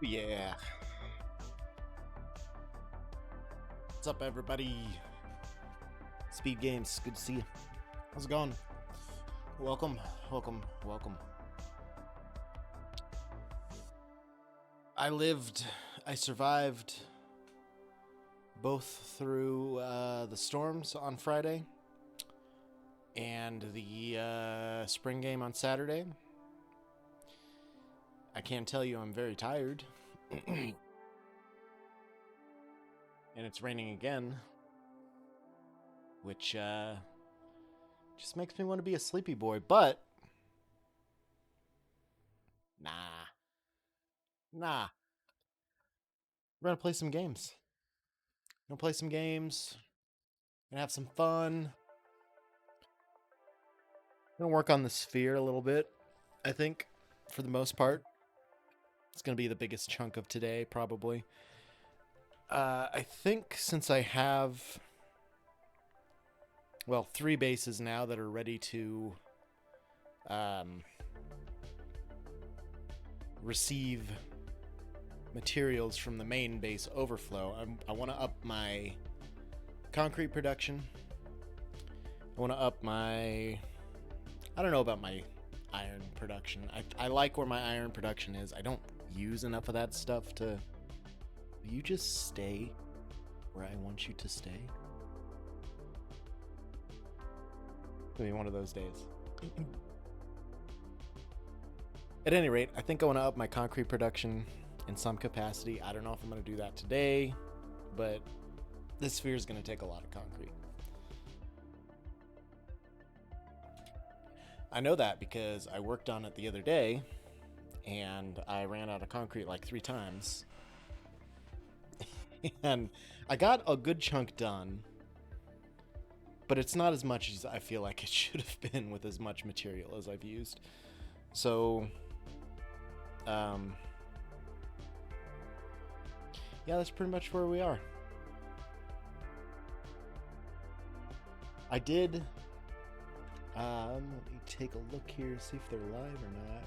Yeah. What's up, everybody? Speed Games, good to see you. How's it going? Welcome, welcome, welcome. I survived both through the storms on Friday and the spring game on Saturday. I can't tell you I'm very tired. And it's raining again, which just makes me want to be a sleepy boy, but nah. We're gonna play some games. Gonna have some fun. Gonna work on the sphere a little bit, I think, for the most part. It's gonna be the biggest chunk of today, probably. I think since I have, well, 3 bases now that are ready to receive materials from the main base overflow, I want to up my concrete production. I want to up my... I don't know about my iron production. I like where my iron production is. I don't use enough of that stuff to... Will you just stay where I want you to stay? It's gonna be one of those days. At any rate, I think I want to up my concrete production in some capacity. I don't know if I'm going to do that today, but this sphere is going to take a lot of concrete. I know that because I worked on it the other day, and I ran out of concrete like 3 times. And I got a good chunk done, but it's not as much as I feel like it should have been with as much material as I've used. So, yeah, that's pretty much where we are. I did, let me take a look here, see if they're live or not.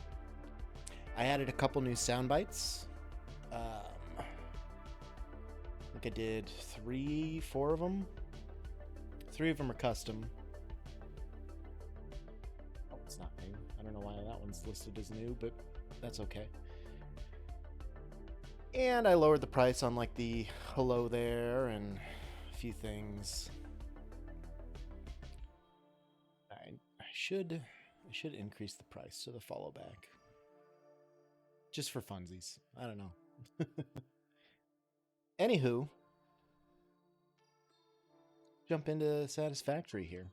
I added a couple new sound bites. I think I did 4 of them. 3 of them are custom. Oh, it's not new. I don't know why that one's listed as new, but that's okay. And I lowered the price on like the hello there and a few things. I should increase the price to the follow back. Just for funsies. I don't know. Anywho, jump into Satisfactory here.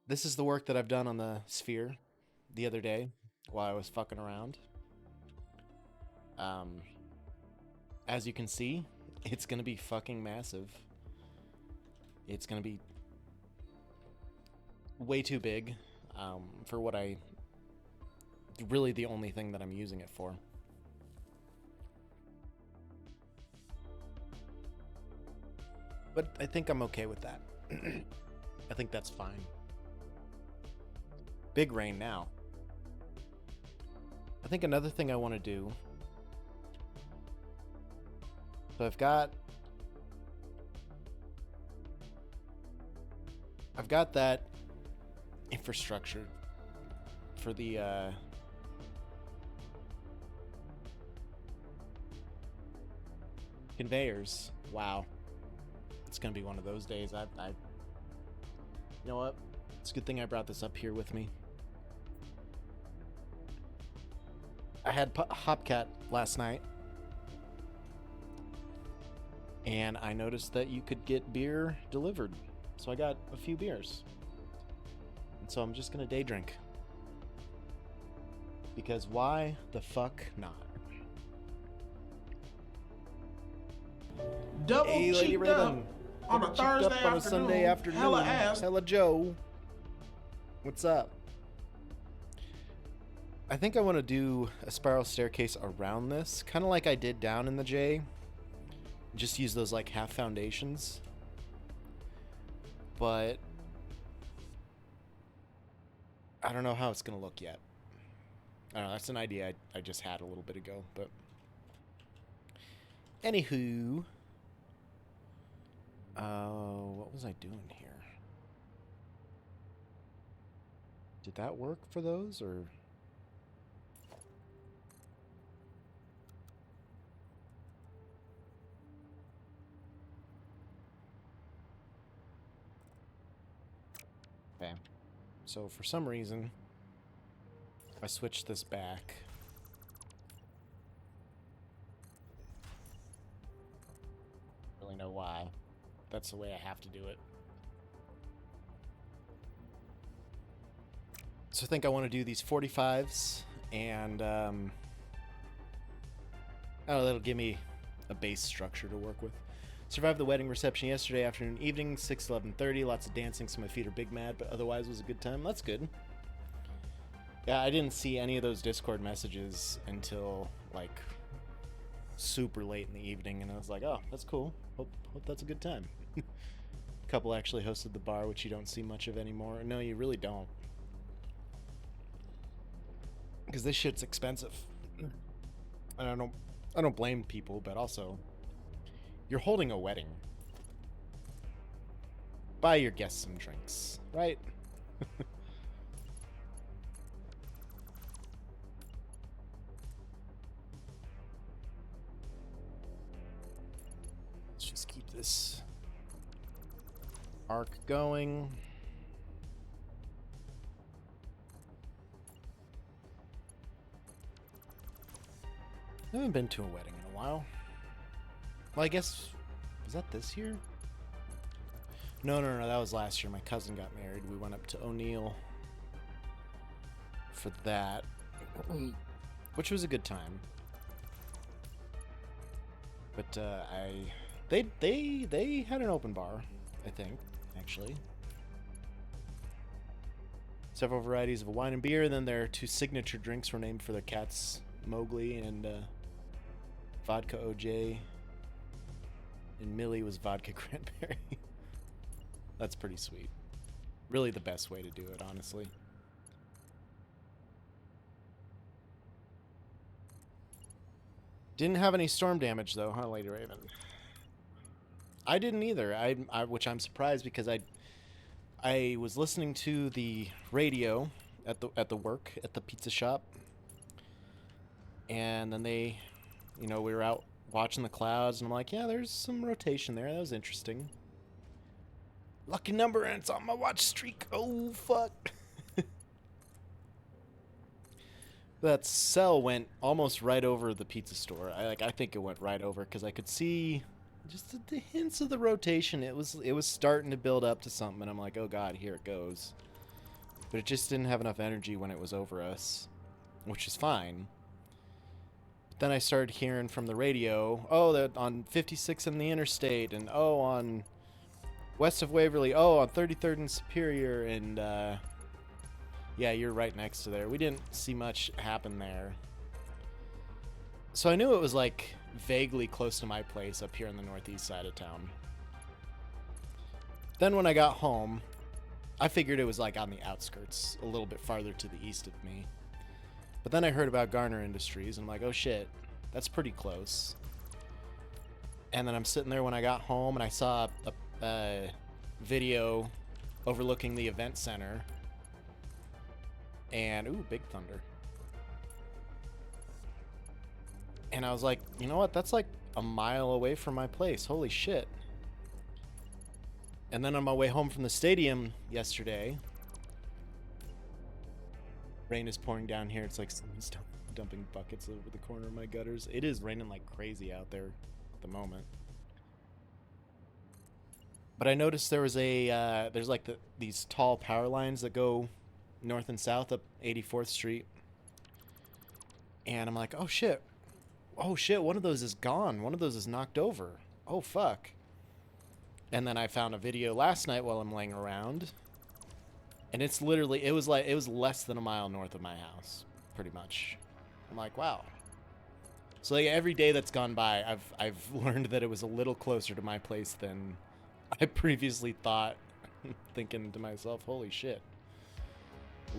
This is the work that I've done on the sphere the other day while I was fucking around. As you can see, it's gonna be fucking massive. It's gonna be way too big for what really the only thing that I'm using it for. But I think I'm okay with that. I think that's fine. Big rain now. I think another thing I want to do... So I've got that infrastructure for the conveyors. Wow. It's gonna be one of those days. You know what? It's a good thing I brought this up here with me. I had Hopcat last night, and I noticed that you could get beer delivered. So I got a few beers. And so I'm just gonna day drink. Because why the fuck not? Double Hey, Lady cheeked up Raven. on a Cheeked Thursday up on a afternoon. Sunday afternoon. Hella ass. Hella Joe. What's up? I think I want to do a spiral staircase around this, kind of like I did down in the J. Just use those like half foundations. But I don't know how it's going to look yet. I don't know, that's an idea I just had a little bit ago, but anywho, what was I doing here? Did that work for those, or? Okay. So for some reason, I switched this back. Really know why. That's the way I have to do it. So I think I want to do these 45s, and oh, that'll give me a base structure to work with. Survived the wedding reception yesterday afternoon, evening, 6 to 11:30. Lots of dancing, so my feet are big mad, but otherwise it was a good time. That's good. Yeah, I didn't see any of those Discord messages until like super late in the evening, and I was like, oh, that's cool. Hope that's a good time. A couple actually hosted the bar, which you don't see much of anymore. No, you really don't. Because this shit's expensive. And I don't blame people, but also, you're holding a wedding. Buy your guests some drinks, right? Let's just keep this arc going. I haven't been to a wedding in a while. Well, I guess, was that this year? No, that was last year. My cousin got married. We went up to O'Neill for that, which was a good time. But they had an open bar, I think, actually. Several varieties of wine and beer. Then their two signature drinks were named for their cats, Mowgli and vodka OJ. And Millie was vodka cranberry. That's pretty sweet. Really the best way to do it, honestly. Didn't have any storm damage though, huh, Lady Raven? I didn't either. Which I'm surprised because I was listening to the radio at the work at the pizza shop, and then we were out watching the clouds, and I'm like, yeah, there's some rotation there. That was interesting. Lucky number, and it's on my watch streak. Oh fuck! That cell went almost right over the pizza store. I think it went right over because I could see just the hints of the rotation. It was starting to build up to something, and I'm like, oh god, here it goes. But it just didn't have enough energy when it was over us, which is fine. But then I started hearing from the radio, oh, that on 56 in the interstate, and oh, on west of Waverly, oh, on 33rd and Superior, and yeah, you're right next to there. We didn't see much happen there. So I knew it was like vaguely close to my place up here in the northeast side of town. Then when I got home, I figured it was like on the outskirts, a little bit farther to the east of me. But then I heard about Garner Industries, and I'm like, oh shit, that's pretty close. And then I'm sitting there when I got home, and I saw a video overlooking the event center. And, ooh, Big Thunder. And I was like, you know what? That's like a mile away from my place. Holy shit. And then on my way home from the stadium yesterday, rain is pouring down here. It's like someone's dumping buckets over the corner of my gutters. It is raining like crazy out there at the moment. But I noticed there was there's like these tall power lines that go north and south up 84th Street. And I'm like, oh shit, one of those is gone. One of those is knocked over. Oh fuck. And then I found a video last night while I'm laying around, and it's literally, it was less than a mile north of my house, pretty much. I'm like, wow. So like every day that's gone by, I've learned that it was a little closer to my place than I previously thought, thinking to myself, holy shit.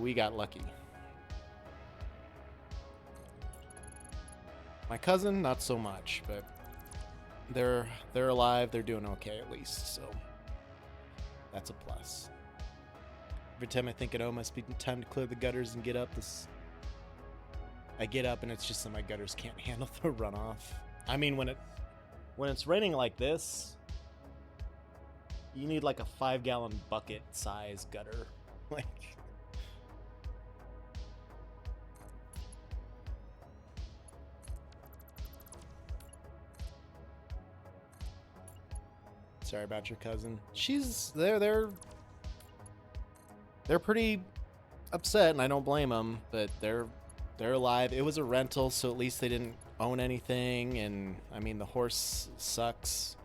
We got lucky. My cousin, not so much, but they're alive. They're doing okay at least, so that's a plus. Every time I think it must be time to clear the gutters and get up, I get up and it's just that my gutters can't handle the runoff. I mean, when it's raining like this, you need like a 5-gallon bucket size gutter. Like, sorry about your cousin. They're pretty upset, and I don't blame them, but they're alive. It was a rental, so at least they didn't own anything, and I mean, the horse sucks.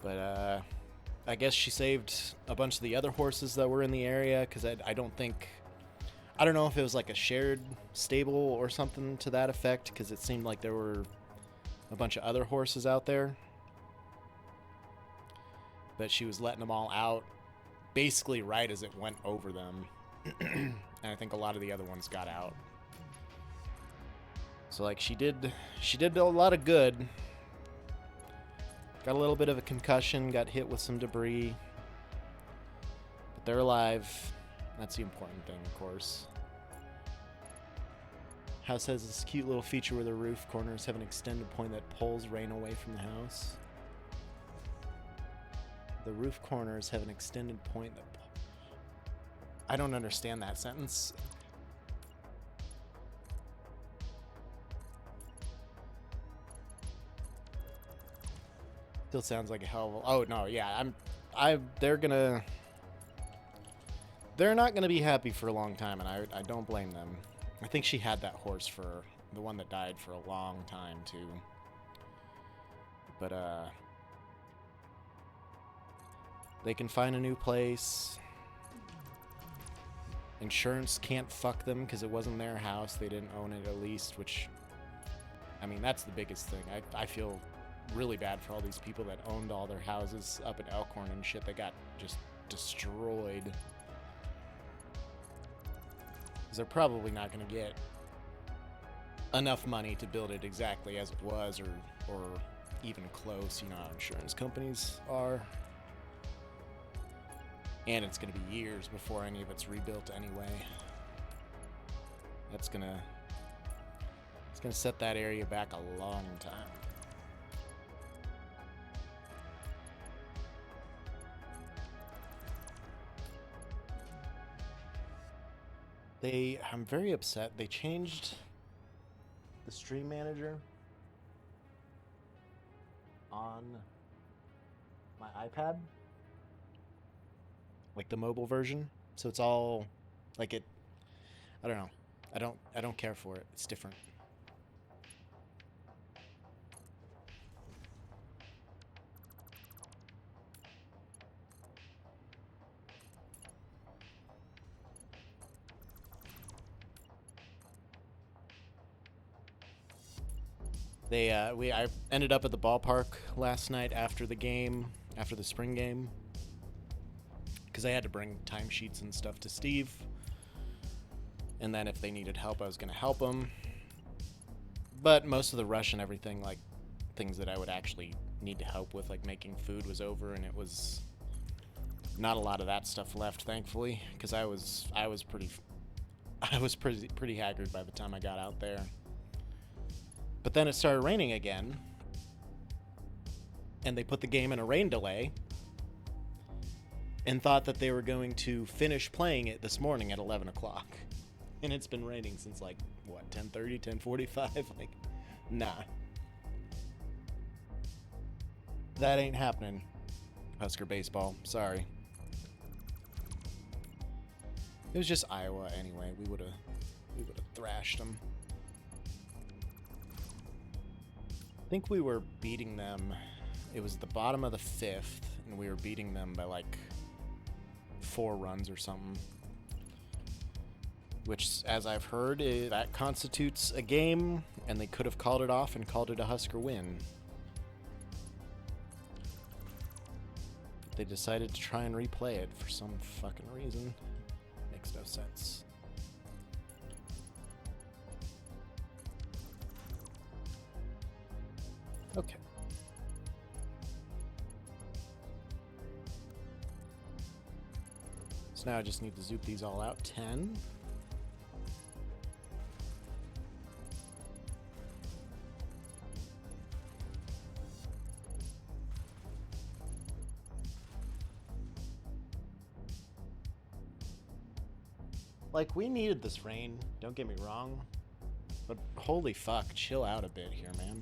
But I guess she saved a bunch of the other horses that were in the area, because I don't know if it was like a shared stable or something to that effect, because it seemed like there were a bunch of other horses out there. But she was letting them all out basically right as it went over them. And I think a lot of the other ones got out. So like she did a lot of good. Got a little bit of a concussion, got hit with some debris. But they're alive. That's the important thing, of course. House has this cute little feature where the roof corners have an extended point that pulls rain away from the house. The roof corners have an extended point that... I don't understand that sentence. Still sounds like a hell of a... Oh, no, yeah, They're not gonna be happy for a long time, and I don't blame them. I think she had that horse for... the one that died for a long time, too. But, they can find a new place. Insurance can't fuck them because it wasn't their house. They didn't own it at least, which... I mean, that's the biggest thing. I feel really bad for all these people that owned all their houses up in Elkhorn and shit that got just destroyed. Because they're probably not going to get enough money to build it exactly as it was or even close. You know how insurance companies are. And it's going to be years before any of it's rebuilt anyway. It's going to set that area back a long time. I'm very upset. They changed the stream manager on my iPad. Like the mobile version, so it's all like it. I don't know. I don't care for it. It's different. I ended up at the ballpark last night after the spring game. Because I had to bring timesheets and stuff to Steve. And then if they needed help, I was going to help them. But most of the rush and everything, like things that I would actually need to help with, like making food, was over, and it was not a lot of that stuff left, thankfully, because I was pretty haggard by the time I got out there. But then it started raining again, and they put the game in a rain delay. And thought that they were going to finish playing it this morning at 11 o'clock. And it's been raining since, like, what, 10:30, 10:45? Like, nah. That ain't happening, Husker baseball. Sorry. It was just Iowa anyway. We would have thrashed them. I think we were beating them. It was the bottom of the 5th, and we were beating them by, like, 4 runs or something, which, as I've heard, that constitutes a game, and they could have called it off and called it a Husker win. They decided to try and replay it for some fucking reason. Makes no sense. Okay. So now I just need to zoop these all out. 10. Like, we needed this rain, don't get me wrong. But holy fuck, chill out a bit here, man.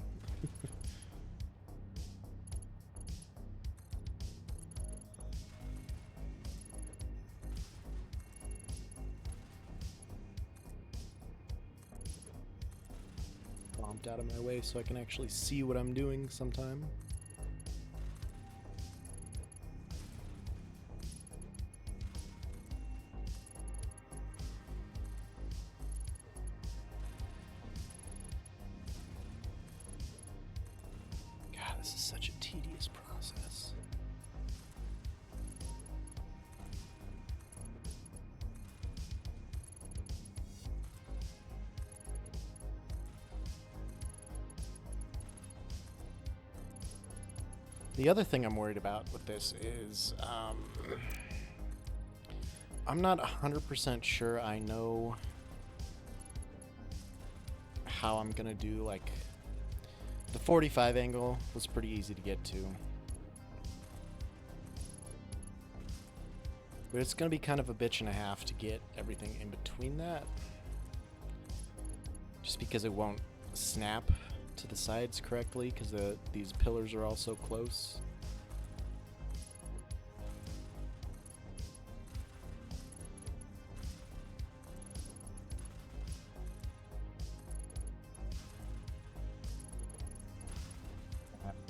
Bombed out of my way so I can actually see what I'm doing sometime. God, this is such a tedious process. The other thing I'm worried about with this is I'm not 100% sure I know how I'm gonna do, like, the 45 angle was pretty easy to get to. But it's gonna be kind of a bitch and a half to get everything in between that. Just because it won't snap to the sides correctly because these pillars are all so close.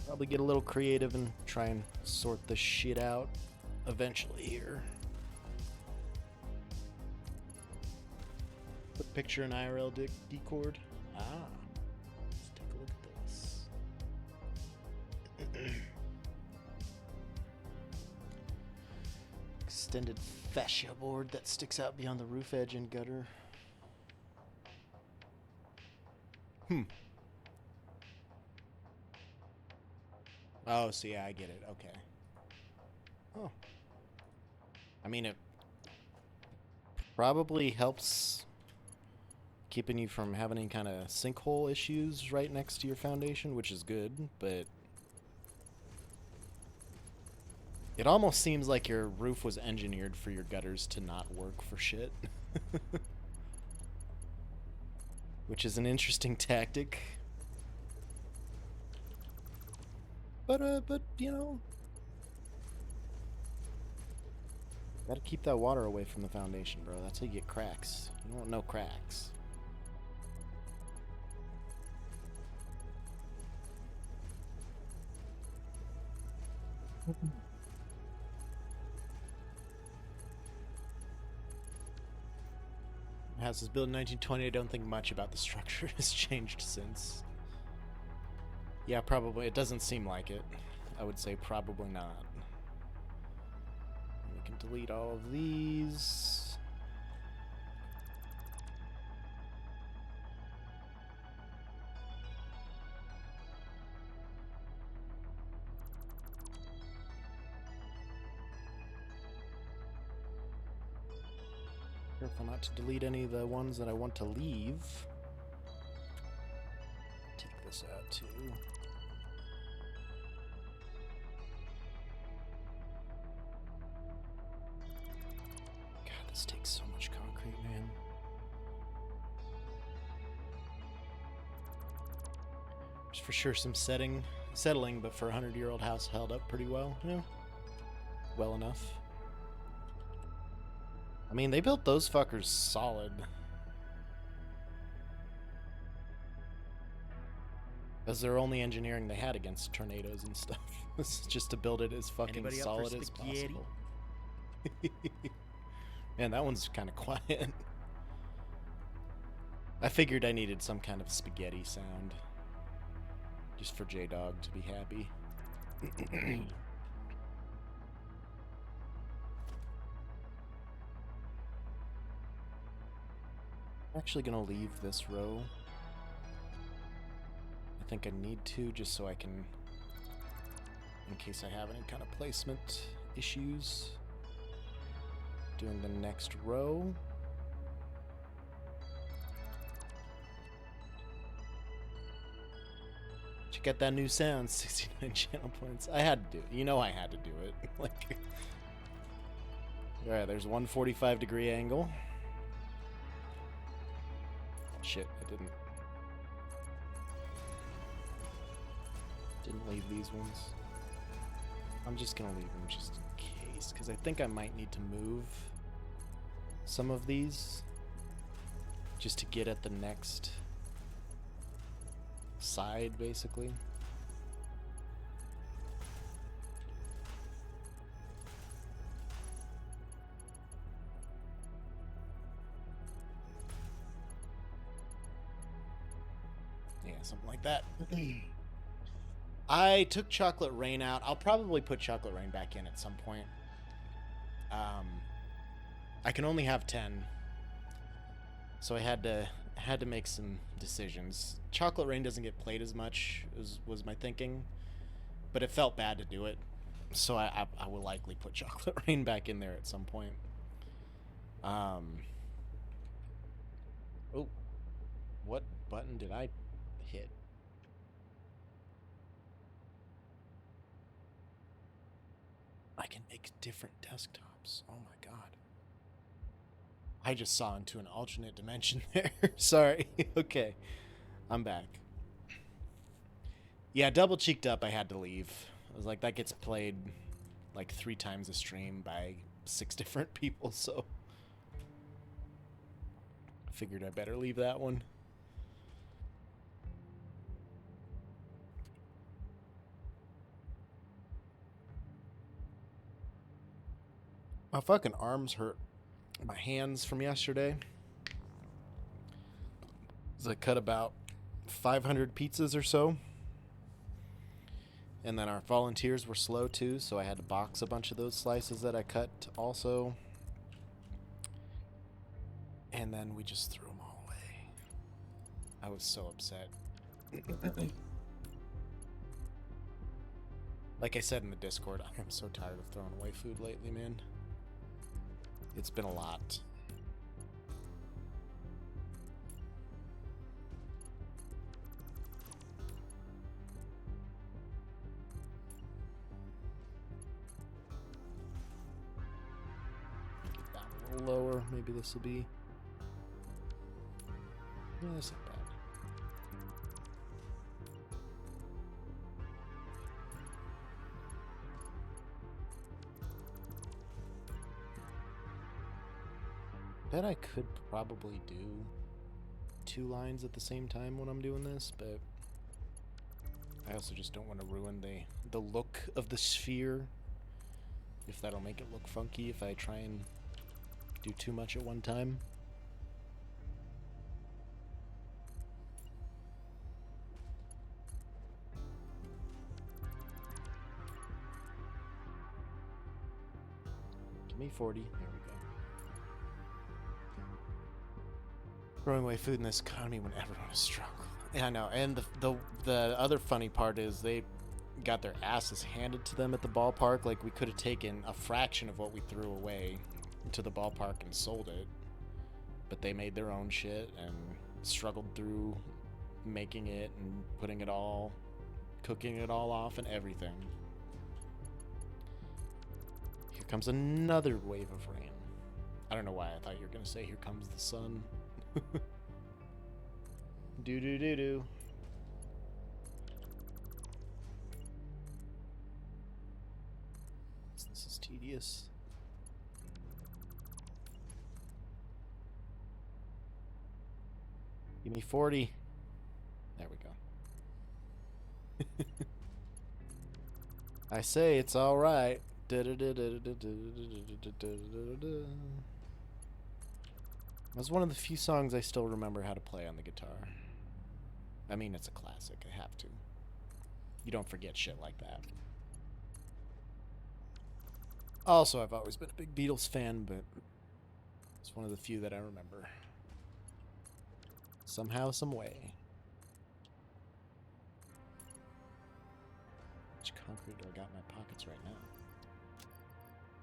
Probably get a little creative and try and sort this shit out eventually here. Put picture in IRL decord. Ah. Let's take a look at this. Extended fascia board that sticks out beyond the roof edge and gutter. Oh, so yeah, I get it. Okay. Oh. I mean, it probably helps keeping you from having any kind of sinkhole issues right next to your foundation, which is good, but it almost seems like your roof was engineered for your gutters to not work for shit. Which is an interesting tactic. But you know, gotta keep that water away from the foundation, bro. That's how you get cracks. You don't want no cracks. House was built in 1920. I don't think much about the structure has changed since. Yeah, probably. It doesn't seem like it. I would say probably not. We can delete all of these. Careful not to delete any of the ones that I want to leave. Take this out too. God, this takes so much concrete, man. There's for sure some settling, but for a 100-year-old house, held up pretty well. Yeah, well enough. I mean, they built those fuckers solid. That's their only engineering they had against tornadoes and stuff. It's just to build it as fucking solid as possible. Man, that one's kind of quiet. I figured I needed some kind of spaghetti sound. Just for J-Dog to be happy. I'm actually gonna leave this row I think I need to, just so I can, in case I have any kind of placement issues. Doing the next row. Check out that new sound, 69 channel points. I had to do it. You know I had to do it. Like, alright, there's 145-degree angle. Shit, I didn't leave these ones. I'm just gonna leave them just in case, because I think I might need to move some of these just to get at the next side, basically. Yeah, something like that. I took Chocolate Rain out. I'll probably put Chocolate Rain back in at some point. I can only have 10, so I had to make some decisions. Chocolate Rain doesn't get played as much, was my thinking, but it felt bad to do it, so I will likely put Chocolate Rain back in there at some point. Oh, what button did I hit? I can make different desktops. Oh my god. I just saw into an alternate dimension there. Sorry. Okay. I'm back. Yeah, Double Cheeked Up I had to leave. I was like, that gets played like 3 times a stream by 6 different people, so I figured I better leave that one. My fucking arms hurt. My hands from yesterday. I cut about 500 pizzas or so. And then our volunteers were slow too, so I had to box a bunch of those slices that I cut also. And then we just threw them all away. I was so upset. Like I said in the Discord, I'm so tired of throwing away food lately, man. It's been a lot. Get that a little lower. Maybe this will be. Yeah, this ain't bad. Bet I could probably do 2 lines at the same time when I'm doing this, but I also just don't want to ruin the look of the sphere. If that'll make it look funky if I try and do too much at one time. Give me 40. There we go. Throwing away food in this economy when everyone is struggling. Yeah, I know. And the other funny part is they got their asses handed to them at the ballpark. Like, we could have taken a fraction of what we threw away to the ballpark and sold it, but they made their own shit and struggled through making it and putting it all, cooking it all off and everything. Here comes another wave of rain. I don't know why I thought you were gonna say here comes the sun. Do do do do. This is tedious. Give me 40. There we go. I say it's all right. That's one of the few songs I still remember how to play on the guitar. I mean, it's a classic. I have to. You don't forget shit like that. Also, I've always been a big Beatles fan, but it's one of the few that I remember. Somehow, some way. concrete do I got in my pockets right now?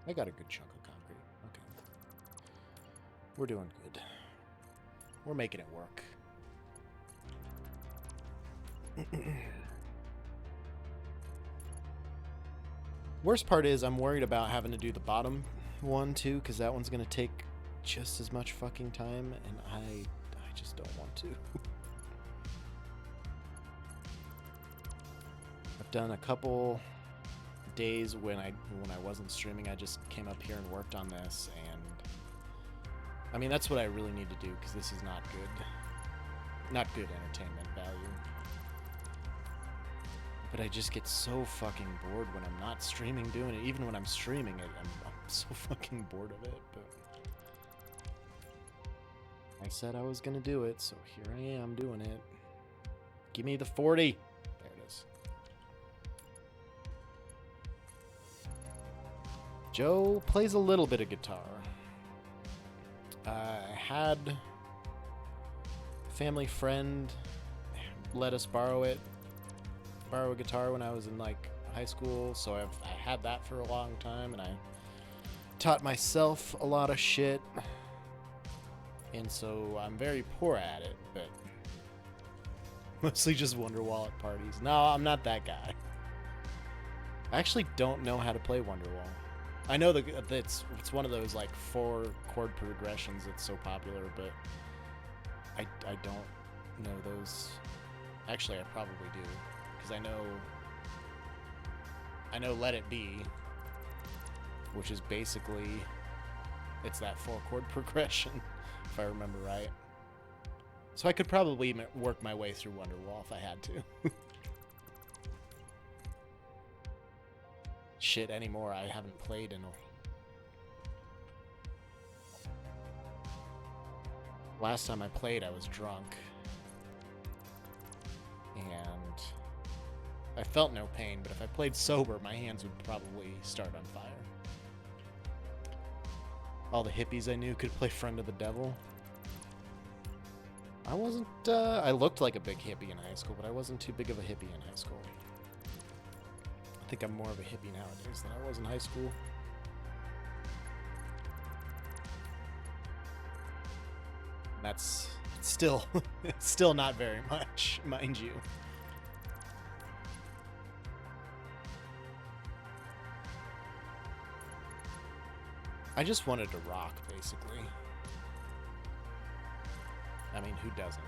I got a good chunk of concrete. Okay. We're doing good. We're making it work. Worst part is I'm worried about having to do the bottom one too, because that one's going to take just as much fucking time, and I just don't want to. I've done a couple days when I wasn't streaming. I just came up here and worked on this, and I mean that's what I really need to do, because this is not good entertainment value. But I just get so fucking bored when I'm not streaming doing it. Even when I'm streaming it, I'm so fucking bored of it. But I said I was gonna do it, so here I am doing it. Give me the 40. There it is. Joe plays a little bit of guitar. I had a family friend let us borrow a guitar when I was in like high school, so I had that for a long time, and I taught myself a lot of shit, and so I'm very poor at it, but mostly just Wonderwall at parties. No, I'm not that guy. I actually don't know how to play Wonderwall. I know that it's one of those like 4 chord progressions that's so popular, but I don't know those. Actually, I probably do. Because I know Let It Be, which is basically, it's that 4 chord progression, if I remember right. So I could probably work my way through Wonderwall if I had to. Shit, anymore, I haven't played in last time I played, I was drunk. And I felt no pain, but if I played sober, my hands would probably start on fire. All the hippies I knew could play Friend of the Devil. I wasn't, I looked like a big hippie in high school, but I wasn't too big of a hippie in high school. I think I'm more of a hippie nowadays than I was in high school. That's still, still not very much, mind you. I just wanted to rock, basically. I mean, who doesn't?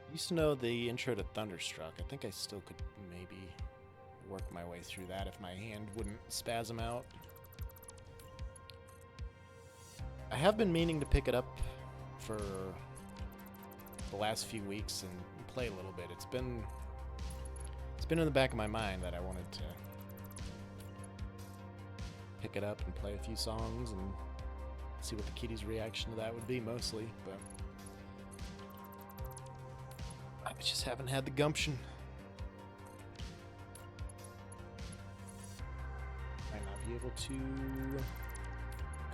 I used to know the intro to Thunderstruck. I think I still could maybe work my way through that if my hand wouldn't spasm out. I have been meaning to pick it up for the last few weeks and play a little bit. It's been in the back of my mind that I wanted to pick it up and play a few songs and see what the kiddies' reaction to that would be, mostly, but I just haven't had the gumption. Might not be able to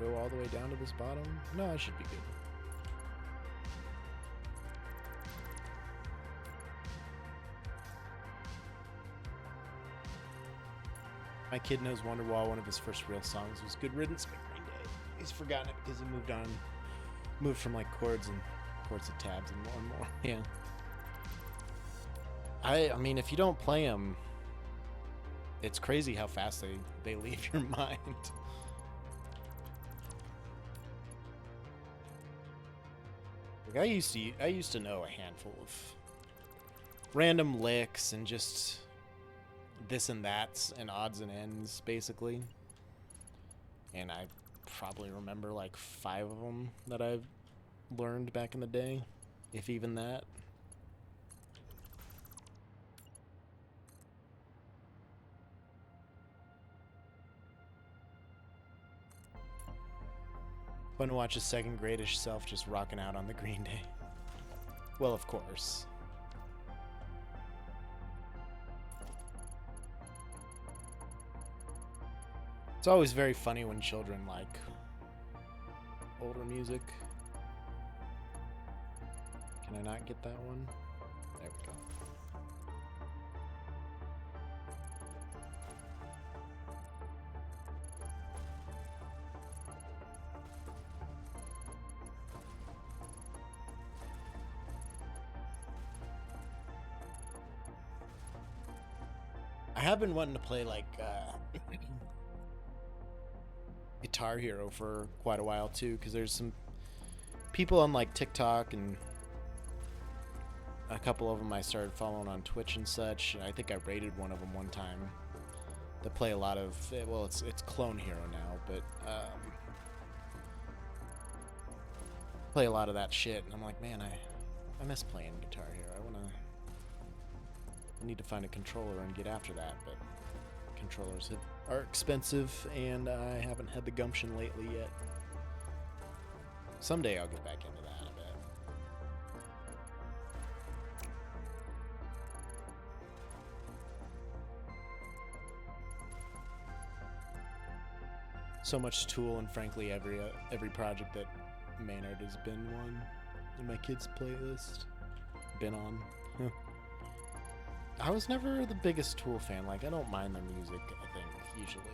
go all the way down to this bottom. No, I should be good. My kid knows Wonderwall. One of his first real songs was Good Riddance by Green Day. He's forgotten it because he moved from like chords to tabs and more. Yeah. I mean, if you don't play them, it's crazy how fast they leave your mind. Like I used to know a handful of random licks and just this and that's and odds and ends, basically. And I probably remember like 5 of them that I've learned back in the day, if even that. Fun to watch his second gradish self just rocking out on the Green Day. Well, of course. It's always very funny when children like older music. Can I not get that one? I have been wanting to play like Guitar Hero for quite a while too, because there's some people on like TikTok and a couple of them I started following on Twitch and such. I think I rated one of them one time. They play a lot of, well, it's Clone Hero now, but play a lot of that shit, and I'm like, man, I miss playing Guitar Hero. I need to find a controller and get after that, but controllers are expensive, and I haven't had the gumption lately yet. Someday I'll get back into that, I bet. So much Tool, and frankly, every project that Maynard has been one in my kids' playlist. Been on. I was never the biggest Tool fan. Like, I don't mind their music, I think, usually.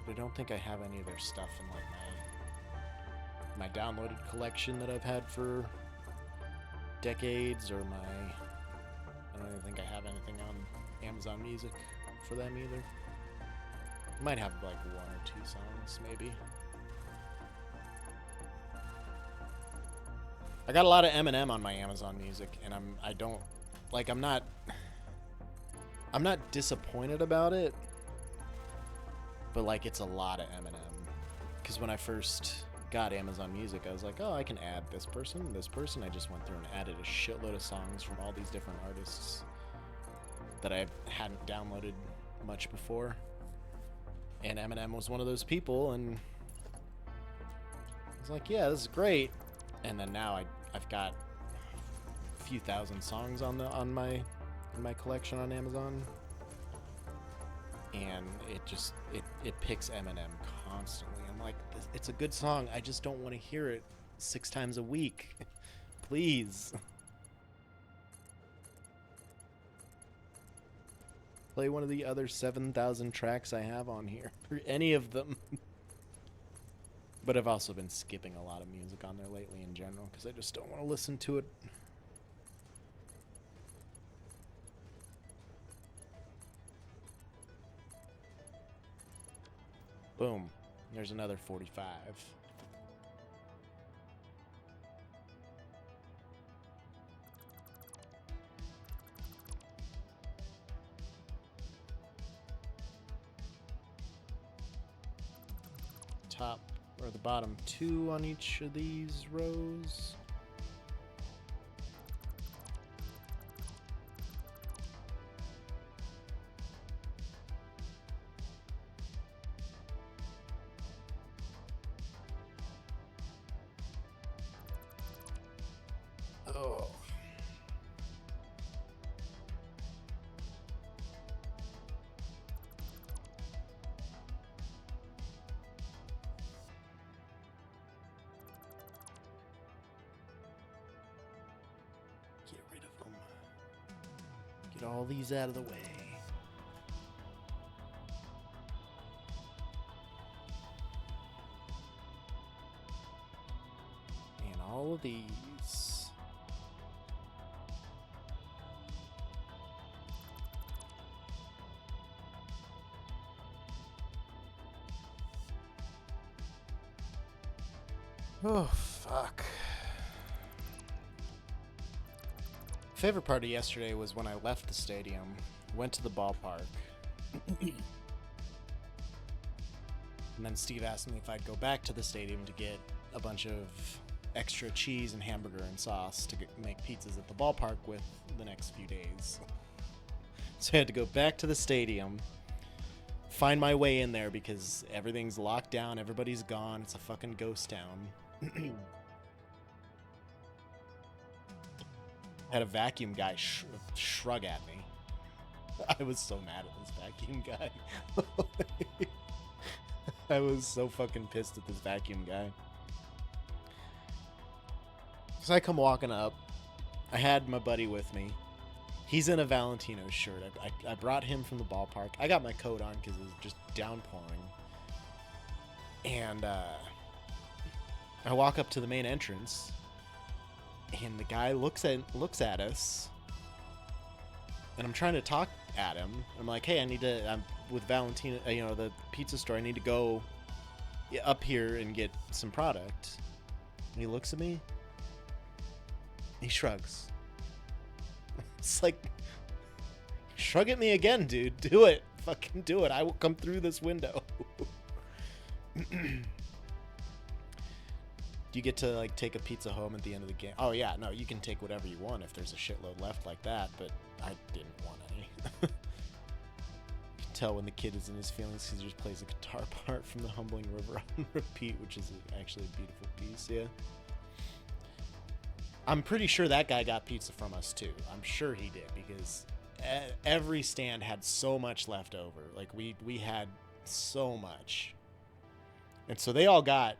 But I don't think I have any of their stuff in, like, my downloaded collection that I've had for decades, or I don't even think I have anything on Amazon Music for them either. Might have, like, one or two songs, maybe. I got a lot of Eminem on my Amazon Music, and I'm not disappointed about it, but like it's a lot of Eminem. Because when I first got Amazon Music, I was like, oh, I can add this person, this person. I just went through and added a shitload of songs from all these different artists that I hadn't downloaded much before. And Eminem was one of those people, and I was like, yeah, this is great. And then now I've got a few thousand songs in my collection on Amazon, and it picks Eminem constantly. I'm like, it's a good song. I just don't want to hear it 6 times a week. Please. Play one of the other 7,000 tracks I have on here, or any of them. But I've also been skipping a lot of music on there lately in general, because I just don't want to listen to it. Boom. There's another 45. Top or the bottom 2 on each of these rows. Oh. Get rid of them. Get all these out of the way. And all of these. Oh, fuck. Favorite part of yesterday was when I left the stadium, went to the ballpark, and then Steve asked me if I'd go back to the stadium to get a bunch of extra cheese and hamburger and sauce to make pizzas at the ballpark with the next few days. So I had to go back to the stadium, find my way in there because everything's locked down, everybody's gone, it's a fucking ghost town. Had a vacuum guy shrug at me. I was so mad at this vacuum guy. I was so fucking pissed at this vacuum guy. So I come walking up. I had my buddy with me. He's in a Valentino shirt. I brought him from the ballpark. I got my coat on because it was just downpouring. And I walk up to the main entrance. And the guy looks at us, and I'm trying to talk at him. I'm like, hey, I'm with Valentina, the pizza store. I need to go up here and get some product. And he looks at me. He shrugs. It's like, shrug at me again, dude. Do it. Fucking do it. I will come through this window. Do you get to like take a pizza home at the end of the game? Oh yeah, no, you can take whatever you want if there's a shitload left like that, but I didn't want any. You can tell when the kid is in his feelings because he just plays a guitar part from The Humbling River on repeat, which is actually a beautiful piece, yeah. I'm pretty sure that guy got pizza from us too. I'm sure he did because every stand had so much left over. Like we had so much. And so they all got,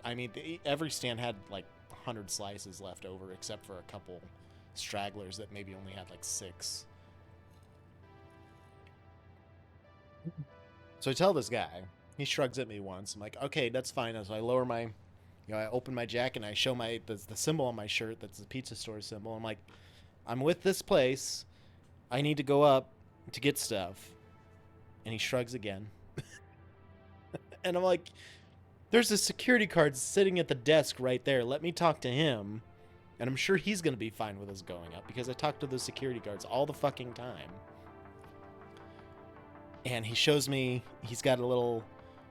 every stand had like 100 slices left over except for a couple stragglers that maybe only had like 6. So I tell this guy, he shrugs at me once. I'm like, okay, that's fine. So I lower my, I open my jacket and I show the symbol on my shirt that's the pizza store symbol. I'm like, I'm with this place. I need to go up to get stuff. And he shrugs again. And I'm like, there's a security guard sitting at the desk right there. Let me talk to him. And I'm sure he's going to be fine with us going up because I talk to the security guards all the fucking time. And he shows me, he's got a little,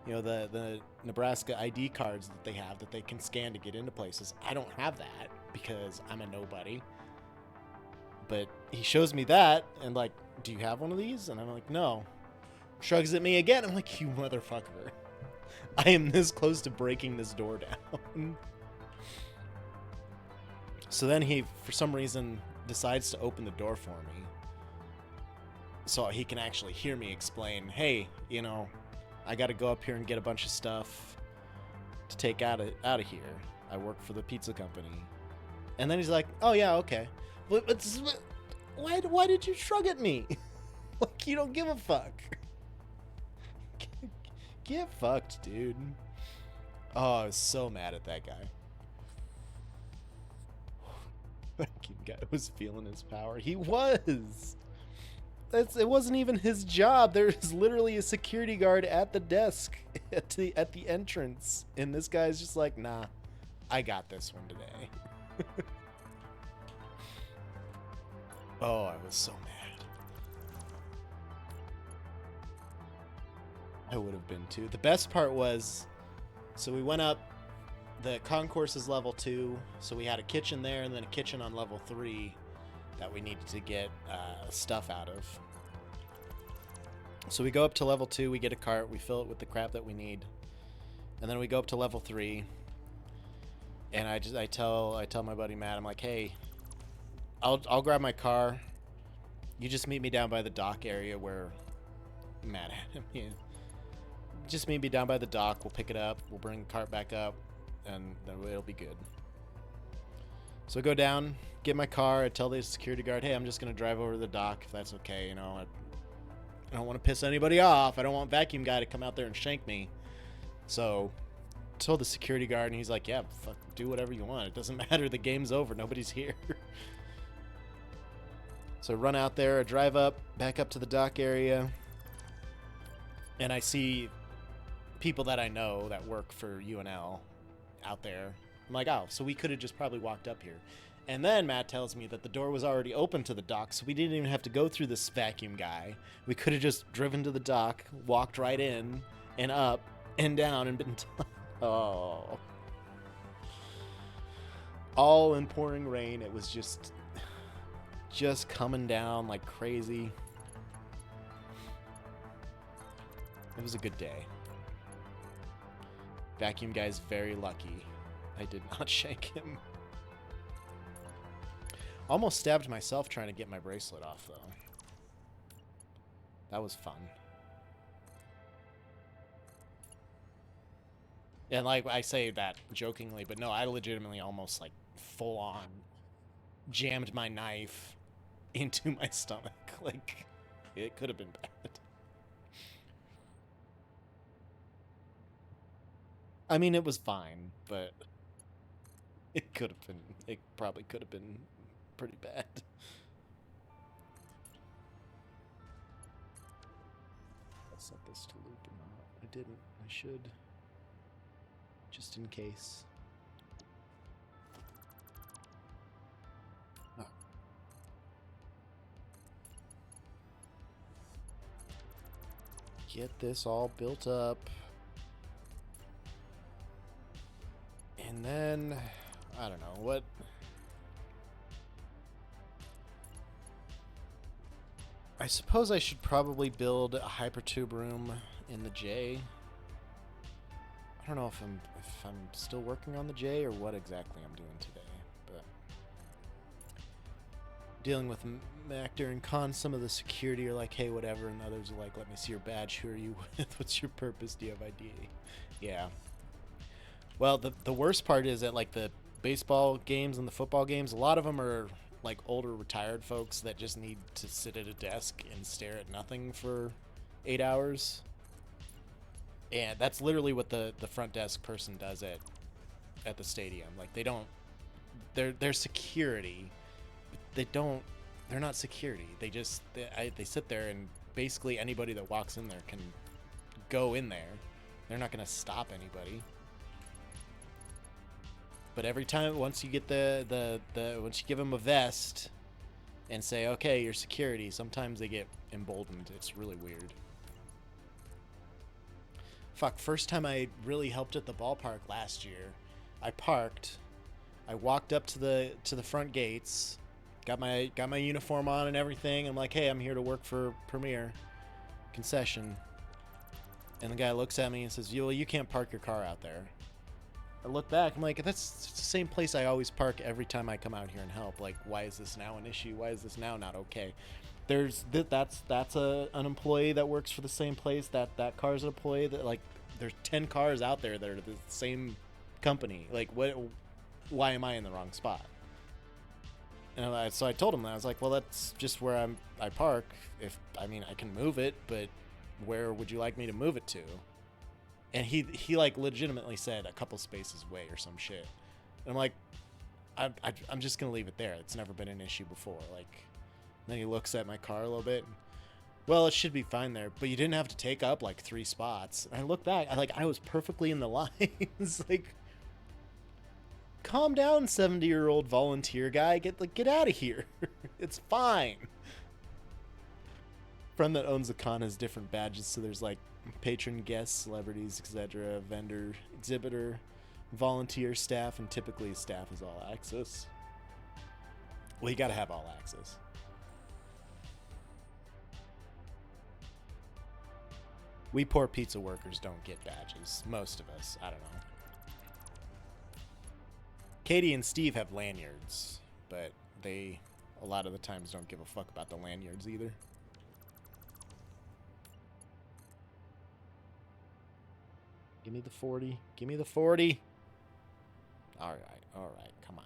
the Nebraska ID cards that they have that they can scan to get into places. I don't have that because I'm a nobody. But he shows me that and like, do you have one of these? And I'm like, no. Shrugs at me again. I'm like, you motherfucker. I am this close to breaking this door down. So then he, for some reason, decides to open the door for me. So he can actually hear me explain, hey, I got to go up here and get a bunch of stuff to take out of here. I work for the pizza company. And then he's like, oh, yeah, okay. Why did you shrug at me? Like, you don't give a fuck. Get fucked, dude. Oh, I was so mad at that guy. That guy was feeling his power. He was. It wasn't even his job. There's literally a security guard at the desk at the entrance, and this guy's just like, nah, I got this one today. Oh, I was so mad. I would have been too. The best part was, so we went up, the concourse is level 2, so we had a kitchen there and then a kitchen on level 3 that we needed to get stuff out of. So we go up to level 2, we get a cart, we fill it with the crap that we need, and then we go up to level 3, and I tell my buddy Matt, I'm like, hey, I'll grab my car, you just meet me down by the dock area where Matt had him. Just meet me down by the dock. We'll pick it up. We'll bring the cart back up, and then it'll be good. So I go down, get my car. I tell the security guard, hey, I'm just going to drive over to the dock if that's okay. I don't want to piss anybody off. I don't want vacuum guy to come out there and shank me. So I told the security guard, and he's like, yeah, fuck, do whatever you want. It doesn't matter. The game's over. Nobody's here. So I run out there. I drive back up to the dock area, and I see people that I know that work for UNL out there. I'm like, oh, so we could have just probably walked up here. And then Matt tells me that the door was already open to the dock, so we didn't even have to go through this vacuum guy. We could have just driven to the dock, walked right in, and up, and down, and been done. Oh. All in pouring rain. It was just coming down like crazy. It was a good day. Vacuum guy's very lucky. I did not shank him. Almost stabbed myself trying to get my bracelet off, though. That was fun. And like I say that jokingly, but no, I legitimately almost like full on jammed my knife into my stomach. Like, it could have been bad. I mean, it was fine, but it probably could have been pretty bad. I'll set this to loop or not. I didn't. I should. Just in case. Oh. Get this all built up. And then, I don't know, what... I suppose I should probably build a hypertube room in the J. I don't know if I'm still working on the J or what exactly I'm doing today, but dealing with Mactor and Con, some of the security are like, hey, whatever, and others are like, let me see your badge. Who are you with? What's your purpose? Do you have ID? Yeah. Well, the worst part is that, like, the baseball games and the football games, a lot of them are like older retired folks that just need to sit at a desk and stare at nothing for 8 hours. And that's literally what the front desk person does at the stadium. Like, they don't, they're security. They're not security. They just, they sit there, and basically anybody that walks in there can go in there. They're not going to stop anybody. But every time, once you get once you give them a vest and say, okay, you're security, sometimes they get emboldened. It's really weird. Fuck, first time I really helped at the ballpark last year, I parked, I walked up to the front gates, got my uniform on and everything. I'm like, hey, I'm here to work for Premier Concession. And the guy looks at me and says, well, you can't park your car out there. I look back, I'm like, that's the same place I always park every time I come out here and help. Like, why is this now an issue? Why is this now not okay? That's an employee that works for the same place. That car's an employee that, like, there's 10 cars out there that are the same company. Like, why am I in the wrong spot? And so I told him that. I was like, well, that's just where I park. I can move it, but where would you like me to move it to? And he like legitimately said a couple spaces away or some shit. And I'm like, I'm just gonna leave it there. It's never been an issue before. Like, then he looks at my car a little bit. And, well, it should be fine there, but you didn't have to take up like 3 spots. And I look back, I was perfectly in the lines. Like, calm down, 70-year-old volunteer guy. Get out of here. It's fine. Friend that owns the con has different badges, so there's like patron, guests, celebrities, etc., vendor, exhibitor, volunteer, staff, and typically staff is all access. Well, you gotta have all access. We poor pizza workers don't get badges. Most of us. I don't know. Katie and Steve have lanyards, but they a lot of the times don't give a fuck about the lanyards either. Give me the 40. Give me the 40. All right, come on.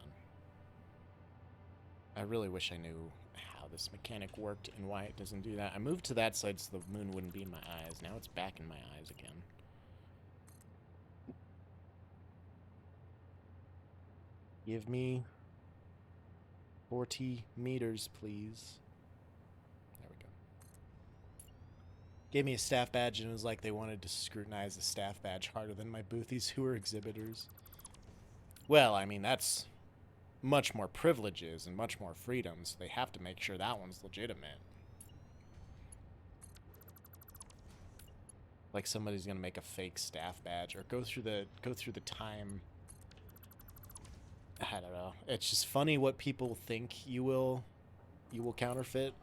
I really wish I knew how this mechanic worked and why it doesn't do that. I moved to that side so the moon wouldn't be in my eyes. Now it's back in my eyes again. Give me 40 meters, please. There we go. Gave me a staff badge, and it was like they wanted to scrutinize the staff badge harder than my boothies who are exhibitors. Well, I mean, that's much more privileges and much more freedoms. They have to make sure that one's legitimate. Like somebody's gonna make a fake staff badge or go through the time. I don't know. It's just funny what people think you will counterfeit.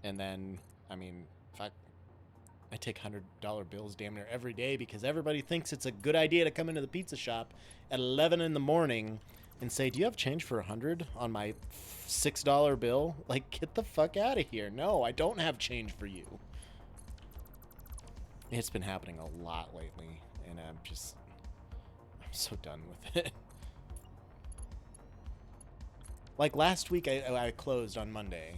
And then, I mean, fuck, I take $100 bills damn near every day because everybody thinks it's a good idea to come into the pizza shop at 11 in the morning and say, do you have change for $100 on my $6 bill? Like, get the fuck out of here. No, I don't have change for you. It's been happening a lot lately, and I'm so done with it. Like last week, I closed on Monday,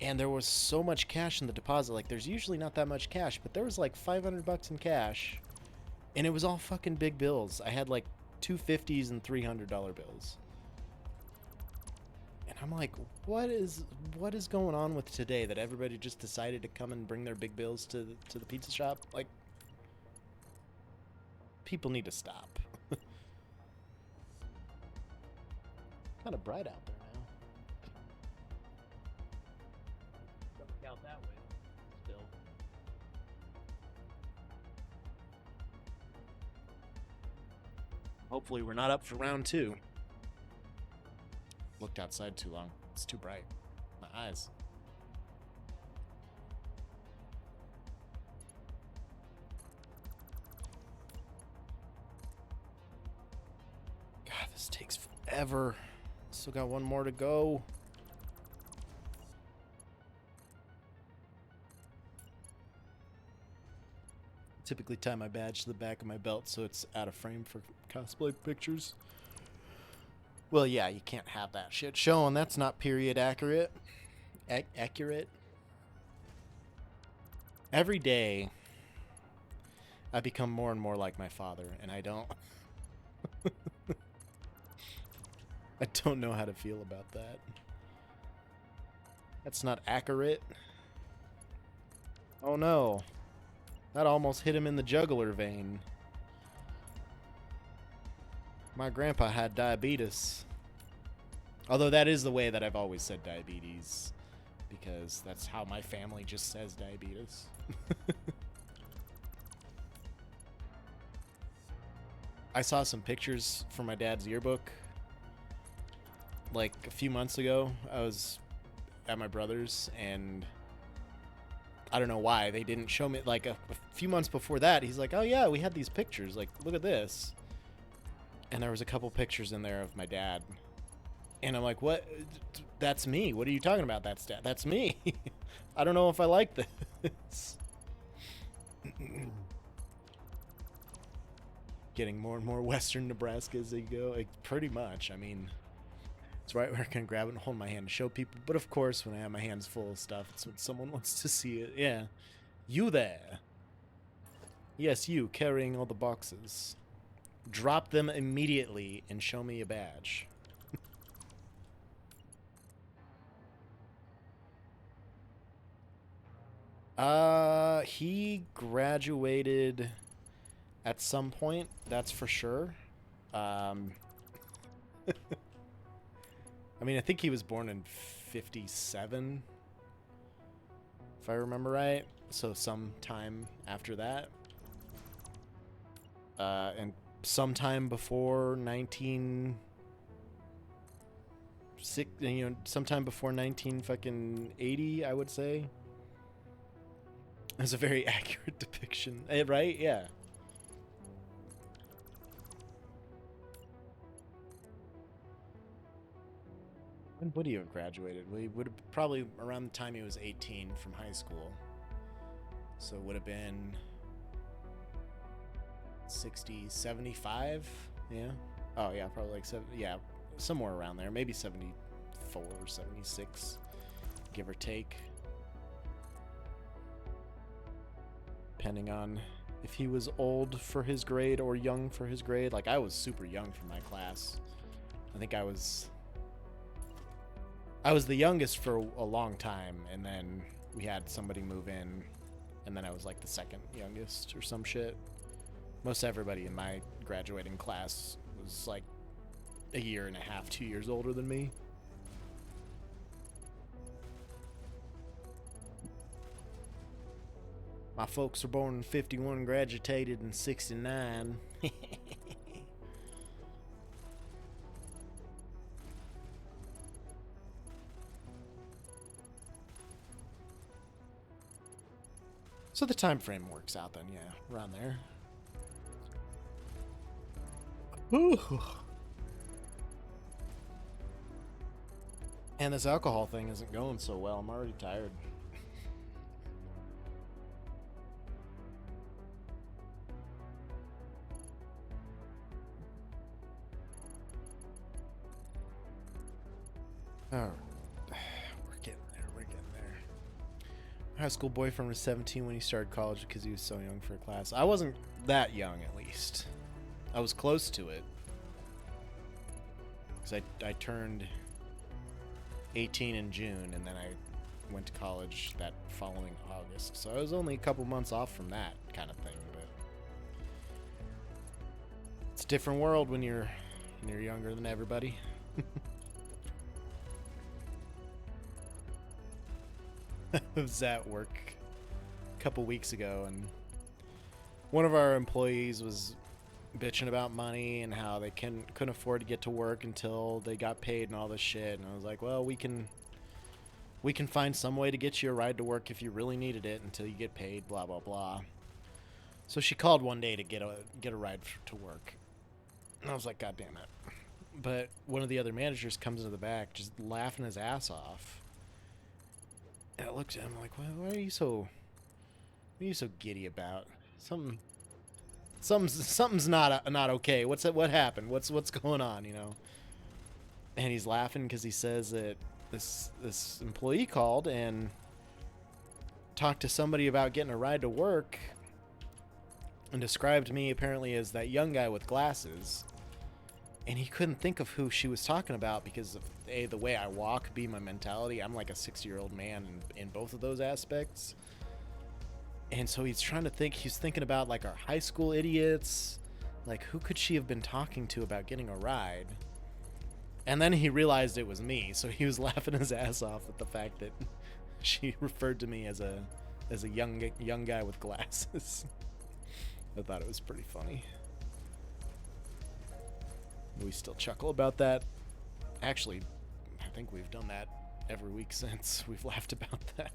and there was so much cash in the deposit. Like, there's usually not that much cash, but there was like $500 in cash, and it was all fucking big bills. I had like $250s and $300 bills. And I'm like, what is going on with today that everybody just decided to come and bring their big bills to the pizza shop? Like, people need to stop. Kind of bright out there now. Doesn't count that way. Still. Hopefully we're not up for round 2. Looked outside too long. It's too bright. My eyes. God, this takes forever. Still got one more to go. Typically tie my badge to the back of my belt so it's out of frame for cosplay pictures. Well, yeah, you can't have that shit showing. That's not period accurate. Accurate. Every day, I become more and more like my father, and I don't... I don't know how to feel about that. That's not accurate. Oh no. That almost hit him in the jugular vein. My grandpa had diabetes. Although that is the way that I've always said diabetes. Because that's how my family just says diabetes. I saw some pictures from my dad's yearbook. Like a few months ago, I was at my brother's, and I don't know why they didn't show me. Like a few months before that, he's like, "Oh yeah, we had these pictures. Like, look at this." And there was a couple pictures in there of my dad, and I'm like, "What? That's me. What are you talking about? That's me. I don't know if I like this." Getting more and more Western Nebraska as they go. Like, pretty much. I mean, it's right where I can grab it and hold my hand and show people. But of course, when I have my hands full of stuff, it's when someone wants to see it. Yeah. You there. Yes, you, carrying all the boxes. Drop them immediately and show me a badge. He graduated at some point, that's for sure. I mean, I think he was born in 57, if I remember right. So sometime after that. And sometime before 1980, I would say. That's a very accurate depiction, right? Yeah. When would he have graduated? Well, he would have probably around the time he was 18 from high school. So it would have been 60, 75? Yeah. Oh, yeah, probably like 70. Yeah, somewhere around there. Maybe 74 or 76, give or take. Depending on if he was old for his grade or young for his grade. Like, I was super young for my class. I think I was the youngest for a long time, and then we had somebody move in, and then I was like the second youngest or some shit. Most everybody in my graduating class was like a year and a half, 2 years older than me. My folks were born in 51, graduated in 69. So the time frame works out then, yeah, around there. Ooh. And this alcohol thing isn't going so well. I'm already tired. Oh, we're getting there. We're getting there. My high school boyfriend was 17 when he started college because he was so young for a class. I wasn't that young, at least. I was close to it. because I turned 18 in June, and then I went to college that following August. So I was only a couple months off from that kind of thing, but it's a different world when you're younger than everybody. I was at work a couple weeks ago, and one of our employees was bitching about money and how they couldn't afford to get to work until they got paid and all this shit. And I was like, well, we can find some way to get you a ride to work if you really needed it until you get paid, blah blah blah. So she called one day to get a ride to work, and I was like, god damn it. But one of the other managers comes into the back just laughing his ass off, and I looked at him like, why are you so giddy about? Something's not okay. What happened? What's going on? And he's laughing because he says that this employee called and talked to somebody about getting a ride to work, and described me apparently as that young guy with glasses. And he couldn't think of who she was talking about because of the way I walk, B, my mentality. I'm like a 60-year-old man in both of those aspects. And so he's trying to think, he's thinking about like our high school idiots, like who could she have been talking to about getting a ride? And then he realized it was me, so he was laughing his ass off at the fact that she referred to me as a young guy with glasses. I thought it was pretty funny. We still chuckle about that. Actually, I think we've done that every week since. We've laughed about that.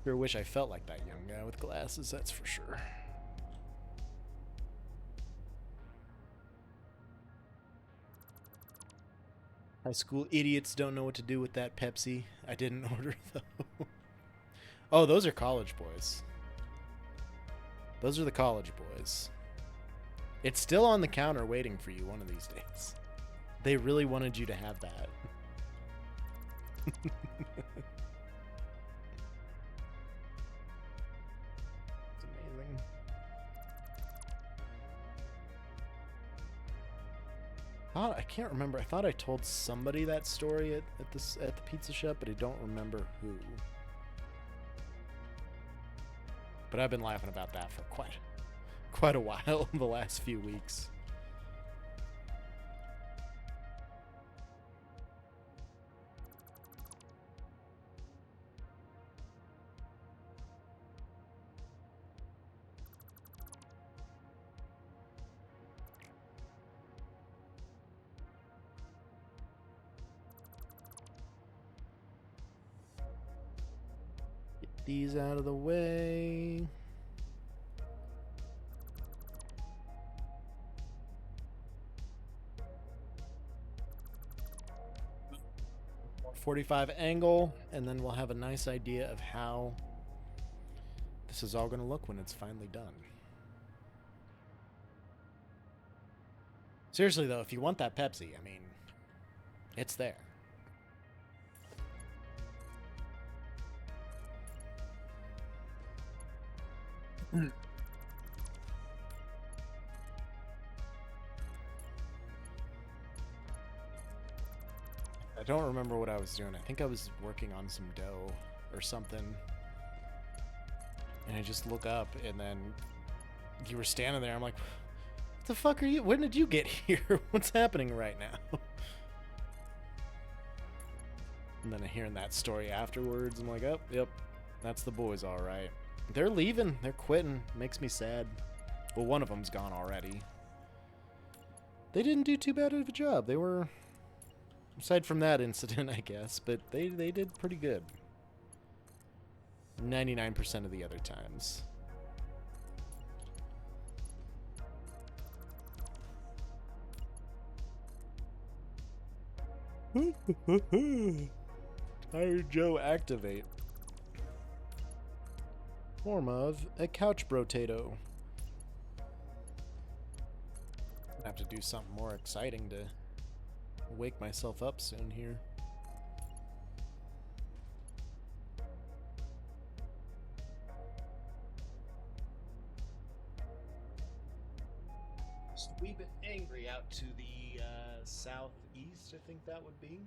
Sure wish I felt like that young guy with glasses, that's for sure. High school idiots don't know what to do with that Pepsi. I didn't order though. Oh, those are college boys. Those are the college boys. It's still on the counter waiting for you one of these days. They really wanted you to have that. It's amazing. I can't remember. I thought I told somebody that story at the pizza shop, but I don't remember who. But I've been laughing about that for quite a while in the last few weeks. Get these out of the way. .45 angle, and then we'll have a nice idea of how this is all going to look when it's finally done. Seriously though, if you want that Pepsi, I mean, it's there. I don't remember what I was doing. I think I was working on some dough or something. And I just look up, and then you were standing there. I'm like, what the fuck are you? When did you get here? What's happening right now? And then hearing that story afterwards, I'm like, oh, yep, that's the boys, all right. They're leaving. They're quitting. Makes me sad. Well, one of them's gone already. They didn't do too bad of a job. They were... Aside from that incident, I guess, but they did pretty good. 99% of the other times. Tired Joe activate. Form of a couch brotato. I have to do something more exciting to wake myself up soon here. Just a wee bit angry out to the southeast, I think that would be.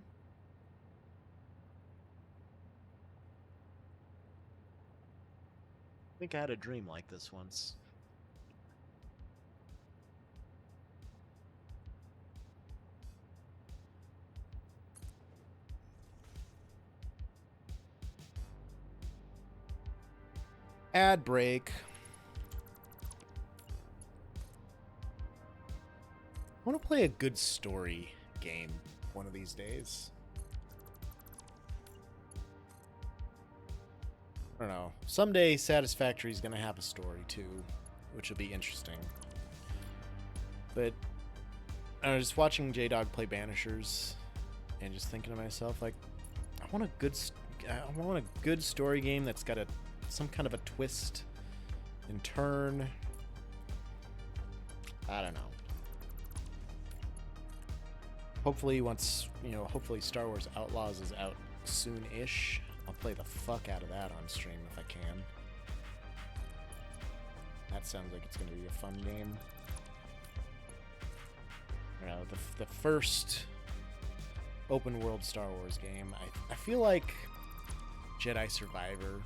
I think I had a dream like this once. Ad break. I want to play a good story game one of these days. I don't know. Someday Satisfactory is going to have a story too, which will be interesting. But I was just watching J-Dog play Banishers and just thinking to myself, like, I want a good story game that's got some kind of a twist and turn. I don't know. Hopefully hopefully Star Wars Outlaws is out soon-ish. I'll play the fuck out of that on stream if I can. That sounds like it's going to be a fun game. You know, the first open world Star Wars game. I feel like Jedi Survivor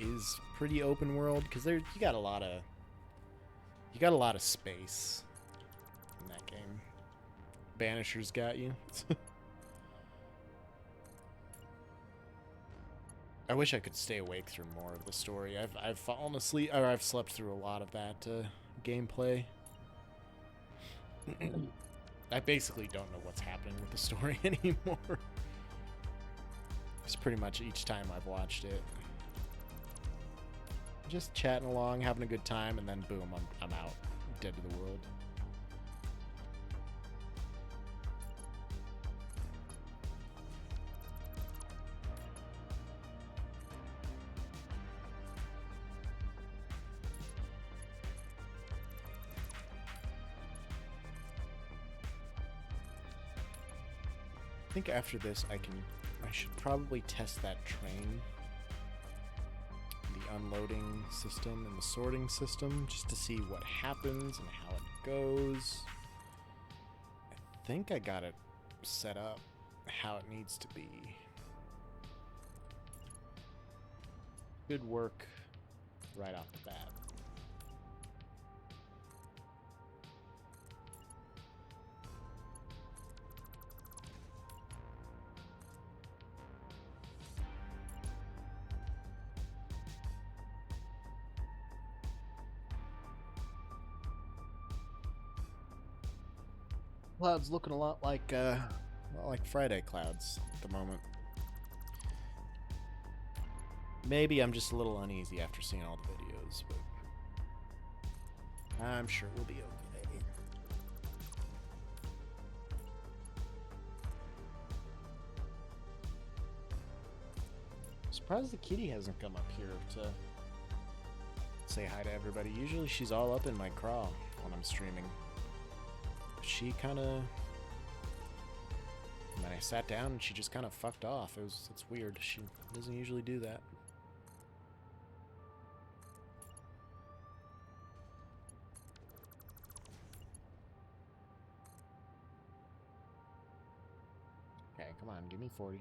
is pretty open world because you got a lot of space in that game. Banishers got you. I wish I could stay awake through more of the story. I've fallen asleep, or I've slept through a lot of that gameplay. I basically don't know what's happening with the story anymore. It's pretty much each time I've watched it. Just chatting along, having a good time, and then boom, I'm out, dead to the world. I think after this I should probably test that train, the unloading system and the sorting system, just to see what happens and how it goes. I think I got it set up how it needs to be. Good work right off the bat. Clouds looking a lot like Friday clouds at the moment. Maybe I'm just a little uneasy after seeing all the videos, but I'm sure we'll be okay. Surprised the kitty hasn't come up here to say hi to everybody. Usually she's all up in my craw when I'm streaming. She kind of, when I sat down and she just kind of fucked off. It's weird. She doesn't usually do that. Okay, come on, give me 40.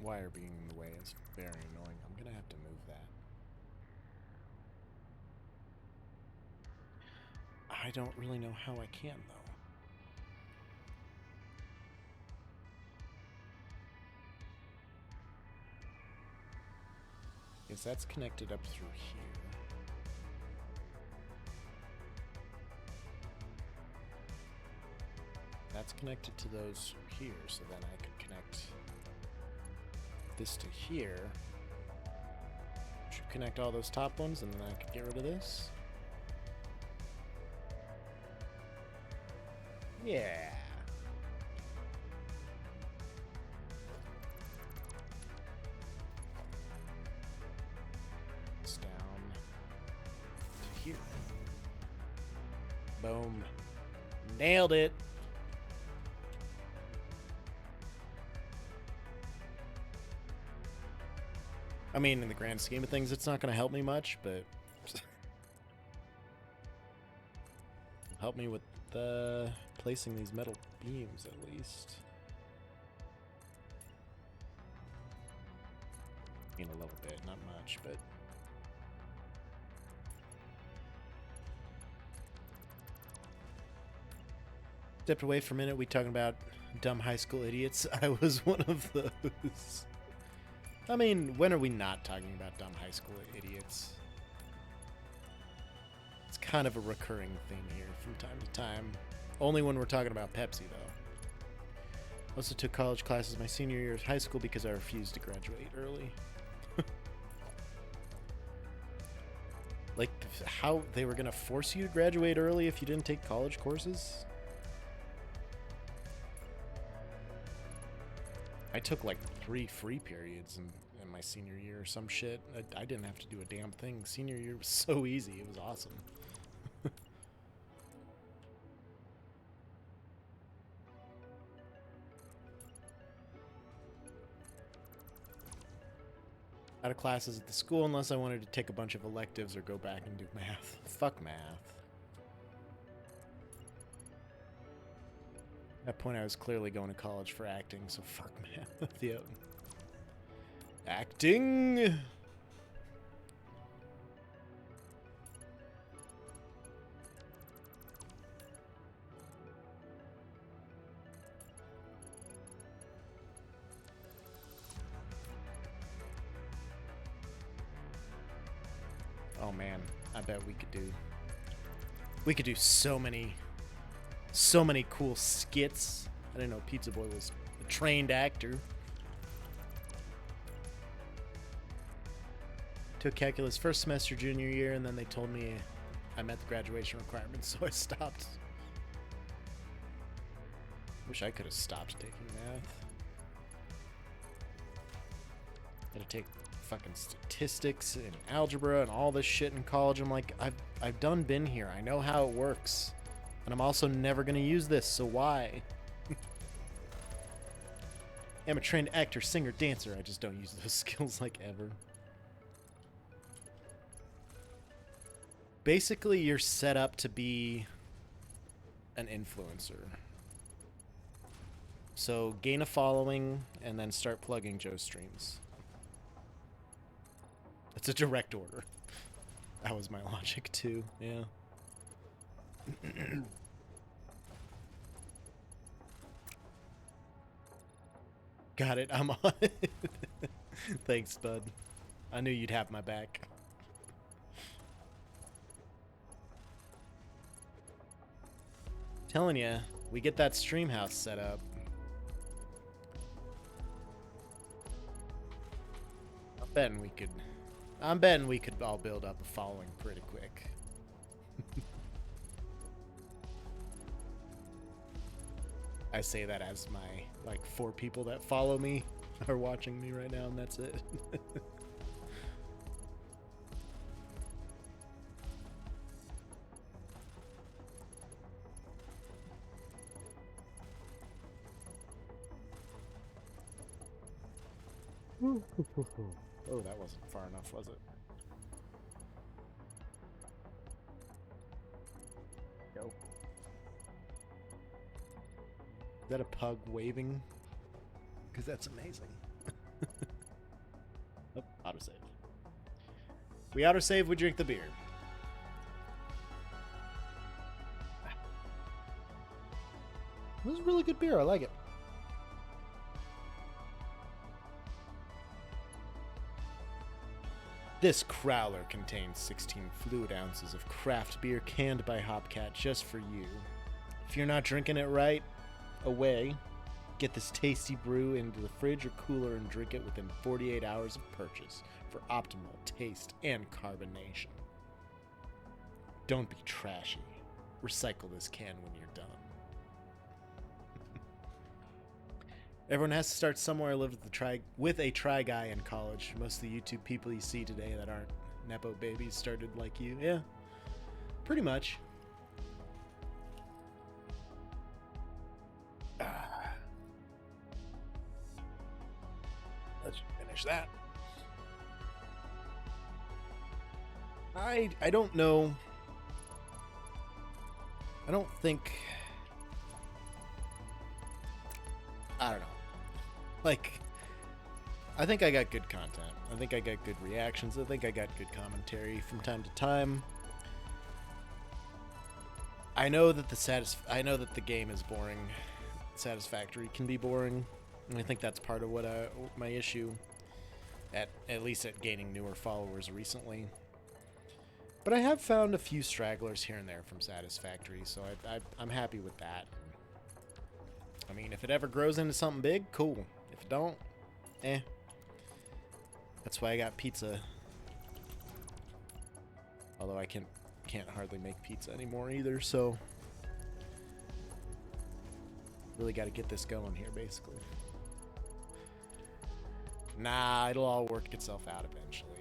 Wire being in the way is very annoying. I'm gonna have to move that. I don't really know how I can, though. Because that's connected up through here. That's connected to those here, so then I could connect this to here. Should connect all those top ones, and then I could get rid of this. Yeah. It's down to here. Boom. Nailed it. I mean, in the grand scheme of things, it's not going to help me much, but help me with placing these metal beams at least. I mean, a little bit, not much, but stepped away for a minute. We talking about dumb high school idiots. I was one of those. I mean, when are we not talking about dumb high school idiots? It's kind of a recurring theme here from time to time. Only when we're talking about Pepsi, though. Also took college classes my senior year of high school because I refused to graduate early. Like, how they were going to force you to graduate early if you didn't take college courses? I took like 3 free periods in my senior year or some shit. I didn't have to do a damn thing. Senior year was so easy. It was awesome. Out of classes at the school unless I wanted to take a bunch of electives or go back and do math. Fuck math. At that point, I was clearly going to college for acting, so fuck math. Yep. Acting! Oh man, I bet we could do so many cool skits. I didn't know Pizza Boy was a trained actor. Took calculus first semester junior year, and then they told me I met the graduation requirements, so I stopped. Wish I could have stopped taking math. Had to take fucking statistics and algebra and all this shit in college. I'm like, I've been here. I know how it works. And I'm also never going to use this, so why? I'm a trained actor, singer, dancer. I just don't use those skills like ever. Basically, you're set up to be an influencer. So gain a following and then start plugging Joe's streams. That's a direct order. That was my logic too, yeah. Got it, I'm on it. Thanks, bud. I knew you'd have my back. Telling ya, we get that stream house set up. I'm betting we could all build up a following pretty quick. I say that as my, like, 4 people that follow me are watching me right now, and that's it. Oh, that wasn't far enough, was it? Go. Is that a pug waving? Because that's amazing. Oh, autosave. We autosave, we drink the beer. This is really good beer, I like it. This crowler contains 16 fluid ounces of craft beer canned by Hopcat just for you. If you're not drinking it right away, get this tasty brew into the fridge or cooler and drink it within 48 hours of purchase for optimal taste and carbonation. Don't be trashy. Recycle this can when you're done. Everyone has to start somewhere. I lived with a try guy in college. Most of the YouTube people you see today that aren't Nepo babies started like you. Yeah. Pretty much. Let's finish that. I don't know. I don't think... I don't know. Like, I think I got good content. I think I got good reactions. I think I got good commentary from time to time. I know that the game is boring. Satisfactory can be boring. And I think that's part of what my issue at least at gaining newer followers recently. But I have found a few stragglers here and there from Satisfactory, so I'm happy with that. I mean, if it ever grows into something big, cool. If it don't, eh. That's why I got pizza. Although I can't hardly make pizza anymore either, so really got to get this going here, basically. Nah, it'll all work itself out eventually.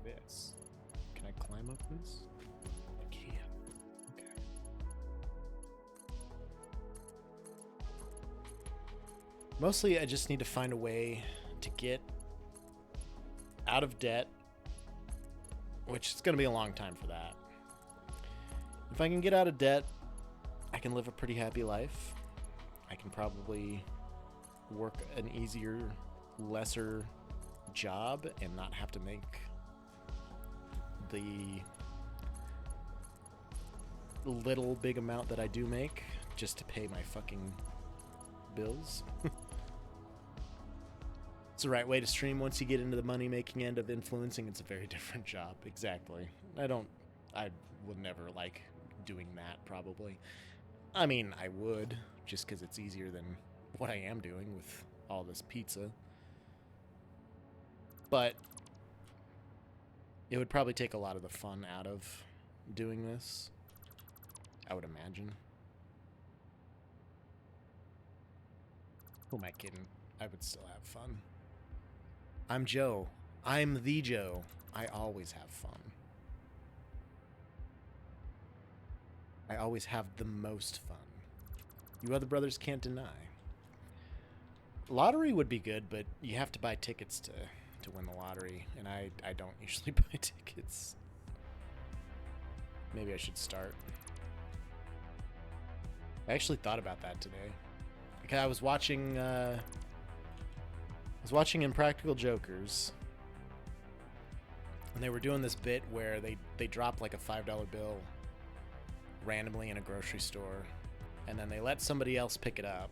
This. Can I climb up this? I can. Okay. Mostly, I just need to find a way to get out of debt, which is going to be a long time for that. If I can get out of debt, I can live a pretty happy life. I can probably work an easier, lesser job and not have to make the little big amount that I do make just to pay my fucking bills. It's the right way to stream. Once you get into the money-making end of influencing, it's a very different job. Exactly. I would never like doing that, probably. I mean, I would, just because it's easier than what I am doing with all this pizza. But it would probably take a lot of the fun out of doing this, I would imagine. Who am I kidding? I would still have fun. I'm Joe. I'm the Joe. I always have fun. I always have the most fun. You other brothers can't deny. Lottery would be good, but you have to buy tickets to win the lottery, and I don't usually buy tickets. Maybe I should start. I actually thought about that today. Because I was watching Impractical Jokers, and they were doing this bit where they dropped like a $5 bill randomly in a grocery store, and then they let somebody else pick it up,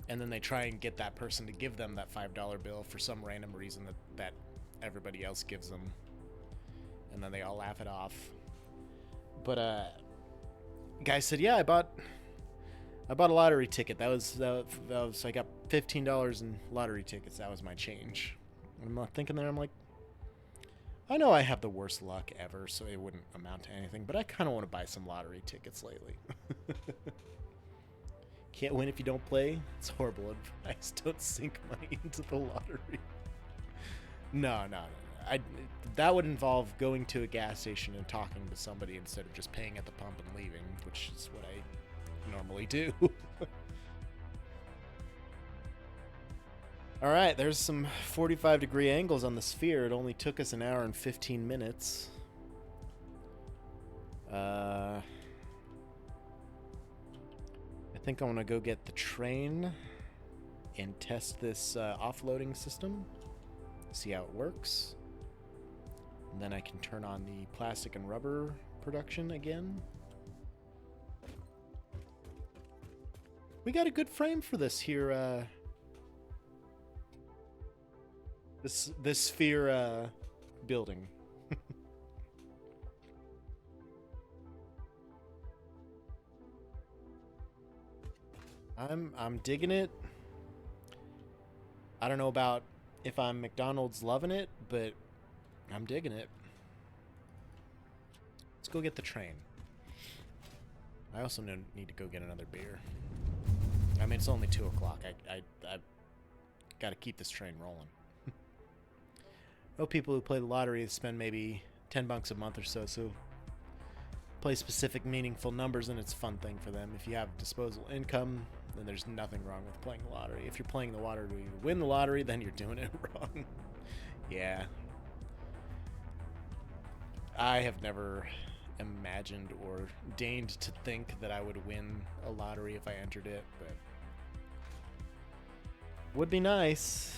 and then they try and get that person to give them that $5 bill for some random reason that everybody else gives them, and then they all laugh it off. But guy said, yeah, I bought a lottery ticket. That was I got $15 in lottery tickets. That was my change. I'm not thinking there. I'm like, I know I have the worst luck ever, so it wouldn't amount to anything, but I kind of want to buy some lottery tickets lately. Can't win if you don't play. It's horrible advice. Don't sink money into the lottery. No. That would involve going to a gas station and talking to somebody instead of just paying at the pump and leaving, which is what I normally do. All right, there's some 45-degree angles on the sphere. It only took us an hour and 15 minutes. I think I want to go get the train and test this offloading system, see how it works. And then I can turn on the plastic and rubber production again. We got a good frame for this here. This sphere building. I'm digging it. I don't know about if I'm McDonald's loving it, but I'm digging it. Let's go get the train. I also need to go get another beer. I mean, it's only 2 o'clock. I got to keep this train rolling. know people who play the lottery spend maybe $10 a month or so play specific meaningful numbers, and it's a fun thing for them. If you have disposable income, then there's nothing wrong with playing the lottery. If you're playing the lottery to win the lottery, then you're doing it wrong. Yeah. I have never imagined or deigned to think that I would win a lottery if I entered it, but would be nice.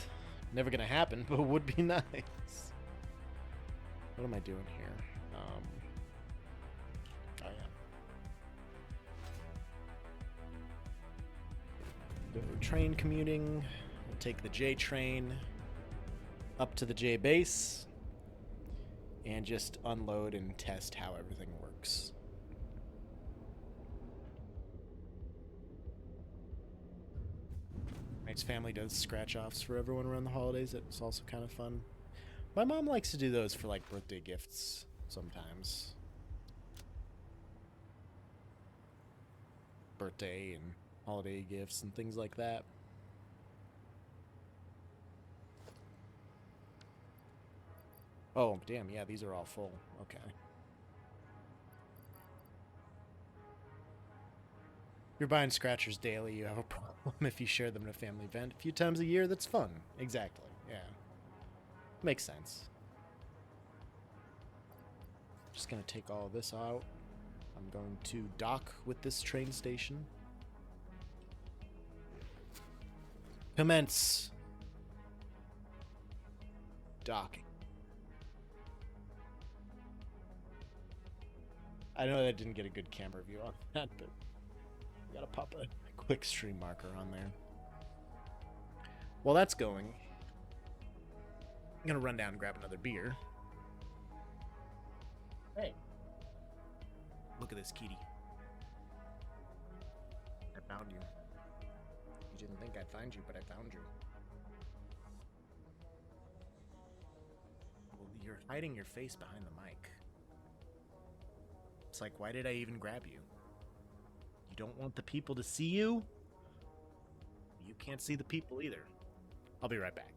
Never gonna happen, but would be nice. What am I doing here? Oh yeah. Go train commuting. We'll take the J train up to the J base and just unload and test how everything works. Knight's family does scratch-offs for everyone around the holidays. It's also kind of fun. My mom likes to do those for, like, birthday gifts sometimes. Birthday and holiday gifts and things like that. Oh, damn, yeah, these are all full. Okay. You're buying scratchers daily, you have a problem if you share them in a family event. A few times a year, that's fun. Exactly, yeah. Makes sense. Just gonna take all of this out. I'm going to dock with this train station. Commence docking. I know that didn't get a good camera view on that, but I gotta pop a quick stream marker on there. While that's going, I'm gonna run down and grab another beer. Hey. Look at this, kitty. I found you. You didn't think I'd find you, but I found you. Well, you're hiding your face behind the mic. It's like, why did I even grab you? You don't want the people to see you? You can't see the people either. I'll be right back.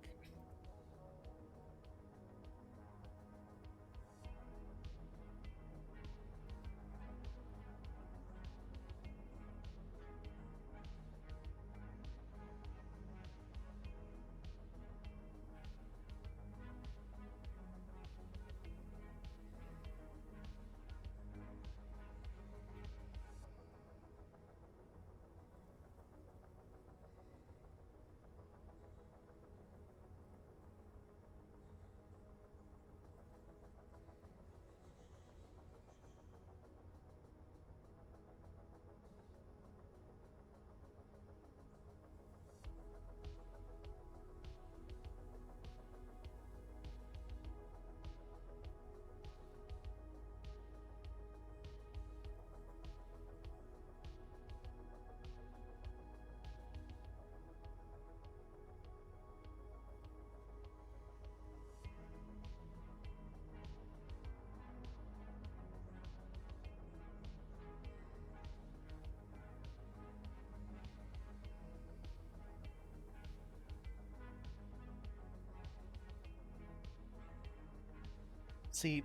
See,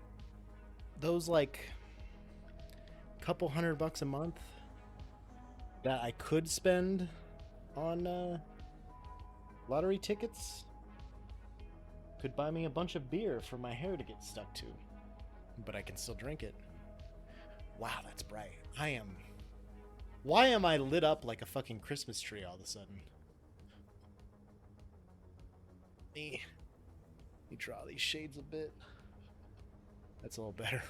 those like couple $100 a month that I could spend on lottery tickets could buy me a bunch of beer for my hair to get stuck to, but I can still drink it. Wow, that's bright. Why am I lit up like a fucking Christmas tree all of a sudden? Let me draw these shades a bit. That's a little better.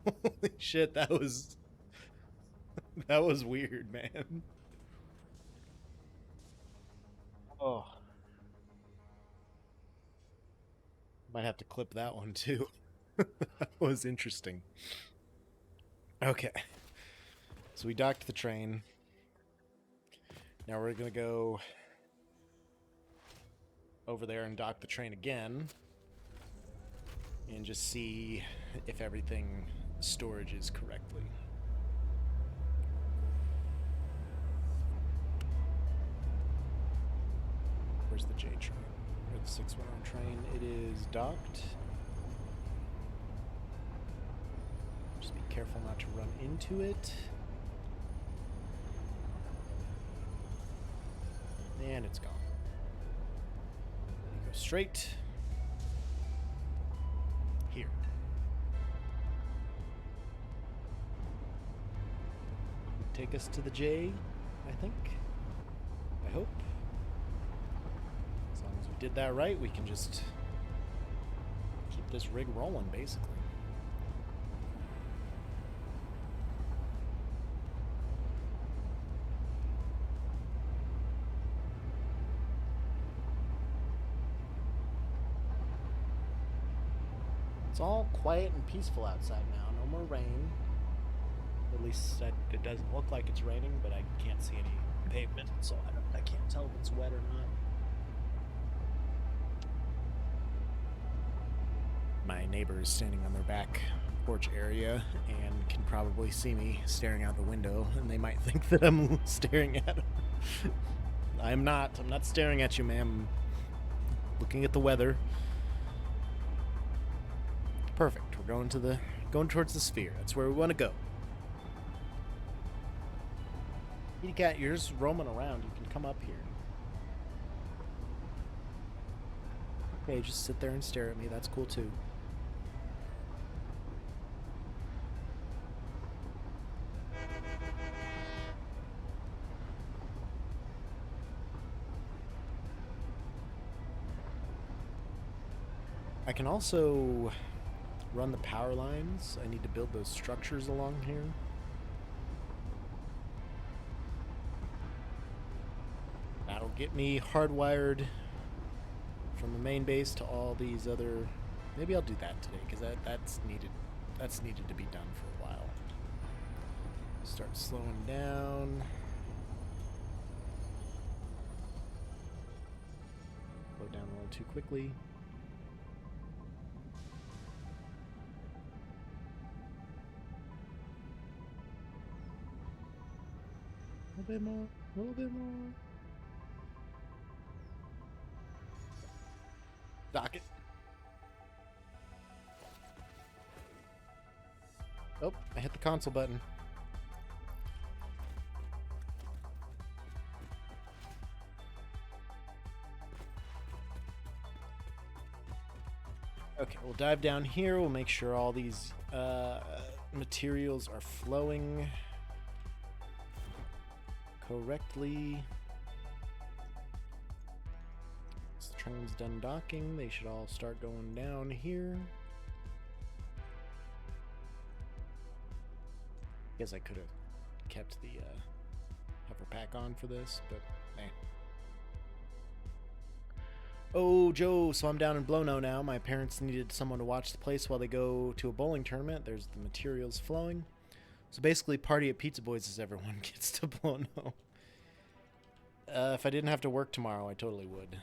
Holy shit, that was weird, man. Oh. Might have to clip that one too. That was interesting. Okay. So we docked the train. Now we're gonna go over there and dock the train again. And just see if everything storages correctly. Where's the J train? Or the 610 train? It is docked. careful not to run into it. And it's gone. You go straight here. Take us to the J, I think. I hope. As long as we did that right, we can just keep this rig rolling, basically. It's all quiet and peaceful outside now. No more rain. At least it doesn't look like it's raining, but I can't see any pavement, so I can't tell if it's wet or not. My neighbor is standing on their back porch area and can probably see me staring out the window, and they might think that I'm staring at them. I'm not staring at you, ma'am. I'm looking at the weather. Perfect. We're going towards the sphere. That's where we want to go. Kitty cat, you're just roaming around. You can come up here. Okay, just sit there and stare at me. That's cool too. I can also run the power lines. I need to build those structures along here. That'll get me hardwired from the main base to all these other... Maybe I'll do that today, because that's needed to be done for a while. Start slowing down. Slow down a little too quickly. A little bit more, a little bit more. Dock it. Oh, I hit the console button. Okay, we'll dive down here. We'll make sure all these materials are flowing correctly. Once the train's done docking, they should all start going down here. Guess I could have kept the hover pack on for this, but eh. Oh, Joe, so I'm down in Blono now. My parents needed someone to watch the place while they go to a bowling tournament. There's the materials flowing. So basically, party at Pizza Boys as everyone gets to Blono. If I didn't have to work tomorrow, I totally would.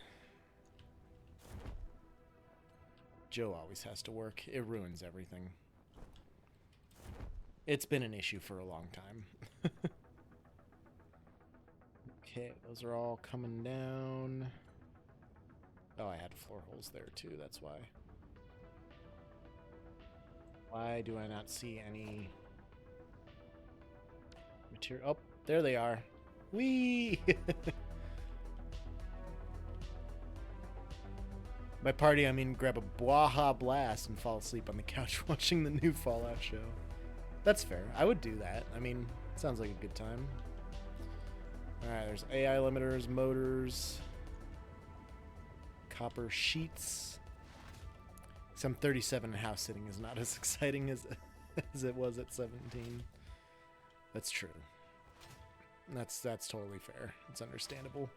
Joe always has to work. It ruins everything. It's been an issue for a long time. Okay, those are all coming down. Oh, I had floor holes there too, that's why. Why do I not see any material? Oh, there they are. Whee! By party, I mean grab a Baja Blast and fall asleep on the couch watching the new Fallout show. That's fair. I would do that. I mean, it sounds like a good time. Alright, there's AI limiters, motors, copper sheets. Some 37 and house sitting is not as exciting as it was at 17. That's true. That's totally fair. It's understandable.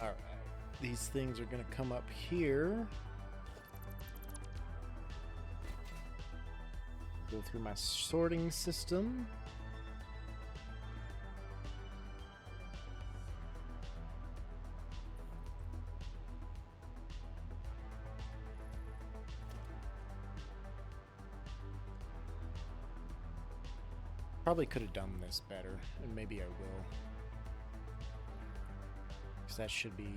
All right. These things are going to come up here. Go through my sorting system. Probably could have done this better, and maybe I will. Because that should be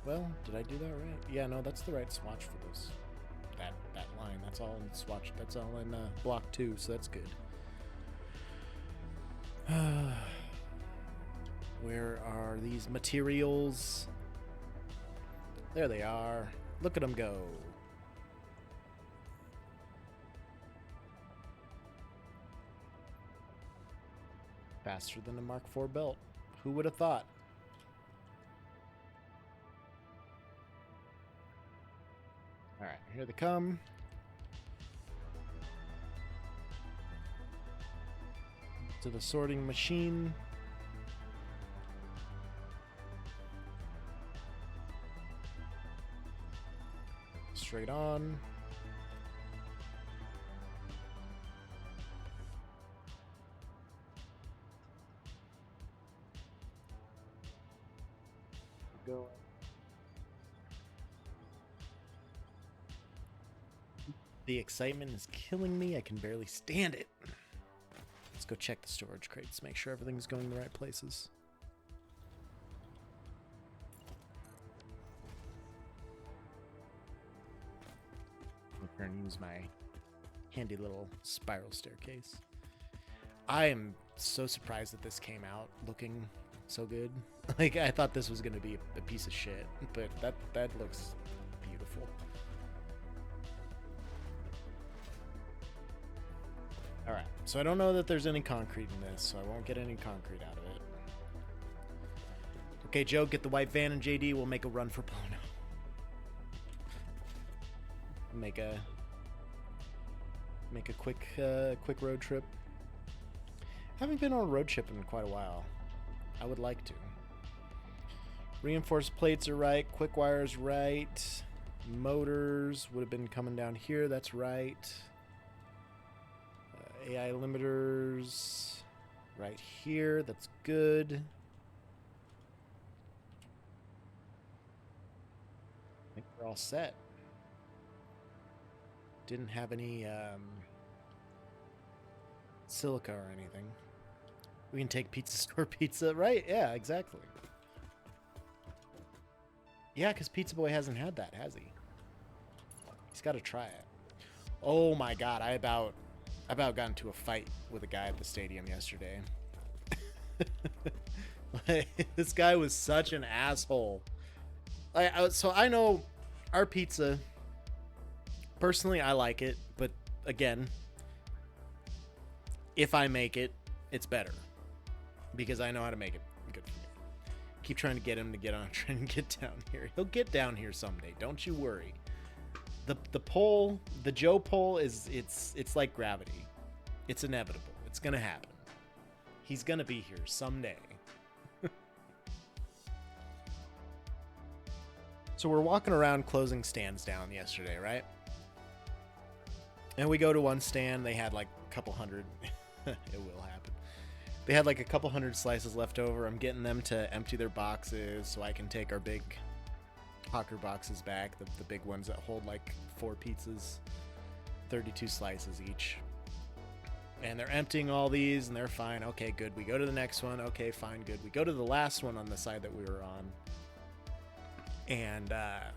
Well, did I do that right? Yeah, no, that's the right swatch for this. That line. That's all in swatch. That's all in block 2, so that's good. Where are these materials? There they are. Look at them go. Faster than a Mark IV belt. Who would have thought? Alright, here they come. To the sorting machine. Straight on. Go. The excitement is killing me. I can barely stand it. Let's go check the storage crates, make sure everything's going in the right places. I'm going to use my handy little spiral staircase. I am so surprised that this came out looking so good. Like, I thought this was going to be a piece of shit, but that looks beautiful. Alright, so I don't know that there's any concrete in this, so I won't get any concrete out of it. Okay, Joe, get the white van and JD. We'll make a run for Pono. Make a quick road trip. Haven't been on a road trip in quite a while. I would like to. Reinforced plates are right. Quick wires right. Motors would have been coming down here. That's right. AI limiters right here. That's good. I think we're all set. Didn't have any silica or anything. We can take pizza store pizza, right? Yeah, exactly. Yeah, because Pizza Boy hasn't had that, has he? He's got to try it. Oh my god, I about got into a fight with a guy at the stadium yesterday. This guy was such an asshole. So I know our pizza, personally, I like it, but again, if I make it, it's better because I know how to make it good for me. Keep trying to get him to get on a train and get down here. He'll get down here someday. Don't you worry. The pole, the Joe pole it's like gravity. It's inevitable. It's gonna happen. He's gonna be here someday. So we're walking around closing stands down yesterday, right? And we go to one stand. They had like a couple hundred. It will happen. They had like a couple hundred slices left over. I'm getting them to empty their boxes so I can take our big Hawker boxes back, the big ones that hold like 4 pizzas, 32 slices each. And they're emptying all these and they're fine. Okay, good. We go to the next one. Okay, fine, good. We go to the last one on the side that we were on. And I'm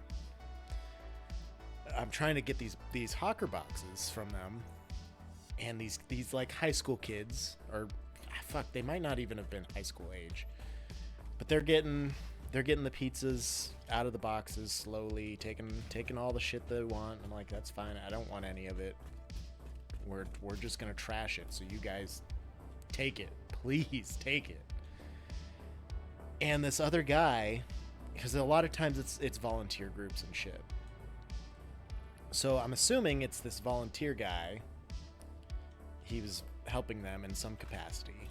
trying to get these Hawker boxes from them. And these like high school kids, or fuck, they might not even have been high school age. But they're getting the pizzas out of the boxes slowly, taking all the shit they want. I'm like, that's fine. I don't want any of it. We're just gonna trash it. So you guys take it, please take it. And this other guy, because a lot of times it's volunteer groups and shit. So I'm assuming it's this volunteer guy. He was helping them in some capacity.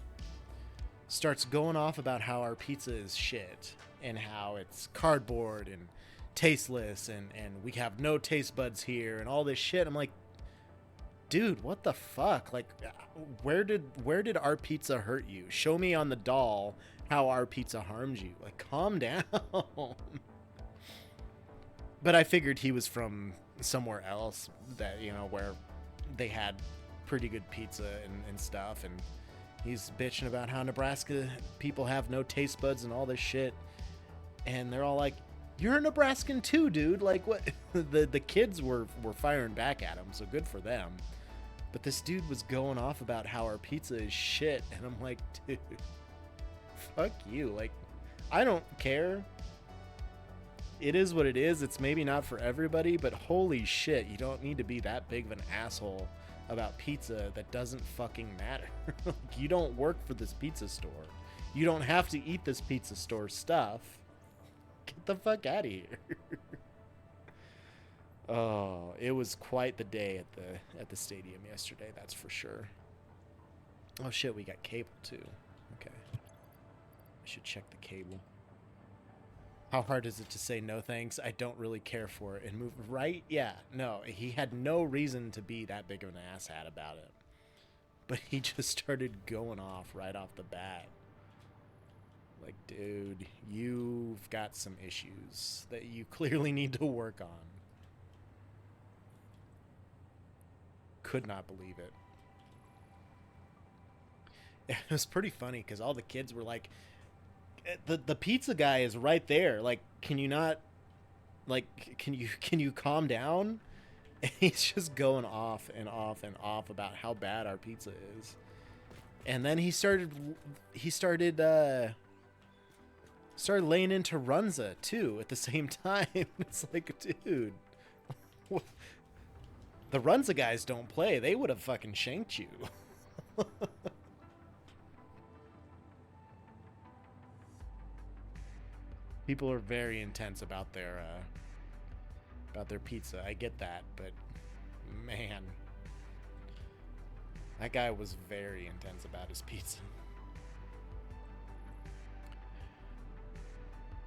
Starts going off about how our pizza is shit and how it's cardboard and tasteless and we have no taste buds here and all this shit. I'm like, dude, what the fuck? Like, where did our pizza hurt you? Show me on the doll how our pizza harms you. Like, calm down. But I figured he was from somewhere else that, you know, where they had pretty good pizza and stuff, and he's bitching about how Nebraska people have no taste buds and all this shit, and they're all like, You're a Nebraskan too, dude. Like what? The kids were firing back at him, so good for them. But this dude was going off about how our pizza is shit, and I'm like, dude, fuck you. Like, I don't care. It is what it is. It's maybe not for everybody, but holy shit, you don't need to be that big of an asshole about pizza that doesn't fucking matter. You don't work for this pizza store. You don't have to eat this pizza store stuff. Get the fuck out of here. Oh, it was quite the day at the stadium yesterday, that's for sure. Oh shit, we got cable too. Okay. I should check the cable. How hard is it to say no thanks? I don't really care for it and move right? Yeah, no, he had no reason to be that big of an asshat about it. But he just started going off right off the bat. Like, dude, you've got some issues that you clearly need to work on. Could not believe it. It was pretty funny because all the kids were like, the pizza guy is right there. Like, can you not, like, can you calm down? And he's just going off and off and off about how bad our pizza is. And then he started laying into Runza too at the same time. It's like, dude, the Runza guys don't play. They would have fucking shanked you. People are very intense about their pizza. I get that, but man, that guy was very intense about his pizza.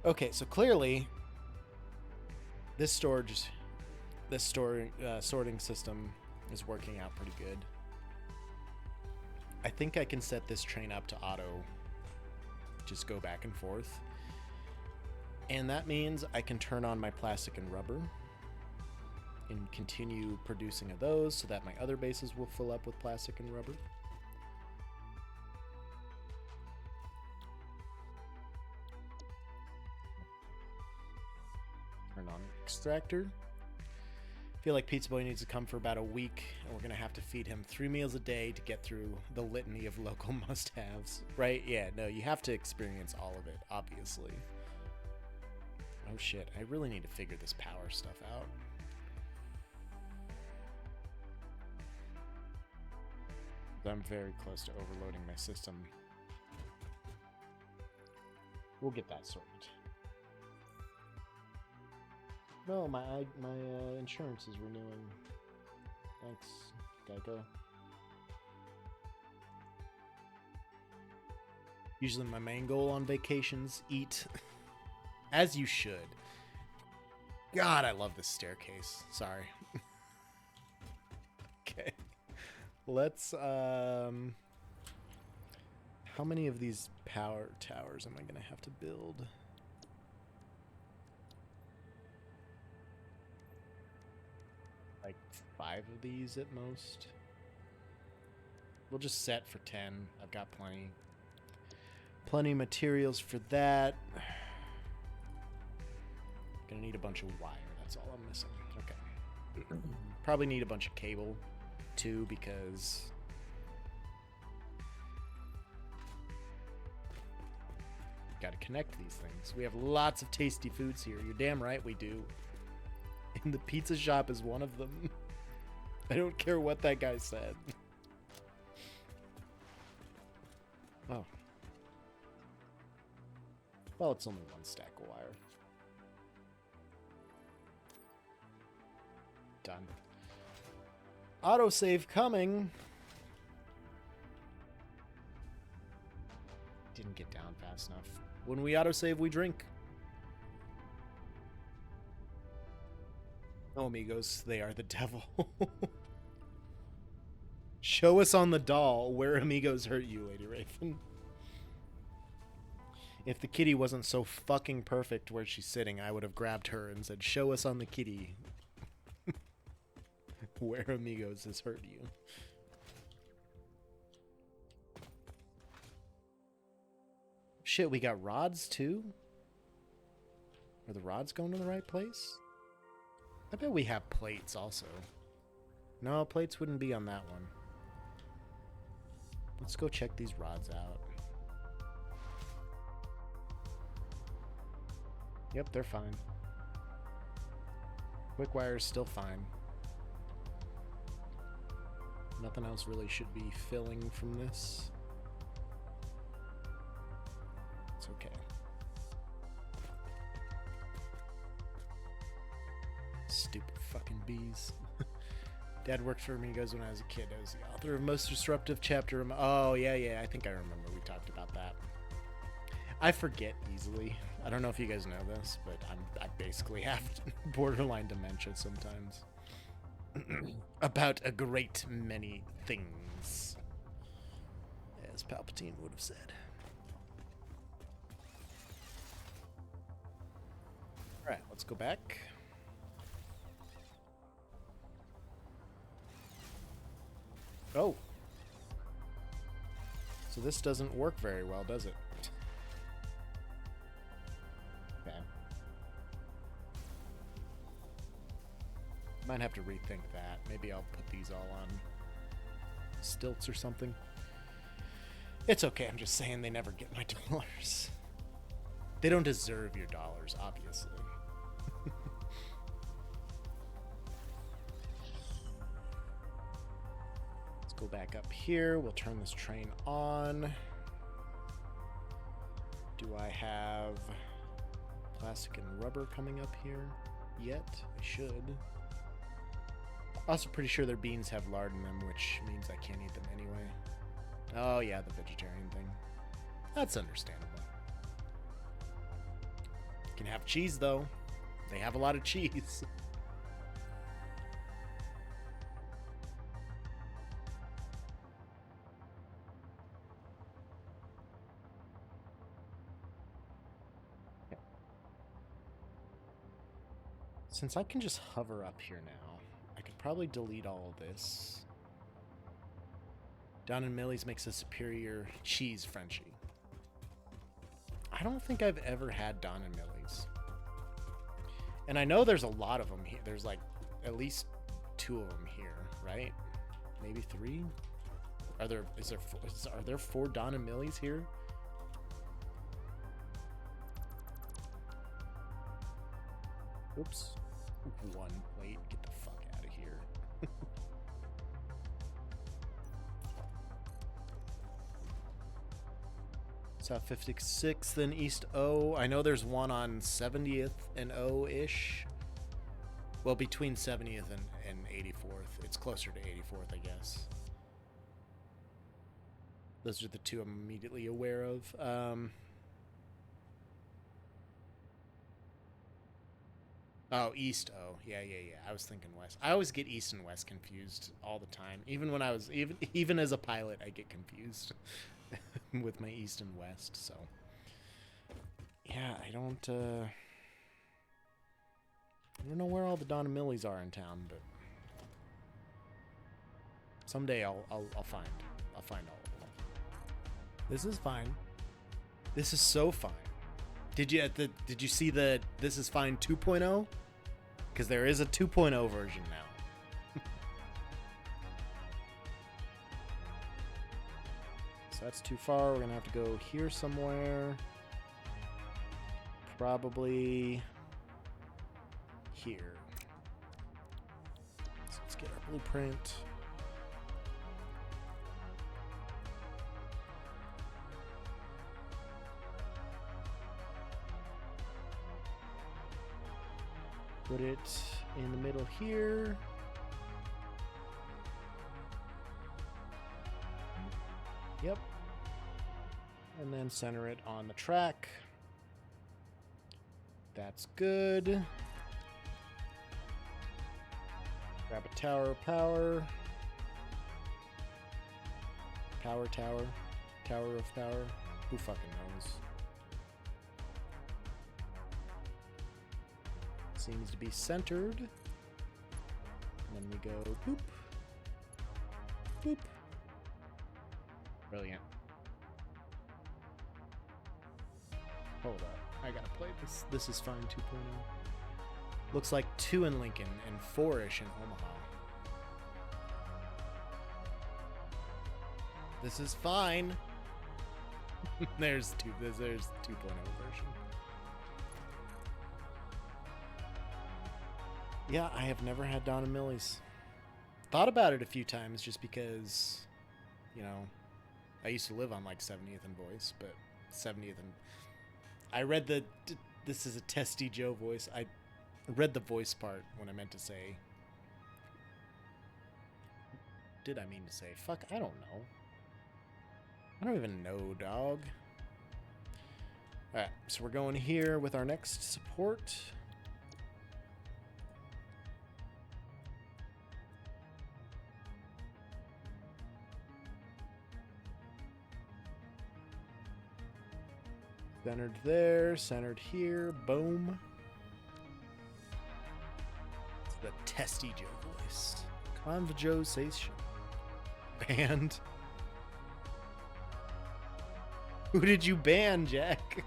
Okay, so clearly this sorting system is working out pretty good. I think I can set this train up to auto just go back and forth. And that means I can turn on my plastic and rubber and continue producing of those so that my other bases will fill up with plastic and rubber. Turn on extractor. I feel like Pizza Boy needs to come for about a week, and we're going to have to feed him 3 meals a day to get through the litany of local must-haves. Right? Yeah, no, you have to experience all of it, obviously. Oh shit, I really need to figure this power stuff out. I'm very close to overloading my system. We'll get that sorted. No, my insurance is renewing. Thanks, Geico. Usually my main goal on vacations, eat. As you should. God, I love this staircase. Sorry. Okay. Let's, how many of these power towers am I going to have to build? Like 5 of these at most. We'll just set for 10. I've got plenty. Plenty of materials for that. Gonna need a bunch of wire. That's all I'm missing. Okay. Probably need a bunch of cable too, because gotta connect these things. We have lots of tasty foods here. You're damn right we do. And the pizza shop is one of them. I don't care what that guy said. Oh. Well, it's only 1 stack of wire. Done. Autosave coming. Didn't get down fast enough. When we autosave, we drink. Oh, amigos, they are the devil. Show us on the doll where amigos hurt you, Lady Raven. If the kitty wasn't so fucking perfect where she's sitting, I would have grabbed her and said, show us on the kitty where amigos has hurt you. Shit, we got rods too? Are the rods going to the right place? I bet we have plates also. No, plates wouldn't be on that one. Let's go check these rods out. Yep, they're fine. Quick wire is still fine. Nothing else really should be filling from this. It's okay. Stupid fucking bees. Dad worked for me, goes, when I was a kid. I was the author of Most Disruptive Chapter. Oh, yeah. I think I remember we talked about that. I forget easily. I don't know if you guys know this, but I basically have borderline dementia sometimes. About a great many things, as Palpatine would have said. Alright, let's go back. Oh. So this doesn't work very well, does it? Okay. Might have to rethink that. Maybe I'll put these all on stilts or something. It's okay, I'm just saying they never get my dollars. They don't deserve your dollars, obviously. Let's go back up here. We'll turn this train on. Do I have plastic and rubber coming up here yet? I should. Also pretty sure their beans have lard in them, which means I can't eat them anyway. Oh yeah, the vegetarian thing. That's understandable. Can have cheese though. They have a lot of cheese. Since I can just hover up here now, I could probably delete all of this. Don and Millie's makes a superior cheese Frenchie. I don't think I've ever had Don and Millie's. And I know there's a lot of them here. There's like at least 2 of them here, right? Maybe 3? Are there 4 Don and Millie's here? Oops. 1 plate. Get the fuck out of here. South 56th and East O. I know there's one on 70th and O-ish. Well, between 70th and 84th. It's closer to 84th, I guess. Those are the 2 I'm immediately aware of. Oh, East O. Yeah. I was thinking West. I always get East and West confused all the time. Even when I was even as a pilot, I get confused with my East and West. So yeah, I don't know where all the Don and Millies are in town, but someday I'll find all of them. This is fine. This is so fine. Did you see the This Is Fine 2.0? Because there is a 2.0 version now. So that's too far. We're gonna have to go here somewhere. Probably here. So let's get our blueprint. Put it in the middle here. Yep. And then center it on the track. That's good. Grab a tower of power. Power tower. Tower of power. Who fucking knows? Seems to be centered. And then we go boop. Boop. Brilliant. Hold up. I gotta play this. This is fine 2.0. Looks like 2 in Lincoln and 4-ish in Omaha. This is fine. There's 2.0 version. Yeah, I have never had Don and Millie's. Thought about it a few times just because, you know, I used to live on like 70th and Voice, but 70th and I read the this is a Testy Joe voice. I read the voice part when I meant to say. Did I mean to say? Fuck, I don't know. I don't even know, dog. Alright, so we're going here with our next support. Centered there, centered here, boom. It's the Testy Joe voice. Conversation. Banned. Who did you ban, Jack?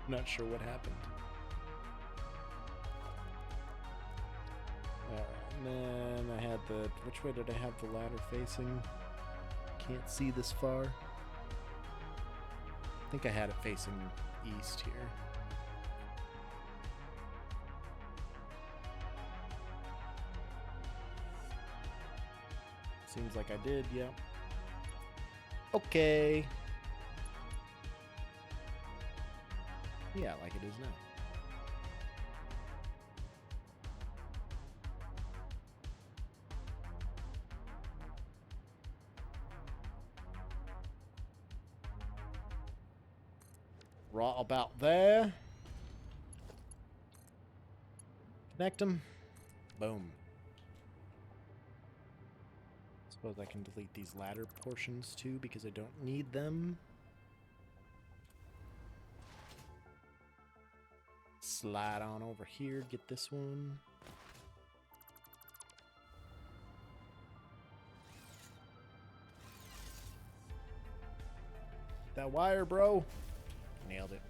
I'm not sure what happened. Alright, and then I had the... Which way did I have the ladder facing? Can't see this far. I think I had it facing east here. Seems like I did, yeah. Okay. Yeah, like it is now. Right about there. Connect them. Boom. Suppose I can delete these ladder portions too because I don't need them. Slide on over here, get this one. That wire, bro. Nailed it.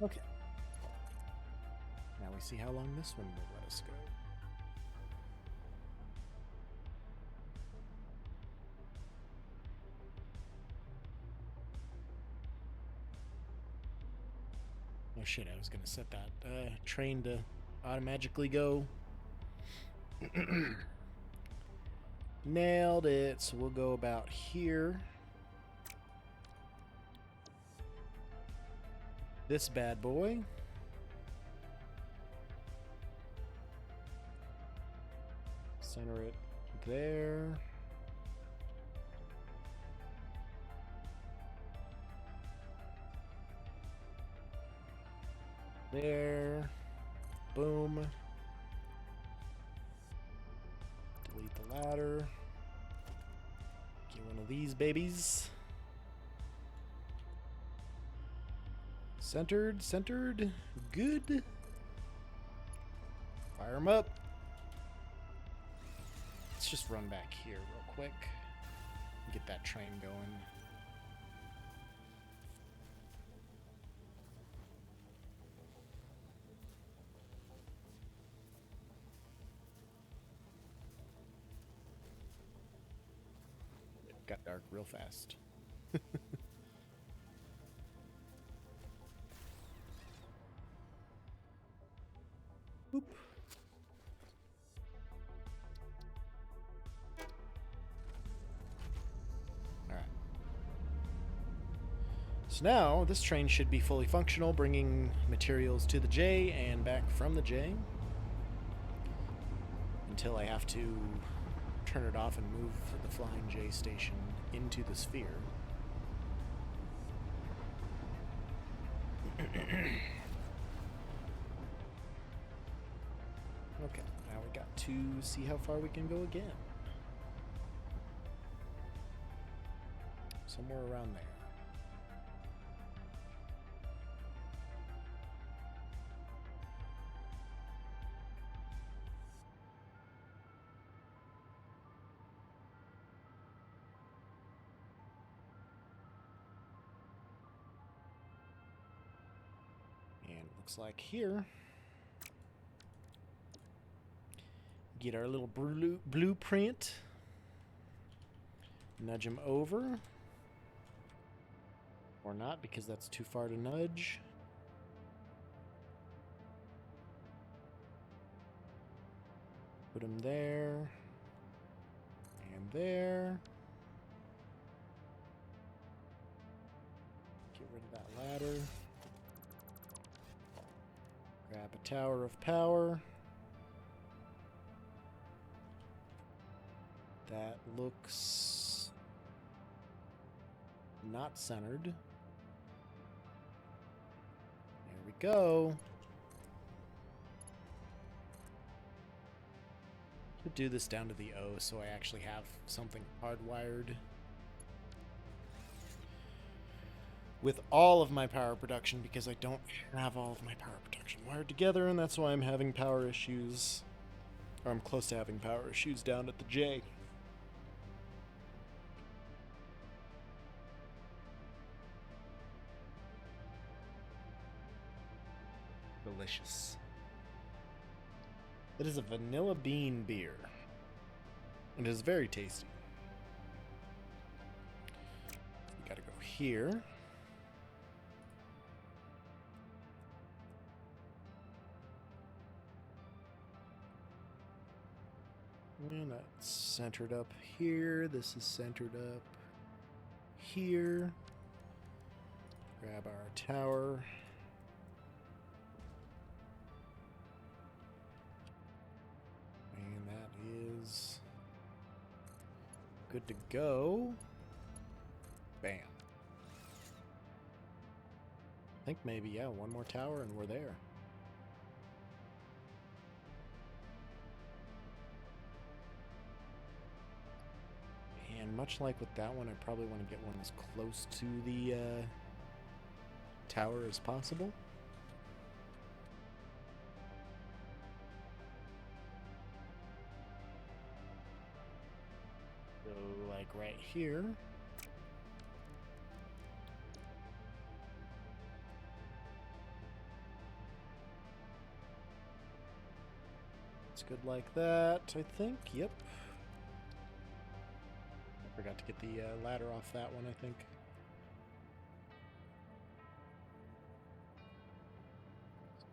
Okay. Now we see how long this one will let us go. Oh shit, I was gonna set that train to automatically go. Nailed it. So we'll go about here. This bad boy. Center it there. There. Boom. Delete the ladder. Get one of these babies. Centered, centered. Good. Fire them up. Let's just run back here real quick. Get that train going. It got dark real fast. Boop. Alright. So now, this train should be fully functional, bringing materials to the J and back from the J. Until I have to turn it off and move the flying J station into the sphere. Okay, now we got to see how far we can go again. Somewhere around there. And it looks like here, get our little blueprint. Nudge him over. Or not, because that's too far to nudge. Put him there. And there. Get rid of that ladder. Grab a tower of power. That looks not centered. There we go. To do this down to the O so I actually have something hardwired with all of my power production, because I don't have all of my power production wired together, and that's why I'm having power issues, or I'm close to having power issues down at the J. Delicious. It is a vanilla bean beer. It is very tasty. We gotta go here. And that's centered up here. This is centered up here. Grab our tower. And that is good to go. Bam. I think maybe, yeah, one more tower and we're there. And much like with that one, I probably want to get one as close to the tower as possible. So, like right here. It's good like that, I think. Yep. I forgot to get the ladder off that one, I think.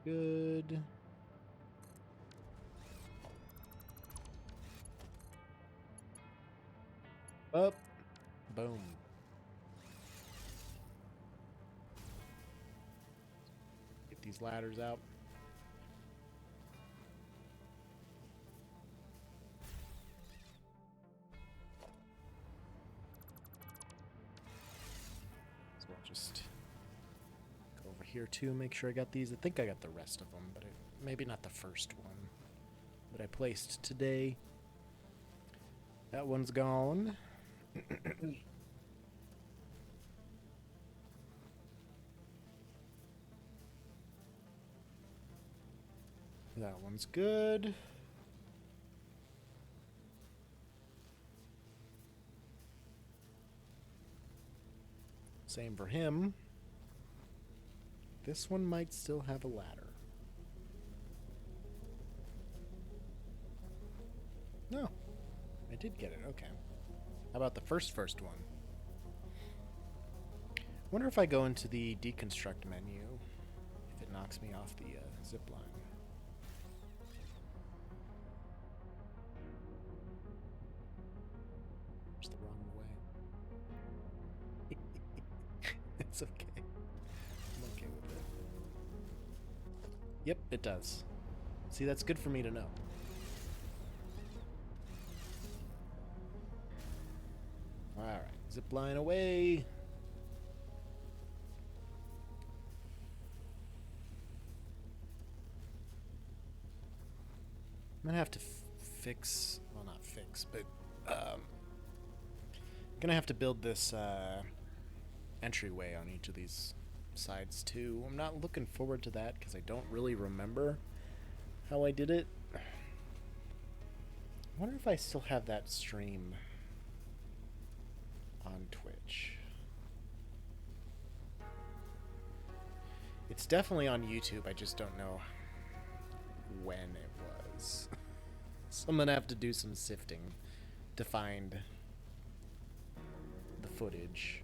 Good. Up. Boom. Get these ladders out. So I'll just go over here too, make sure I got these. I think I got the rest of them, but maybe not the first one that I placed today. That one's gone. That one's good. Same for him. This one might still have a ladder. No. I did get it, okay. How about the first one? Wonder if I go into the deconstruct menu, if it knocks me off the zip line. It's the wrong way. It's okay. I'm okay with it. Yep, it does. See, that's good for me to know. Alright, zip line away. I'm gonna have to fix, well, not fix, but Gonna have to build this entryway on each of these sides too. I'm not looking forward to that because I don't really remember how I did it. I wonder if I still have that stream on Twitch. It's definitely on YouTube. I just don't know when it was. So I'm gonna have to do some sifting to find the footage.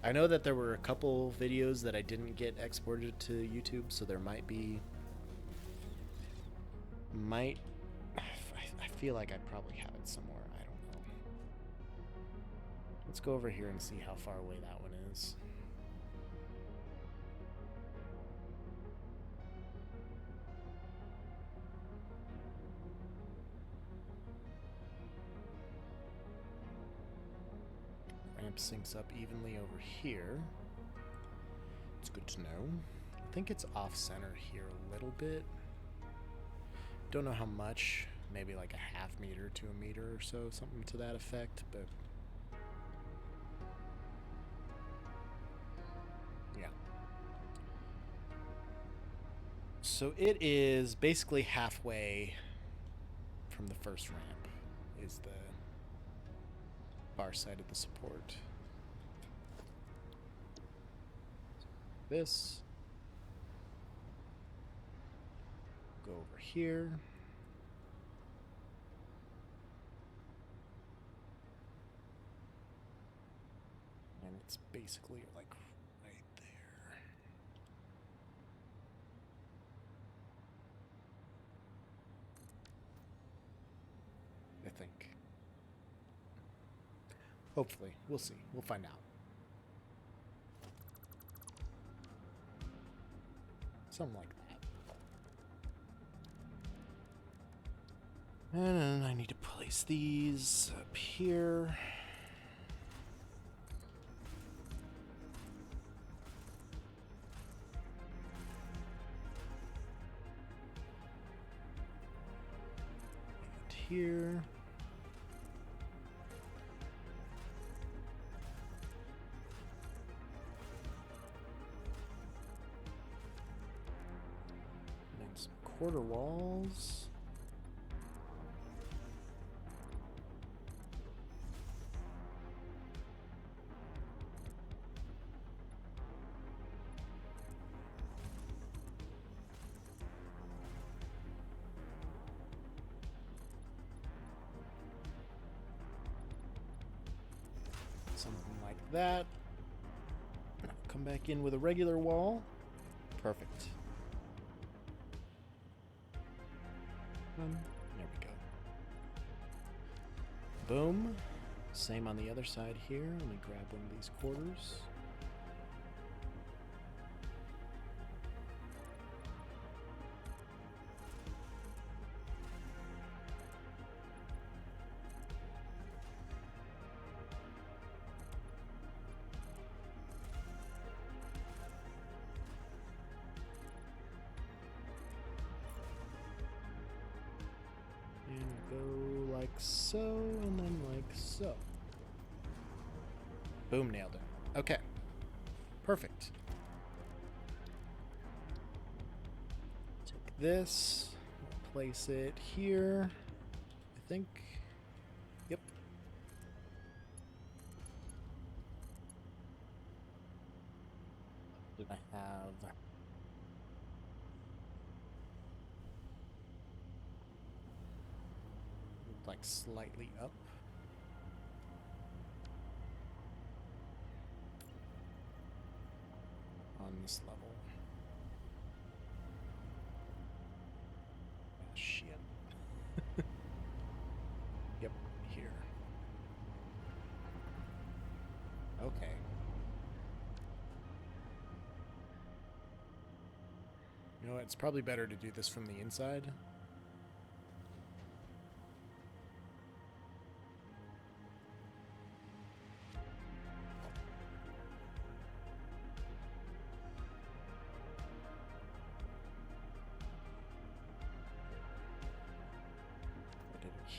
I know that there were a couple videos that I didn't get exported to YouTube, so there might be... I feel like I probably have it somewhere. I don't know. Let's go over here and see how far away that one is. Ramp syncs up evenly over here. It's good to know. I think it's off center here a little bit. Don't know how much. Maybe like a half meter to a meter or so, something to that effect, but yeah. So it is basically halfway from the first ramp is the far side of the support. This. Go over here. And it's basically like right there. I think. Hopefully. We'll see. We'll find out. Something like that. And then I need to place these up here. And here. And then some quarter walls. Something like that. Come back in with a regular wall. Perfect. There we go. Boom. Same on the other side here. Let me grab one of these quarters. Go like so, and then like so. Boom, nailed it. Okay. Perfect. Take this, place it here, I think. Yep. Did I have... like slightly up. On this level. Oh, shit. Yep, here. Okay. You know what? It's probably better to do this from the inside.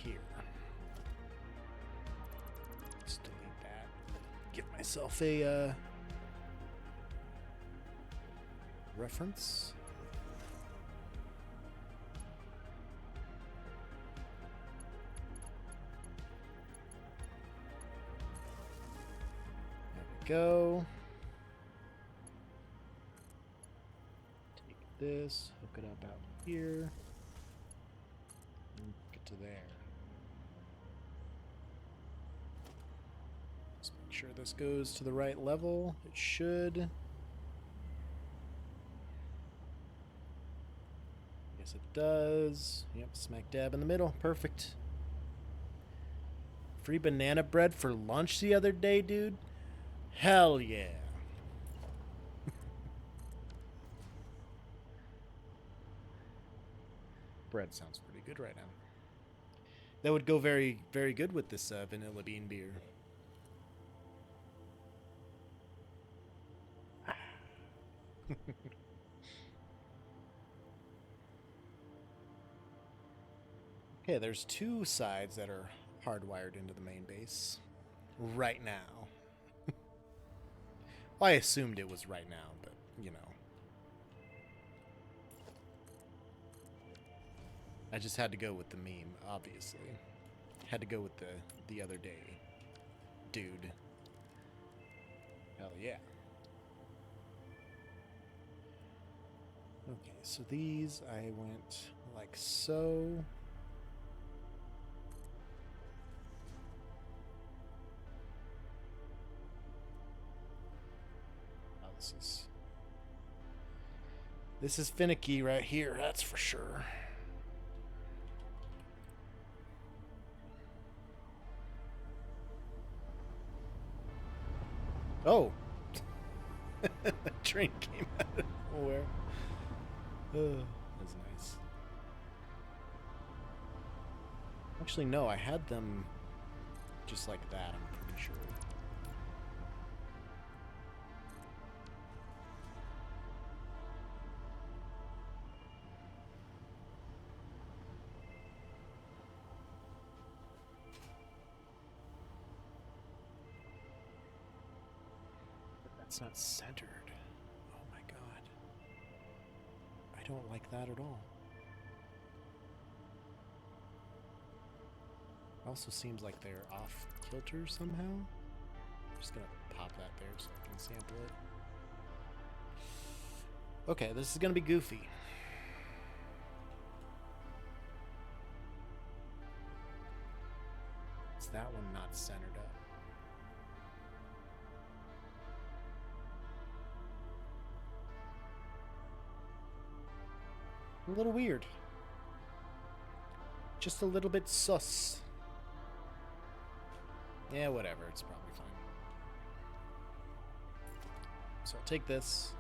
Here. Let's delete that. Give myself a reference. There we go. Take this, hook it up out here, and get to there. Let's make sure this goes to the right level. It should. Yes, it does. Yep, smack dab in the middle. Perfect. Free banana bread for lunch the other day, dude? Hell yeah. Bread sounds pretty good right now. That would go very, very good with this vanilla bean beer. Okay, there's two sides that are hardwired into the main base right now. Well, I assumed it was right now, but, you know. I just had to go with the meme, obviously. Had to go with the other day. Dude. Hell yeah. Okay, so these I went like so. Oh, this is finicky right here, that's for sure. Oh! A train came out of nowhere. That's nice. Actually, no, I had them just like that, I'm pretty sure. It's not centered. Oh my god. I don't like that at all. Also seems like they're off kilter somehow. I'm just gonna pop that there so I can sample it. Okay, this is gonna be goofy. Is that one not centered up? A little weird. Just a little bit sus. Yeah, whatever. It's probably fine. So I'll take this.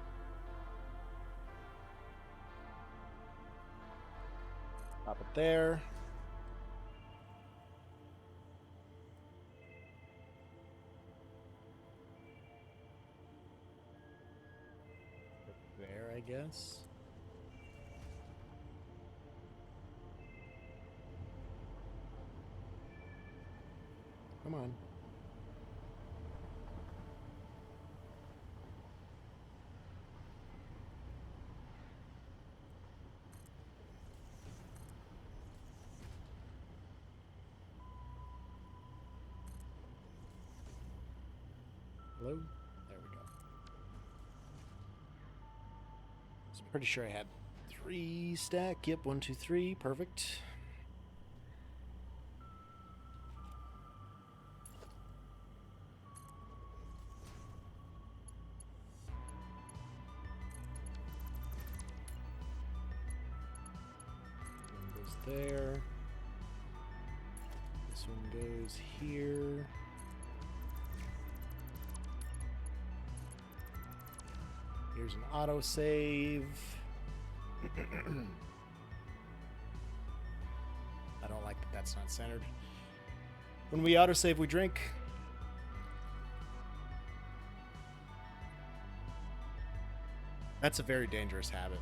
Pop it there. Put it there, I guess. Come on. Hello? There we go. So I'm pretty sure I had 3 stack. Yep, 1, 2, 3. Perfect. There. This one goes here. Here's an autosave. I don't like that that's not centered. When we autosave, we drink. That's a very dangerous habit.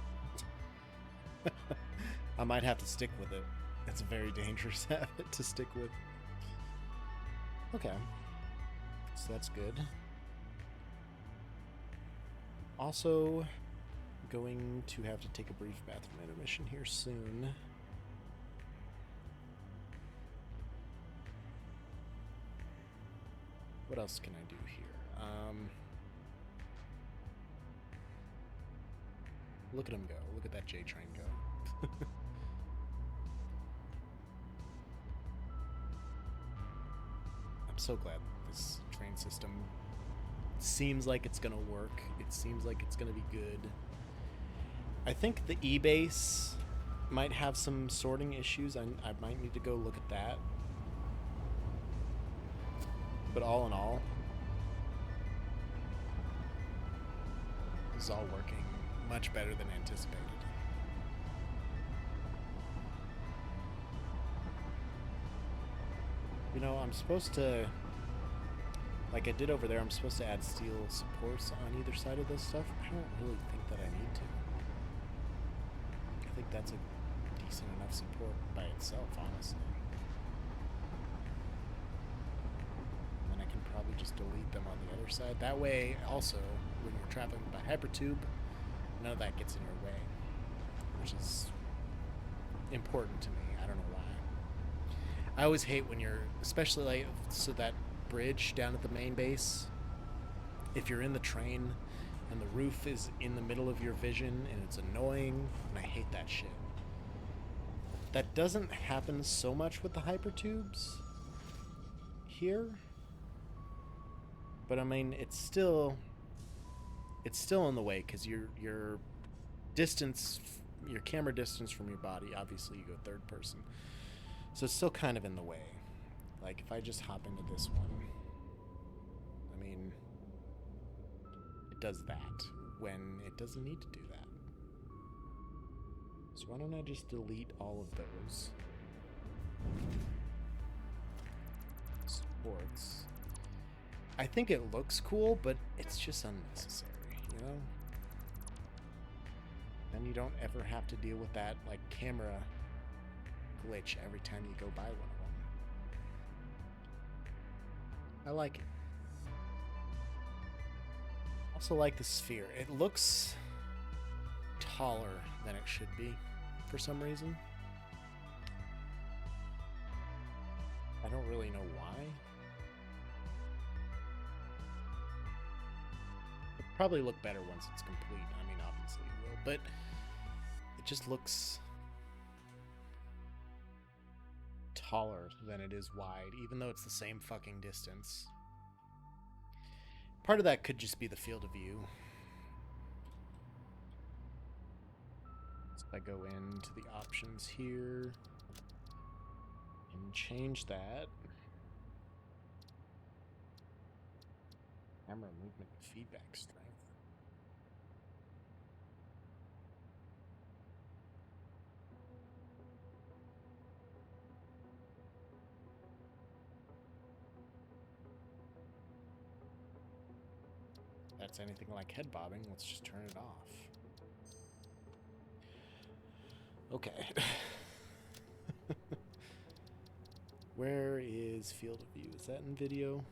I might have to stick with it. It's a very dangerous habit to stick with. Okay. So that's good. Also, going to have to take a brief bathroom intermission here soon. What else can I do here? Look at him go. Look at that J train go. I'm so glad this train system seems like it's gonna work. It seems like it's gonna be good. I think the E-base might have some sorting issues. I might need to go look at that. But all in all, this is all working much better than anticipated. You know, I'm supposed to, like I did over there, I'm supposed to add steel supports on either side of this stuff. I don't really think that I need to. I think that's a decent enough support by itself, honestly. And I can probably just delete them on the other side. That way, also, when you're traveling by Hypertube, none of that gets in your way, which is important to me. I don't know why. I always hate when you're, especially like, so that bridge down at the main base, if you're in the train and the roof is in the middle of your vision and it's annoying, and I hate that shit. That doesn't happen so much with the Hypertubes here, but I mean, it's still in the way because your distance, your camera distance from your body, obviously you go third person, so it's still kind of in the way. Like if I just hop into this one, I mean, it does that when it doesn't need to do that. So why don't I just delete all of those supports? I think it looks cool, but it's just unnecessary, you know? And you don't ever have to deal with that, like, camera glitch every time you go by one of them. I like it. Also like the sphere. It looks taller than it should be for some reason. I don't really know why. It'll probably look better once it's complete. I mean, obviously it will, but it just looks taller than it is wide, even though it's the same fucking distance. Part of that could just be the field of view. So if I go into the options here and change that. Camera movement and feedback strength. If that's anything like head bobbing, let's just turn it off. Okay. Where is field of view? Is that in video?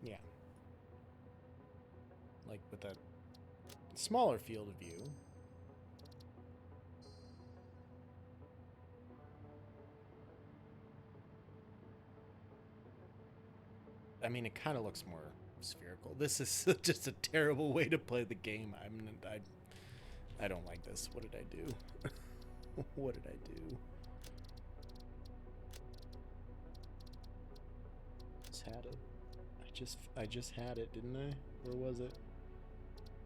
Yeah. Like with a smaller field of view. I mean, it kind of looks more spherical. This is just a terrible way to play the game. I don't like this. What did I do? What did I do? Just had it. I just had it, didn't I? Where was it?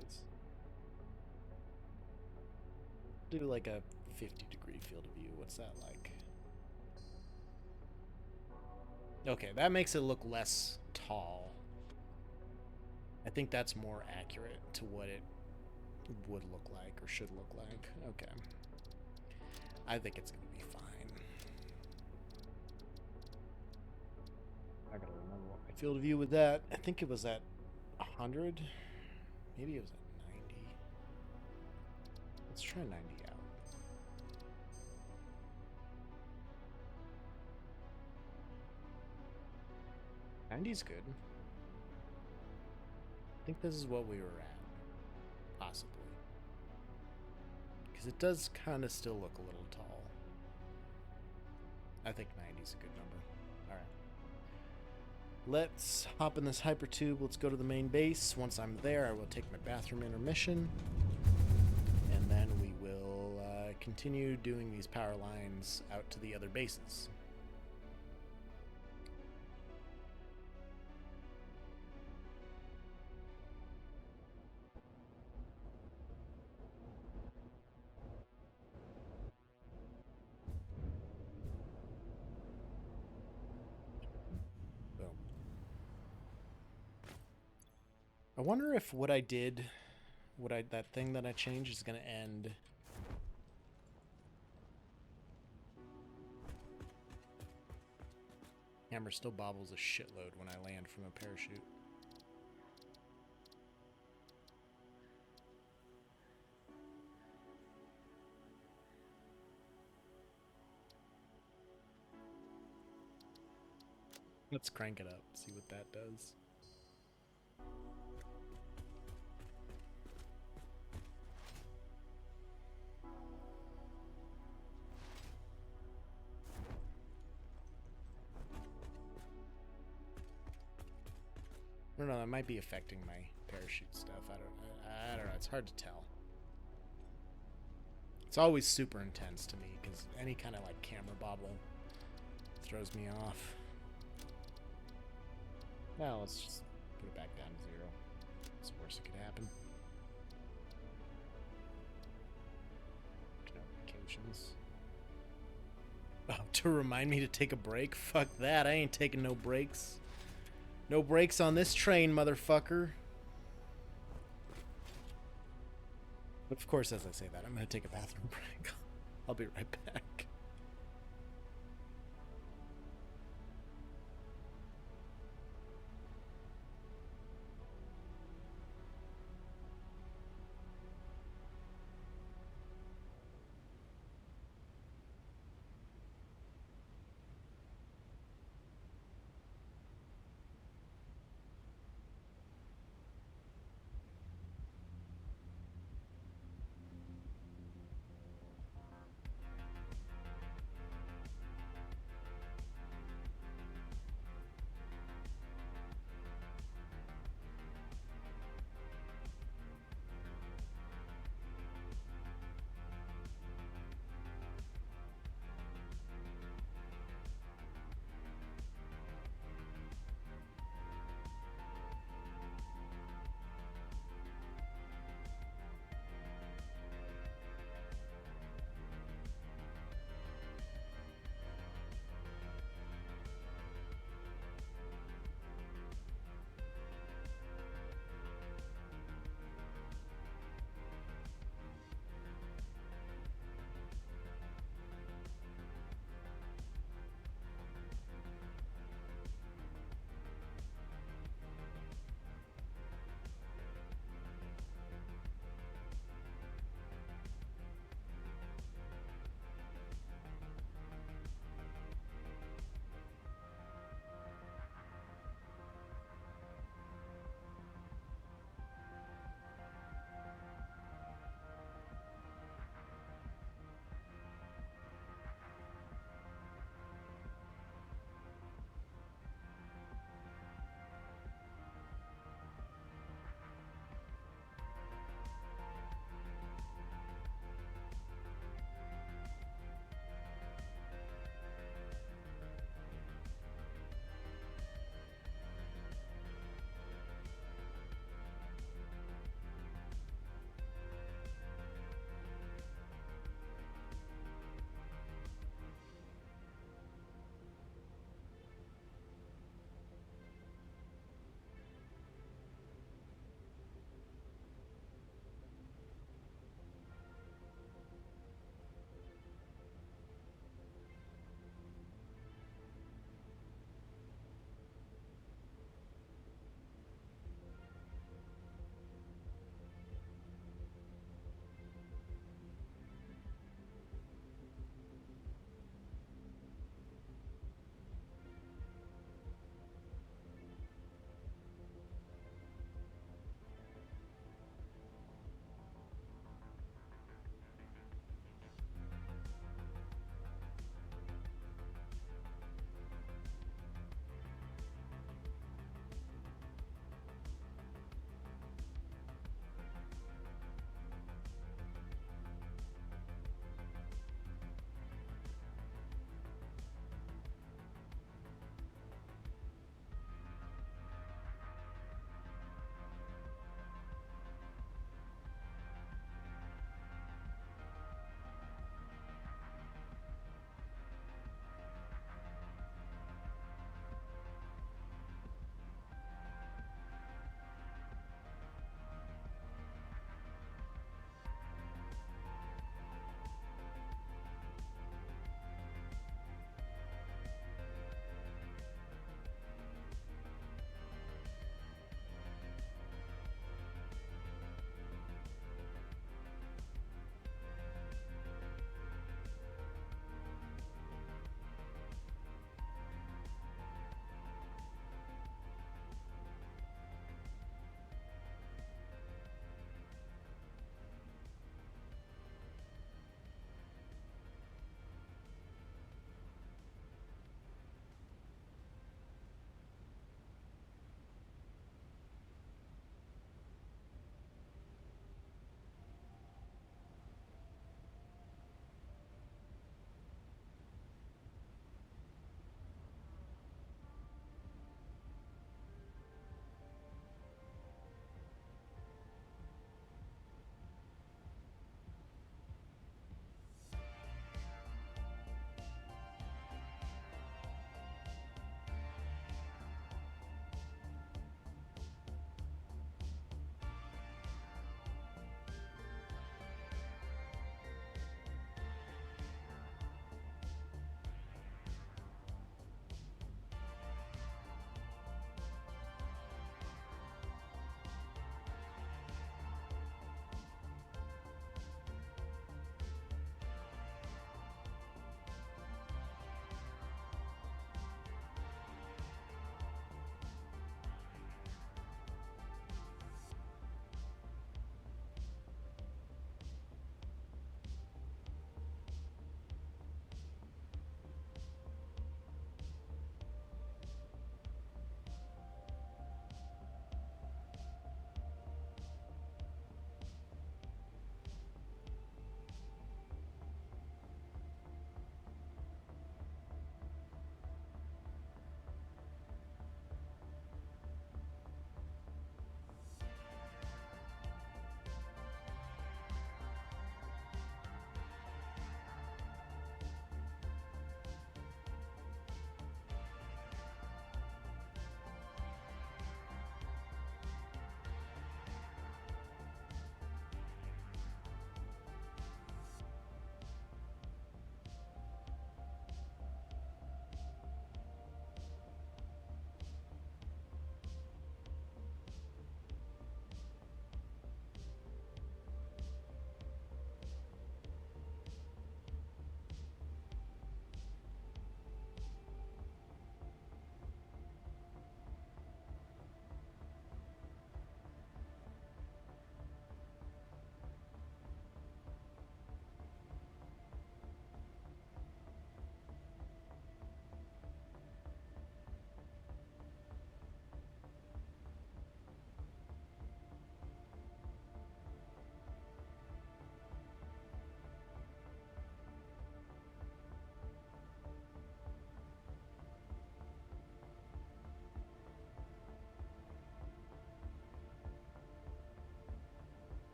It's do like a 50-degree field of view. What's that like? Okay, that makes it look less tall. I think that's more accurate to what it would look like or should look like. Okay. I think it's gonna be fine. I gotta remember what my field of view with that. I think it was at 100. Maybe it was at 90. Let's try 90 out. 90's good. I think this is what we were at. Possibly. Because it does kind of still look a little tall. I think 90's a good number. Alright. Let's hop in this hypertube. Let's go to the main base. Once I'm there, I will take my bathroom intermission. And then we will continue doing these power lines out to the other bases. Boom. I wonder if what I did, that thing that I changed is going to end. Hammer still bobbles a shitload when I land from a parachute. Let's crank it up, see what that does. I don't know, that might be affecting my parachute stuff. I don't know, it's hard to tell. It's always super intense to me, because any kind of like camera bobble throws me off. Now let's just put it back down to 0. It's the worst that could happen. Notifications. Oh, to remind me to take a break? Fuck that, I ain't taking no breaks. No breaks on this train, motherfucker. But of course, as I say that, I'm gonna take a bathroom break. I'll be right back.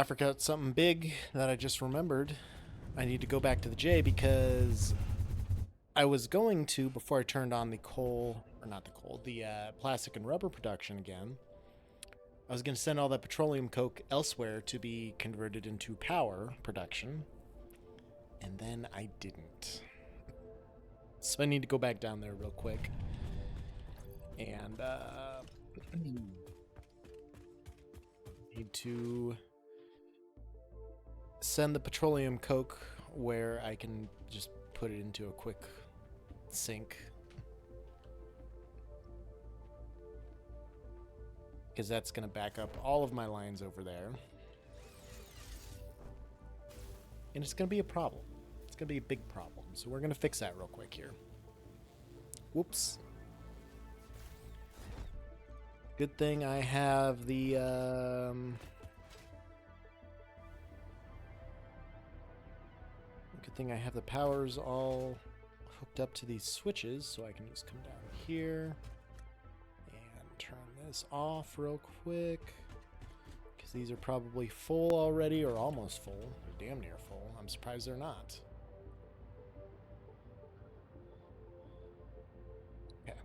I forgot something big that I just remembered. I need to go back to the J because I was going to, before I turned on the coal, or not the coal, the plastic and rubber production again, I was going to send all that petroleum coke elsewhere to be converted into power production, and then I didn't. So I need to go back down there real quick. And need to send the petroleum coke where I can just put it into a quick sink. Because that's going to back up all of my lines over there. And it's going to be a problem. It's going to be a big problem. So we're going to fix that real quick here. Whoops. Good thing I have the... Good thing I have the powers all hooked up to these switches, so I can just come down here and turn this off real quick. Because these are probably full already, or almost full. They're damn near full. I'm surprised they're not. Okay.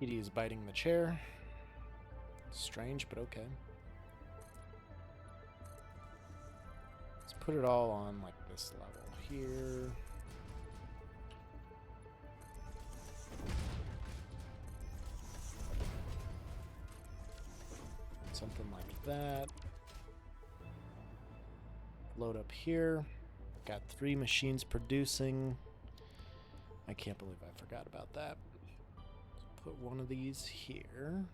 Edie is biting the chair. Strange, but okay. Let's put it all on like this level here. Something like that. Load up here. Got 3 machines producing. I can't believe I forgot about that. Put one of these here.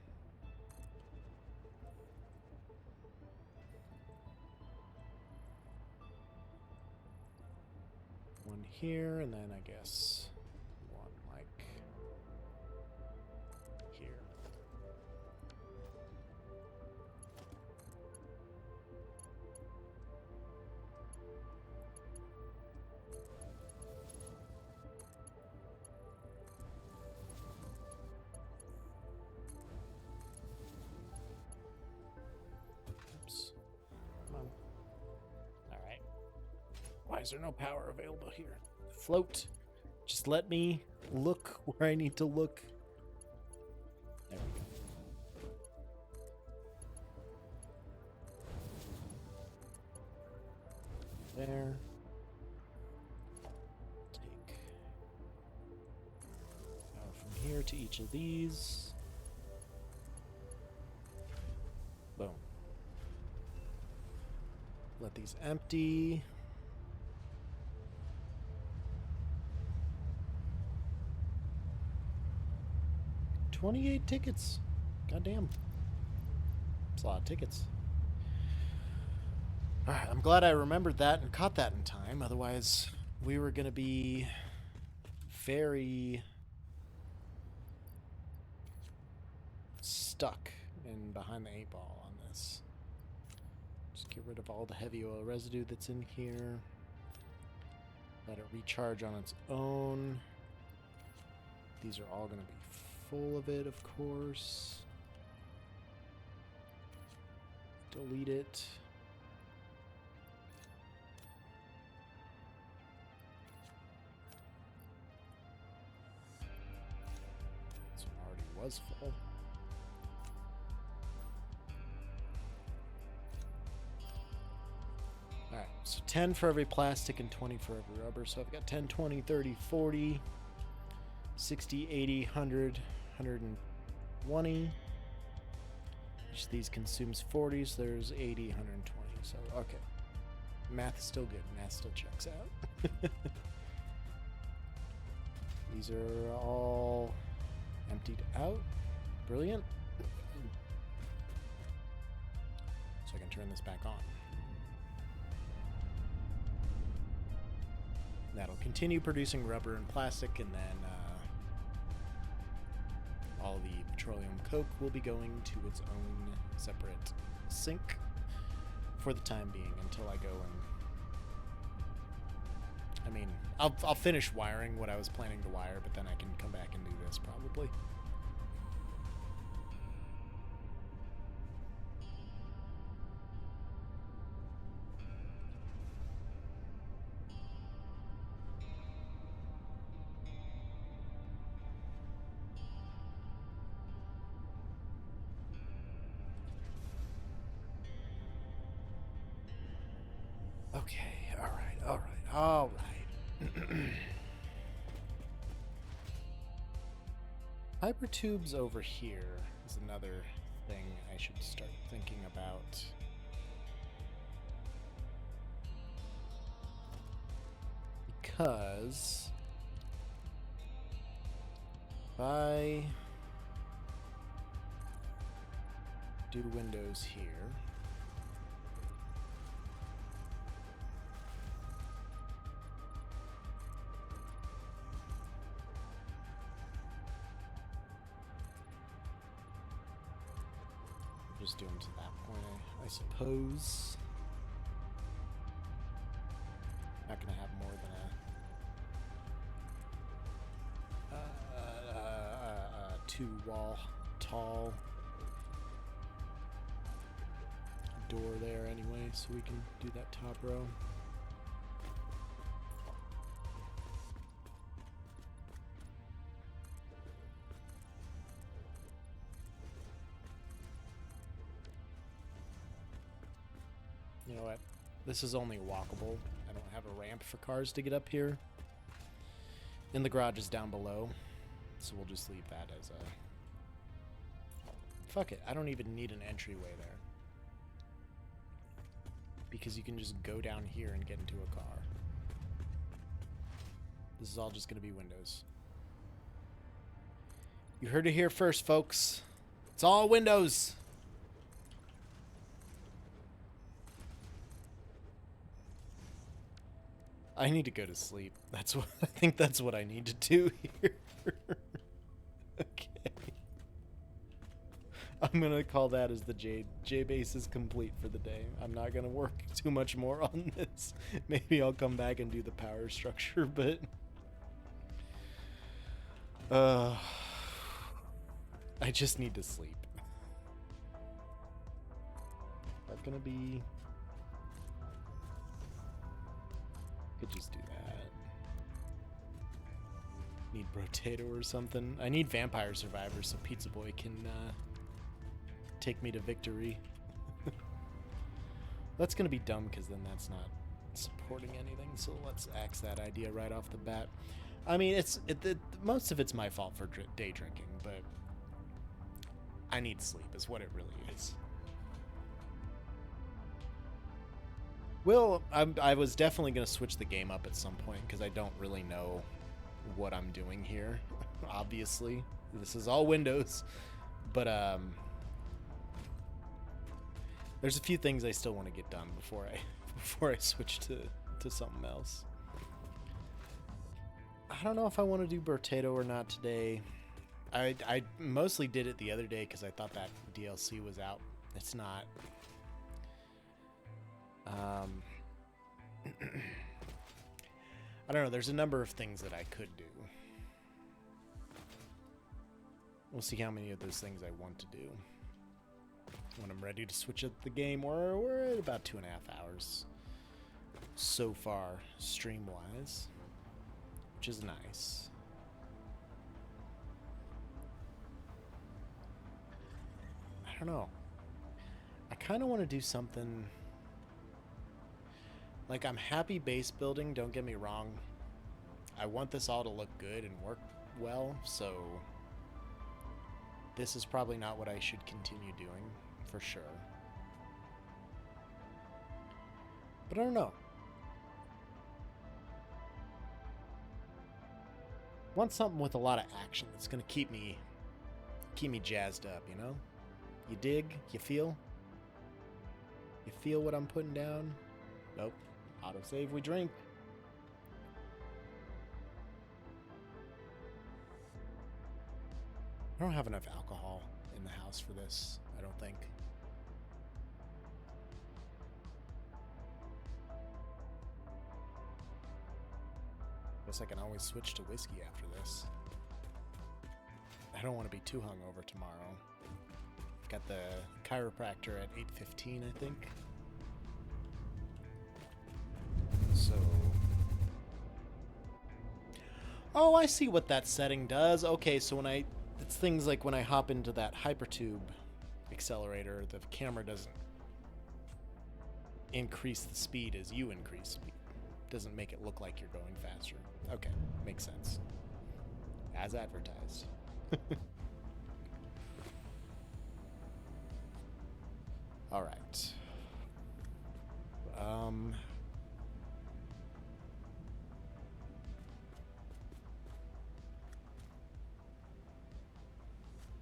One here, and then I guess one like here. Why is there no power available here? Float. Just let me look where I need to look. There we go. There. Take power from here to each of these. Boom. Let these empty. 28 tickets. Goddamn. That's a lot of tickets. Alright, I'm glad I remembered that and caught that in time. Otherwise, we were going to be very stuck in behind the 8 ball on this. Just get rid of all the heavy oil residue that's in here. Let it recharge on its own. These are all going to be full of it, of course. Delete it. This one already was full. Alright, so 10 for every plastic and 20 for every rubber. So I've got 10, 20, 30, 40, 60, 80, 100, 120. Each of these consumes 40, so there's 80, 120. So, okay. Math is still good. Math still checks out. These are all emptied out. Brilliant. So I can turn this back on. That'll continue producing rubber and plastic, and then all the petroleum coke will be going to its own separate sink for the time being until I go and... I mean, I'll finish wiring what I was planning to wire, but then I can come back and do this probably. Okay, all right. Hypertubes over here is another thing I should start thinking about. Because if I do windows here, just do them to that point, I suppose. Not gonna have more than a 2-wall tall door there anyway, so we can do that top row. You know what? This is only walkable. I don't have a ramp for cars to get up here. And the garage is down below. So we'll just leave that as a... Fuck it. I don't even need an entryway there. Because you can just go down here and get into a car. This is all just going to be windows. You heard it here first, folks. It's all windows. I need to go to sleep. That's what I think. That's what I need to do here. Okay. I'm gonna call that as the J base is complete for the day. I'm not gonna work too much more on this. Maybe I'll come back and do the power structure, but I just need to sleep. That's gonna be... Could just do that. Need Brotato or something. I need Vampire Survivor so Pizza Boy can take me to victory. That's gonna be dumb because then that's not supporting anything. So let's axe that idea right off the bat. I mean, most of it's my fault for day drinking, but I need sleep is what it really is. Well, I was definitely going to switch the game up at some point because I don't really know what I'm doing here. Obviously, this is all Windows, but there's a few things I still want to get done before I switch to something else. I don't know if I want to do Brotato or not today. I mostly did it the other day because I thought that DLC was out. It's not. I don't know. There's a number of things that I could do. We'll see how many of those things I want to do when I'm ready to switch up the game. We're at about 2.5 hours so far, stream-wise, which is nice. I don't know. I kind of want to do something... Like, I'm happy base building, don't get me wrong. I want this all to look good and work well, so this is probably not what I should continue doing, for sure. But I don't know. I want something with a lot of action that's gonna keep me jazzed up, you know? You dig? You feel? You feel what I'm putting down? Nope. Autosave, we drink. I don't have enough alcohol in the house for this, I don't think. Guess I can always switch to whiskey after this. I don't want to be too hungover tomorrow. I've got the chiropractor at 8:15, I think. So... Oh, I see what that setting does. Okay, so when it's things like when I hop into that hypertube accelerator, the camera doesn't increase the speed as you increase speed. Doesn't make it look like you're going faster. Okay, makes sense. As advertised. All right.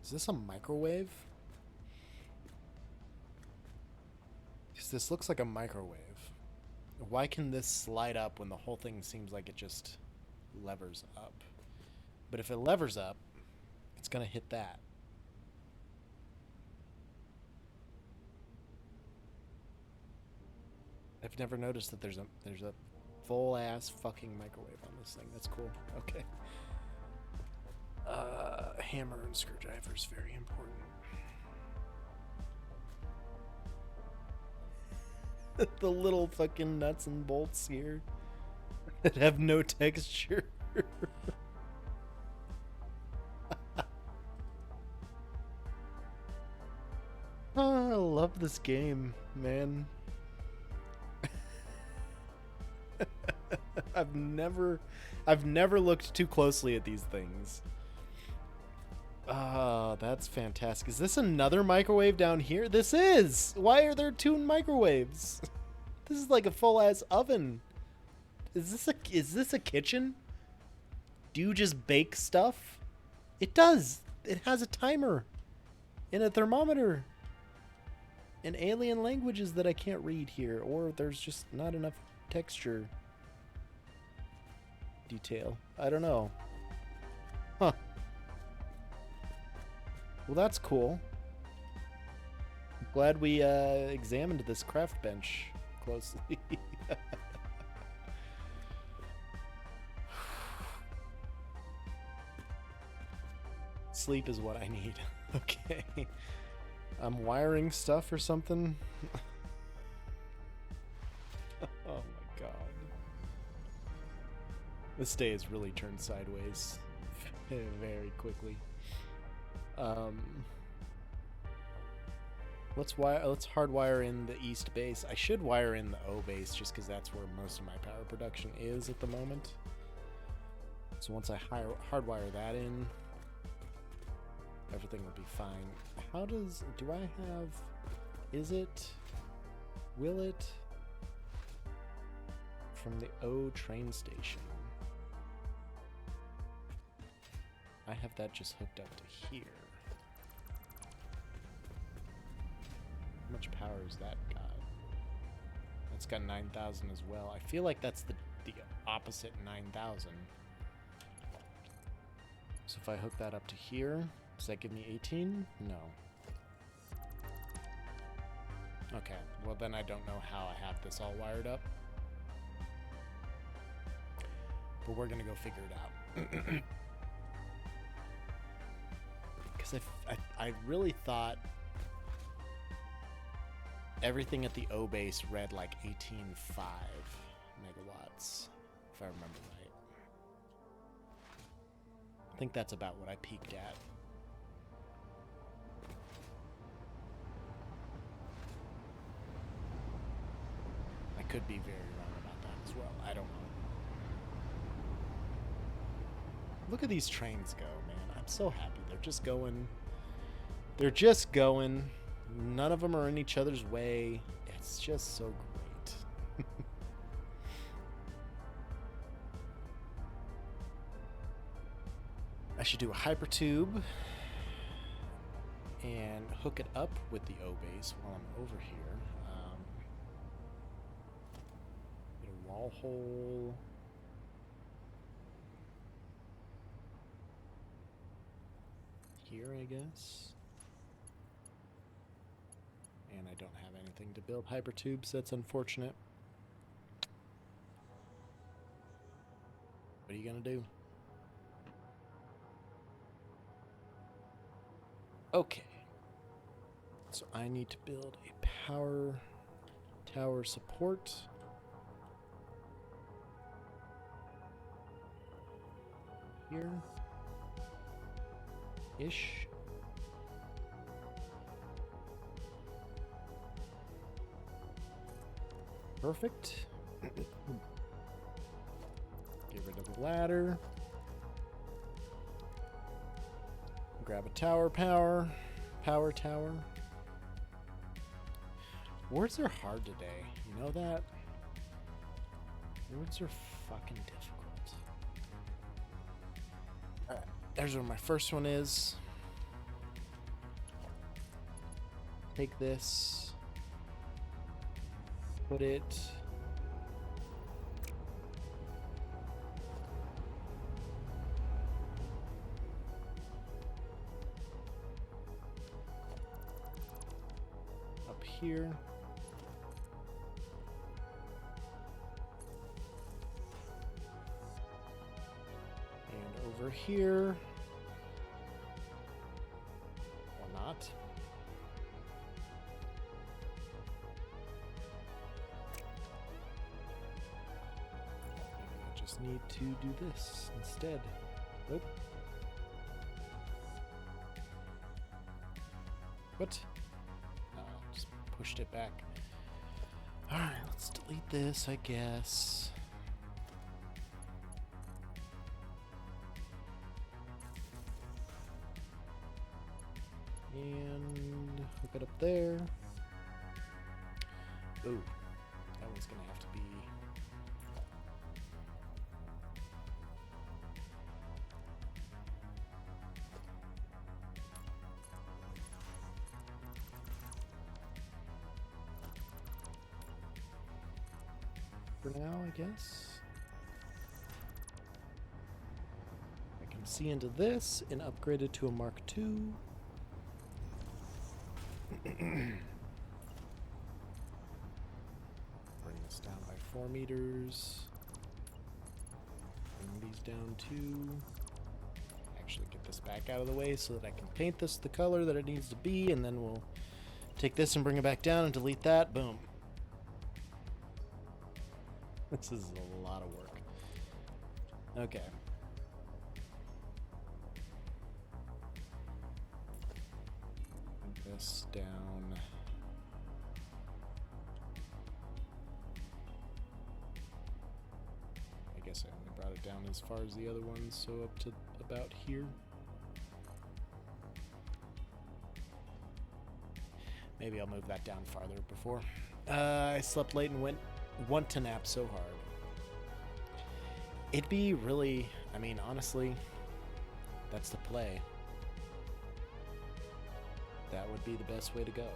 Is this a microwave? Because this looks like a microwave. Why can this slide up when the whole thing seems like it just levers up? But if it levers up, it's gonna hit that. I've never noticed that there's a full ass fucking microwave on this thing. That's cool. Okay. Hammer and screwdriver is very important. The little fucking nuts and bolts here that have no texture. Oh, I love this game, man. I've never looked too closely at these things. Ah, that's fantastic. Is this another microwave down here? This is! Why are there two microwaves? This is like a full-ass oven. Is this a kitchen? Do you just bake stuff? It does! It has a timer. And a thermometer. And alien languages that I can't read here. Or there's just not enough texture detail. I don't know. Huh. Well, that's cool. I'm glad we examined this craft bench closely. Sleep is what I need. Okay. I'm wiring stuff or something. Oh my god. This day has really turned sideways very quickly. Let's hardwire in the east base. I should wire in the O base just because that's where most of my power production is at the moment. So once I hardwire that in, everything will be fine. Do I have, will it, from the O train station? I have that just hooked up to here. How much power has that got? That's got 9,000 as well. I feel like that's the opposite 9,000. So if I hook that up to here, does that give me 18? No. Okay, well then I don't know how I have this all wired up. But we're gonna go figure it out. Because I really thought everything at the O base read like 18.5 megawatts, if I remember right. I think that's about what I peaked at. I could be very wrong about that as well. I don't know. Look at these trains go, man. I'm so happy. They're just going. They're just going. None of them are in each other's way. It's just so great. I should do a hypertube and hook it up with the O base while I'm over here. Get a wall hole. Here, I guess. And I don't have anything to build hypertubes. That's unfortunate. What are you gonna do? Okay. So I need to build a power tower support. Here. Ish. Perfect. Get rid of the ladder. Grab a tower power tower. Words are hard today. You know that? Words are fucking difficult. Alright, there's where my first one is. Take this. Put it up here. And over here. Or not. Need to do this instead. Nope. What? Oh, just pushed it back. Alright, let's delete this, I guess. And hook it up there. Ooh, that one's gonna have to be now, I guess. I can see into this and upgrade it to a Mark II. Bring this down by 4 meters. Bring these down too. Actually get this back out of the way so that I can paint this the color that it needs to be, and then we'll take this and bring it back down and delete that. Boom. This is a lot of work. Okay. Bring this down. I guess I only brought it down as far as the other ones, so up to about here. Maybe I'll move that down farther before. I slept late and want to nap so hard. It'd be really, I mean, honestly, that's the play. That would be the best way to go.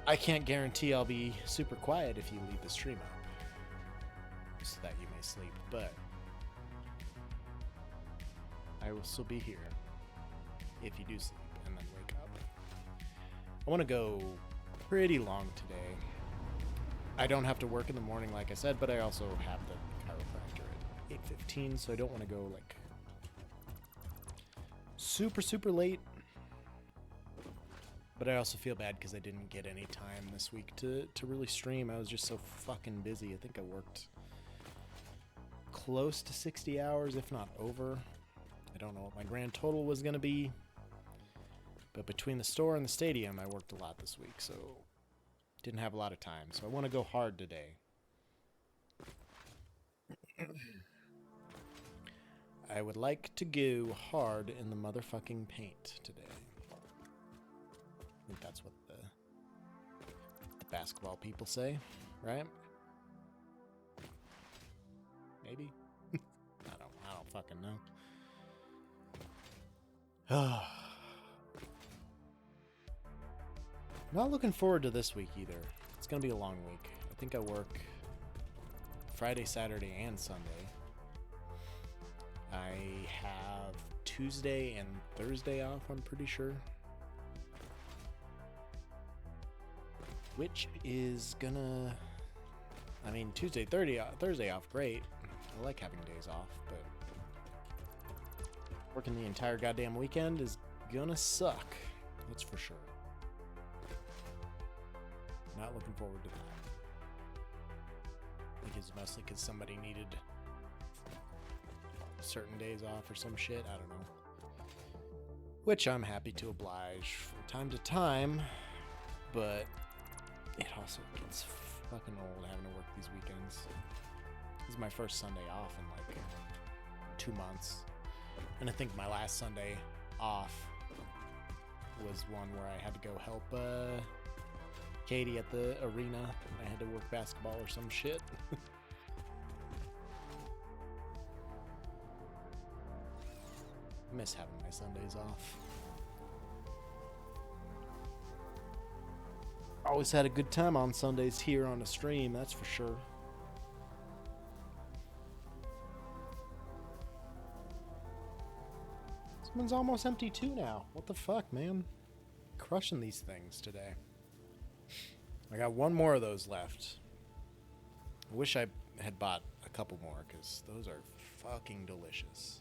I can't guarantee I'll be super quiet if you leave the stream up, so that you may sleep, but I will still be here if you do sleep and then wake up. I want to go pretty long today. I don't have to work in the morning, like I said, but I also have the chiropractor at 8:15, so I don't want to go like super late. But I also feel bad because I didn't get any time this week to really stream. I was just so fucking busy. I think I worked close to 60 hours, if not over. I don't know what my grand total was going to be. But between the store and the stadium, I worked a lot this week, so didn't have a lot of time. So I want to go hard today. I would like to go hard in the motherfucking paint today. I think that's what the basketball people say, right? Maybe. I don't fucking know. Not looking forward to this week either. It's gonna be a long week. I think I work Friday, Saturday, and Sunday. I have Tuesday and Thursday off, I'm pretty sure. Which is gonna I mean, Thursday off, great. I like having days off, but working the entire goddamn weekend is gonna suck. That's for sure. Not looking forward to that. I think it's mostly because somebody needed certain days off or some shit. I don't know. Which I'm happy to oblige from time to time, but it also gets fucking old having to work these weekends. This is my first Sunday off in like 2 months. And I think my last Sunday off was one where I had to go help Katie at the arena. I had to work basketball or some shit. I miss having my Sundays off. Always had a good time on Sundays here on the stream, that's for sure. This one's almost empty too now. What the fuck, man? Crushing these things today. I got one more of those left. I wish I had bought a couple more, because those are fucking delicious.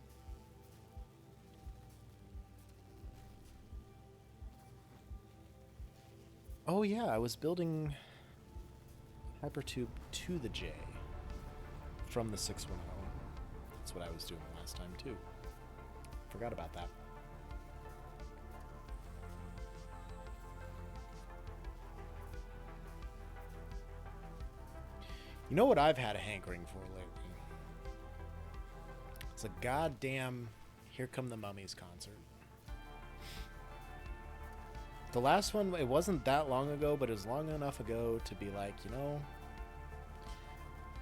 Oh yeah, I was building Hypertube to the J from the 610. That's what I was doing last time too. Forgot about that. You know what I've had a hankering for lately? It's a goddamn Here Come the Mummies concert. The last one, it wasn't that long ago, but it was long enough ago to be like, you know,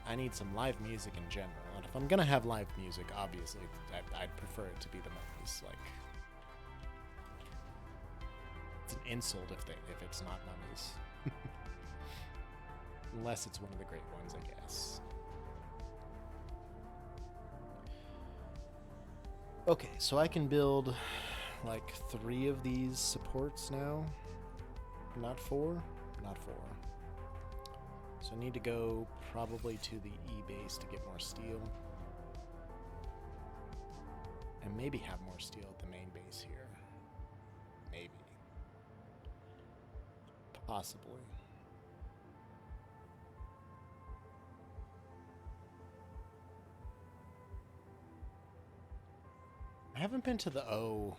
I need some live music in general. And if I'm going to have live music, obviously, I'd prefer it to be the Mummies. Like, it's an insult if it's not Mummies. Unless it's one of the great ones, I guess. Okay, so I can build like 3 of these supports now. Not 4? Not 4. So I need to go probably to the E base to get more steel. And maybe have more steel at the main base here. Maybe. Possibly. I haven't been to the O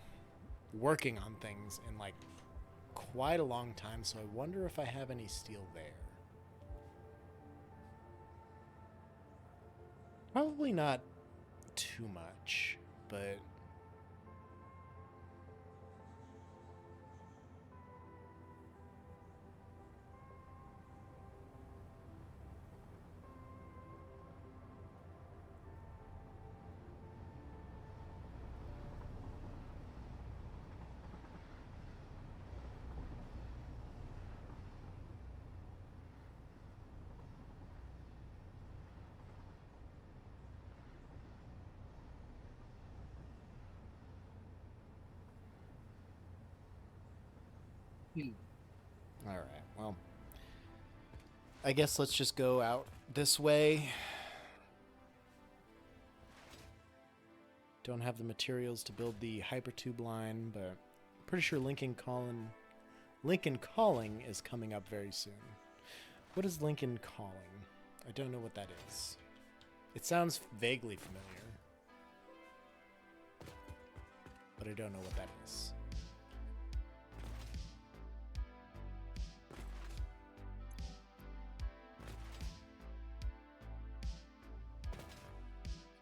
working on things in like quite a long time, so I wonder if I have any steel there. Probably not too much, but all right, well, I guess let's just go out this way. Don't have the materials to build the hypertube line, but I'm pretty sure Lincoln Calling is coming up very soon. What is Lincoln Calling? I don't know what that is. It sounds vaguely familiar, but I don't know what that is.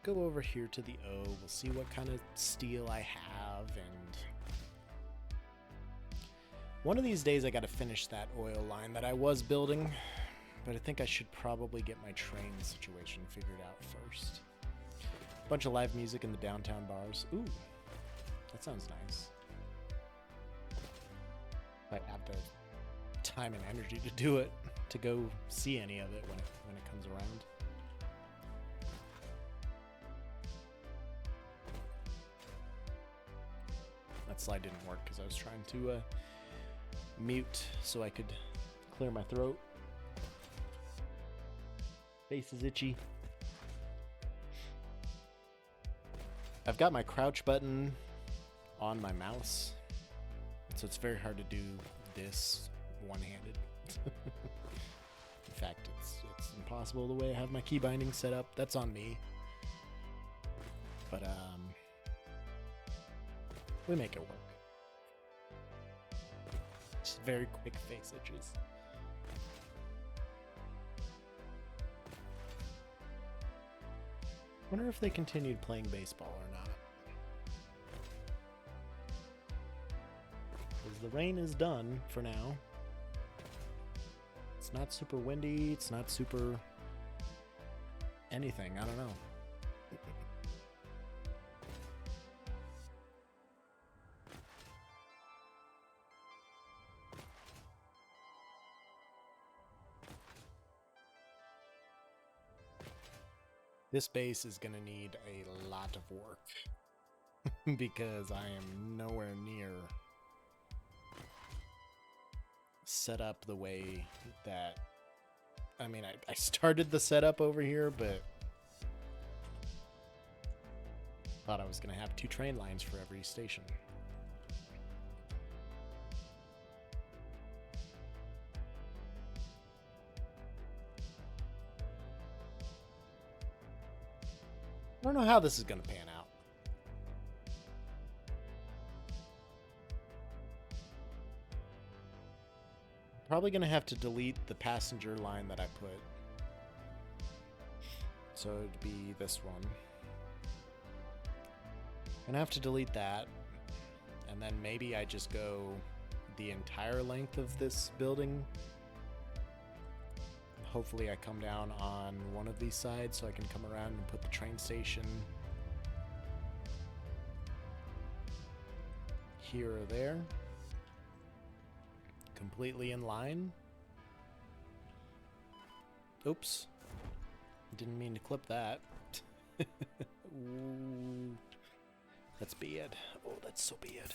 Go over here to the O. We'll see what kind of steel I have, and one of these days I gotta finish that oil line that I was building, but I think I should probably get my train situation figured out first. Bunch of live music in the downtown bars. Ooh, that sounds nice. I have the time and energy to do it, to go see any of it when it comes around. That slide didn't work because I was trying to mute so I could clear my throat. Face is itchy. I've got my crouch button on my mouse, so it's very hard to do this one-handed. In fact, it's impossible the way I have my key binding set up. That's on me. But we make it work. Just very quick face itches. Wonder if they continued playing baseball or not. Because the rain is done for now. It's not super windy. It's not super anything. I don't know. This base is going to need a lot of work because I am nowhere near set up the way that... I mean, I started the setup over here, but thought I was going to have 2 train lines for every station. I don't know how this is going to pan out. Probably going to have to delete the passenger line that I put. So it'd be this one. Gonna have to delete that. And then maybe I just go the entire length of this building. Hopefully I come down on one of these sides so I can come around and put the train station here or there. Completely in line. Oops. Didn't mean to clip that. Ooh. That's bad. Oh, that's so bad.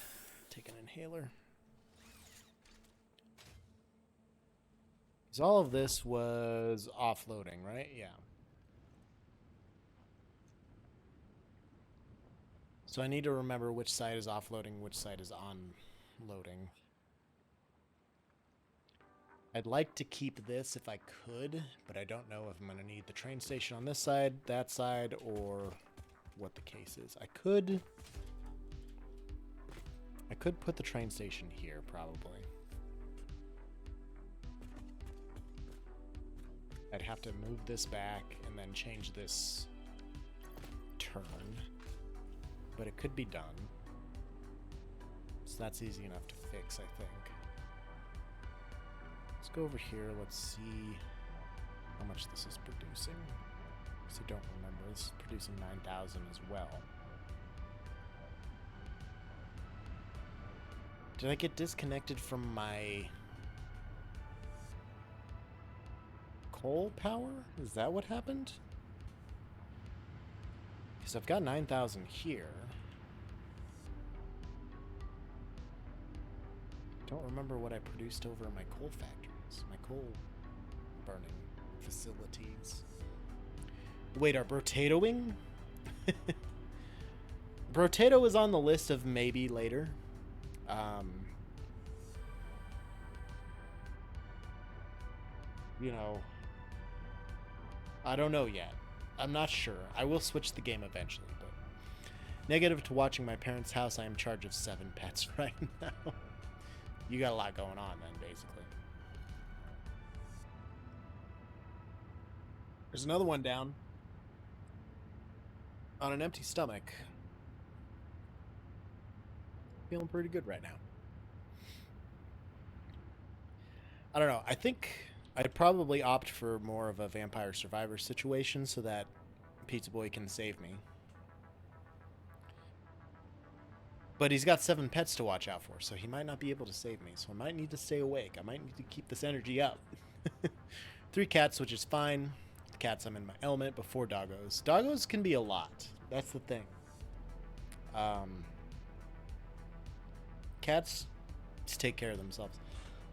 Take an inhaler. So all of this was offloading, right? Yeah. So I need to remember which side is offloading, which side is onloading. I'd like to keep this if I could, but I don't know if I'm going to need the train station on this side, that side, or what the case is. I could put the train station here, probably. I'd have to move this back and then change this turn, but it could be done. So that's easy enough to fix, I think. Let's go over here. Let's see how much this is producing. So I don't remember. This is producing 9,000 as well. Did I get disconnected from my coal power? Is that what happened? Because I've got 9,000 here. Don't remember what I produced over in my coal factories, my coal burning facilities. Wait, are brotatoing? Brotato is on the list of maybe later. You know, I don't know yet. I'm not sure. I will switch the game eventually, but negative to watching my parents' house. I am in charge of 7 pets right now. You got a lot going on then, basically. There's another one down on an empty stomach. Feeling pretty good right now. I don't know. I think I'd probably opt for more of a Vampire Survivor situation so that Pizza Boy can save me. But he's got 7 pets to watch out for, so he might not be able to save me. So I might need to stay awake. I might need to keep this energy up. 3 cats, which is fine. The cats, I'm in my element before doggos. Doggos can be a lot. That's the thing. Cats just take care of themselves.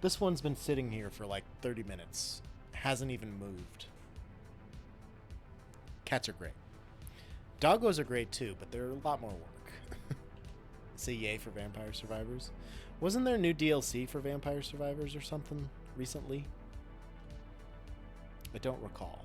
This one's been sitting here for like 30 minutes. Hasn't even moved. Cats are great. Doggos are great too, but they're a lot more work. Say yay for Vampire Survivors. Wasn't there new DLC for Vampire Survivors or something recently? I don't recall.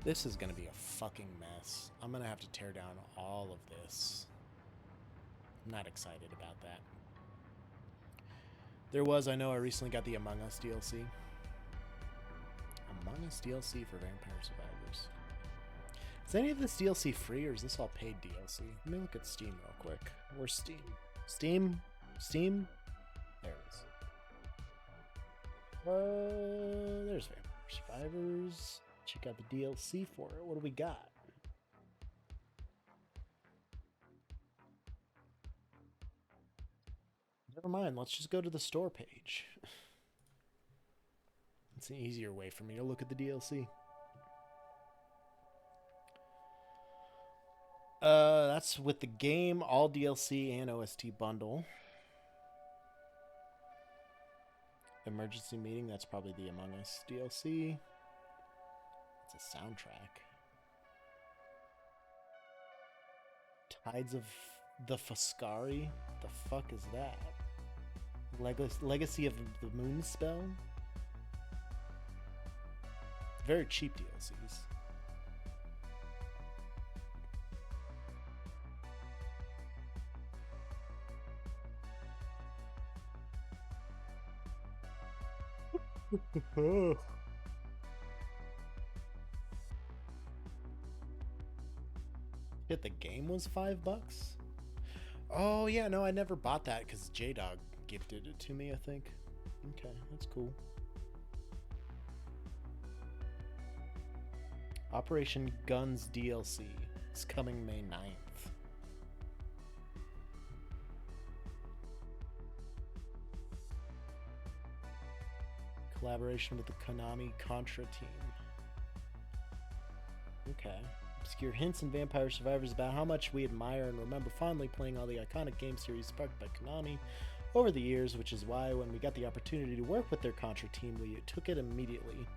This is going to be a fucking mess. I'm going to have to tear down all of this. I'm not excited about that. There was, I know I recently got the Among Us DLC. Among Us DLC for Vampire Survivors. Is any of this DLC free or is this all paid DLC? Let me look at Steam real quick. Where's Steam? Steam? Steam? There it is. There's Vampire Survivors. Check out the DLC for it. What do we got? Never mind. Let's just go to the store page. It's an easier way for me to look at the DLC. That's with the game, all DLC, and OST bundle. Emergency meeting. That's probably the Among Us DLC. It's a soundtrack. Tides of the Foscari? The fuck is that? Legacy of the Moonspell? Very cheap DLCs. Shit, the game was $5? Oh yeah, no, I never bought that because J-Dog gifted it to me, I think. Okay, that's cool. Operation Guns DLC is coming May 9th. Collaboration with the Konami Contra team. Okay. Obscure hints in Vampire Survivors about how much we admire and remember fondly playing all the iconic game series sparked by Konami over the years, which is why when we got the opportunity to work with their Contra team, we took it immediately.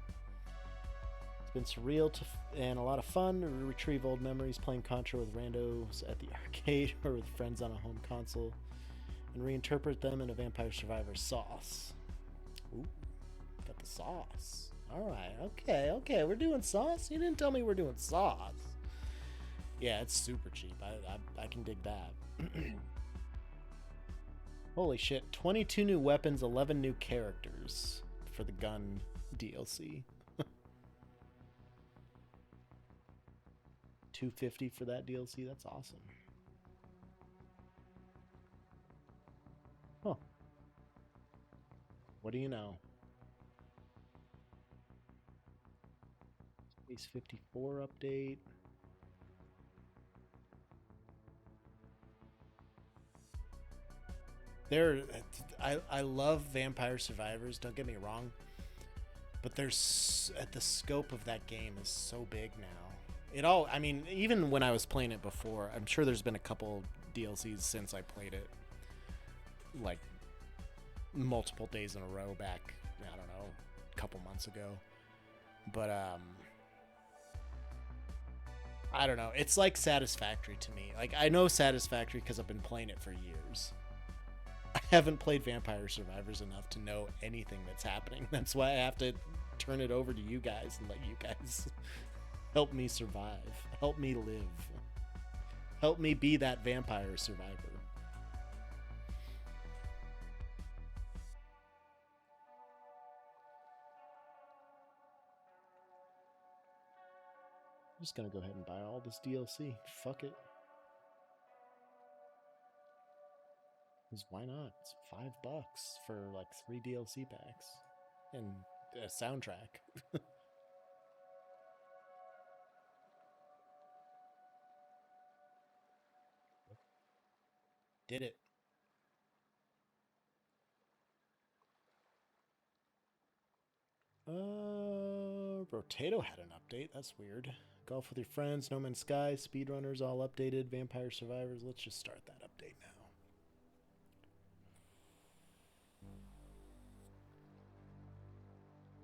It's been surreal and a lot of fun to retrieve old memories playing Contra with randos at the arcade or with friends on a home console and reinterpret them in a Vampire Survivors sauce. Ooh, got the sauce. Alright, okay, we're doing sauce? You didn't tell me we're doing sauce. Yeah, it's super cheap. I can dig that. Holy shit, 22 new weapons, 11 new characters for the gun DLC. $250 for that DLC, that's awesome. Huh. What do you know? Space 54 update. I love Vampire Survivors, don't get me wrong, but there's the scope of that game is so big now. I mean, even when I was playing it before, I'm sure there's been a couple DLCs since I played it, like multiple days in a row back, I don't know, a couple months ago. But I don't know. It's like Satisfactory to me. Like, I know Satisfactory because I've been playing it for years. I haven't played Vampire Survivors enough to know anything that's happening. That's why I have to turn it over to you guys and let you guys help me survive. Help me live. Help me be that vampire survivor. I'm just gonna go ahead and buy all this DLC. Fuck it. Because why not? It's $5 for like 3 DLC packs and a soundtrack. Did it. Rotato had an update. That's weird. Golf with your friends, No Man's Sky, speedrunners all updated, Vampire Survivors. Let's just start that update now.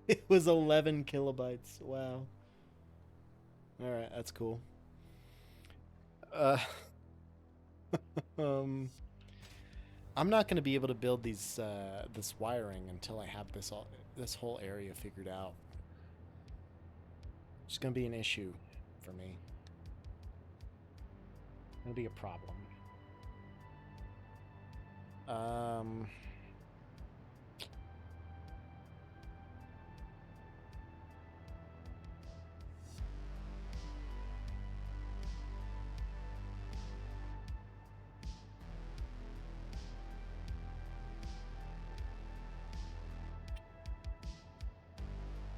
It was 11 kilobytes. Wow. All right, that's cool. Uh, um, I'm not going to be able to build this wiring until I have this whole area figured out. It's going to be an issue for me. It'll be a problem.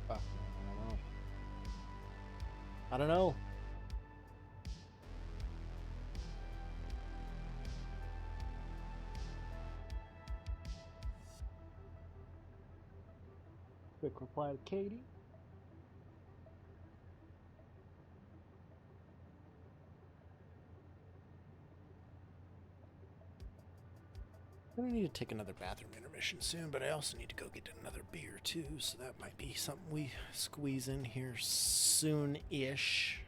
Fuck, man, I don't know. I don't know. Quick reply to Katie. I'm gonna need to take another bathroom intermission soon, but I also need to go get another beer too, so that might be something we squeeze in here soon-ish.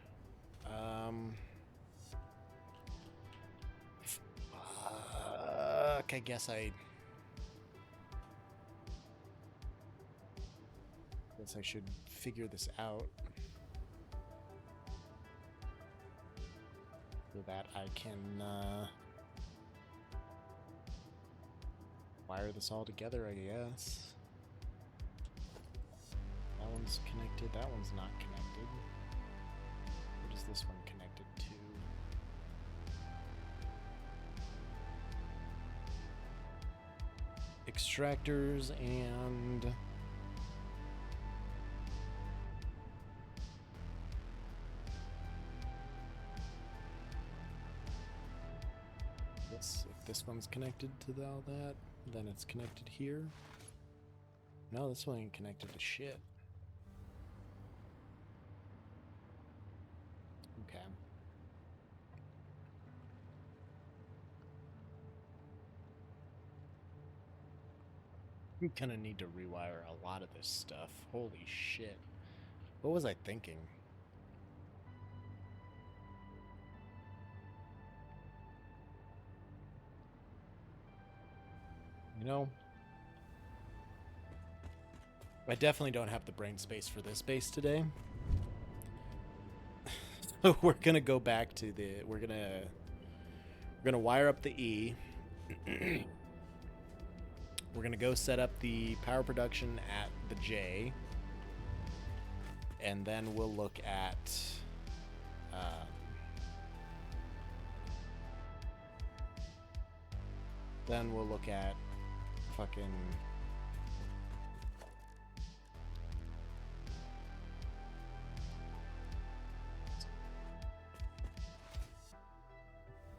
Fuck, I guess I should figure this out so that I can wire this all together, I guess. That one's connected, that one's not connected. What is this one connected to? Extractors and if this one's connected to all that, then it's connected here. No, this one ain't connected to shit. Okay. I'm gonna need to rewire a lot of this stuff. Holy shit. What was I thinking? You know, I definitely don't have the brain space for this base today. So we're gonna go back to we're gonna wire up the E. We're gonna go set up the power production at the J, and then we'll look at fucking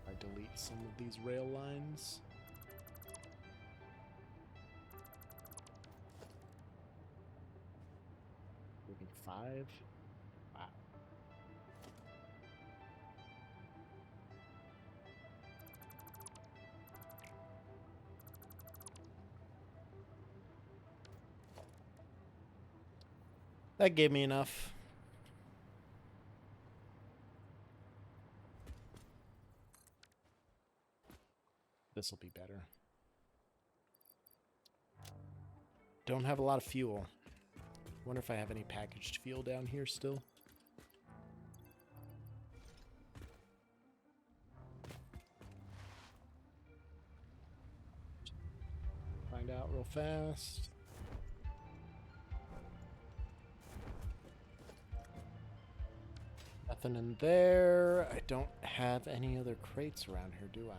I delete some of these rail lines. Maybe 5. Wow. That gave me enough. This will be better. Don't have a lot of fuel. Wonder if I have any packaged fuel down here still. Find out real fast. Nothing in there. I don't have any other crates around here, do I?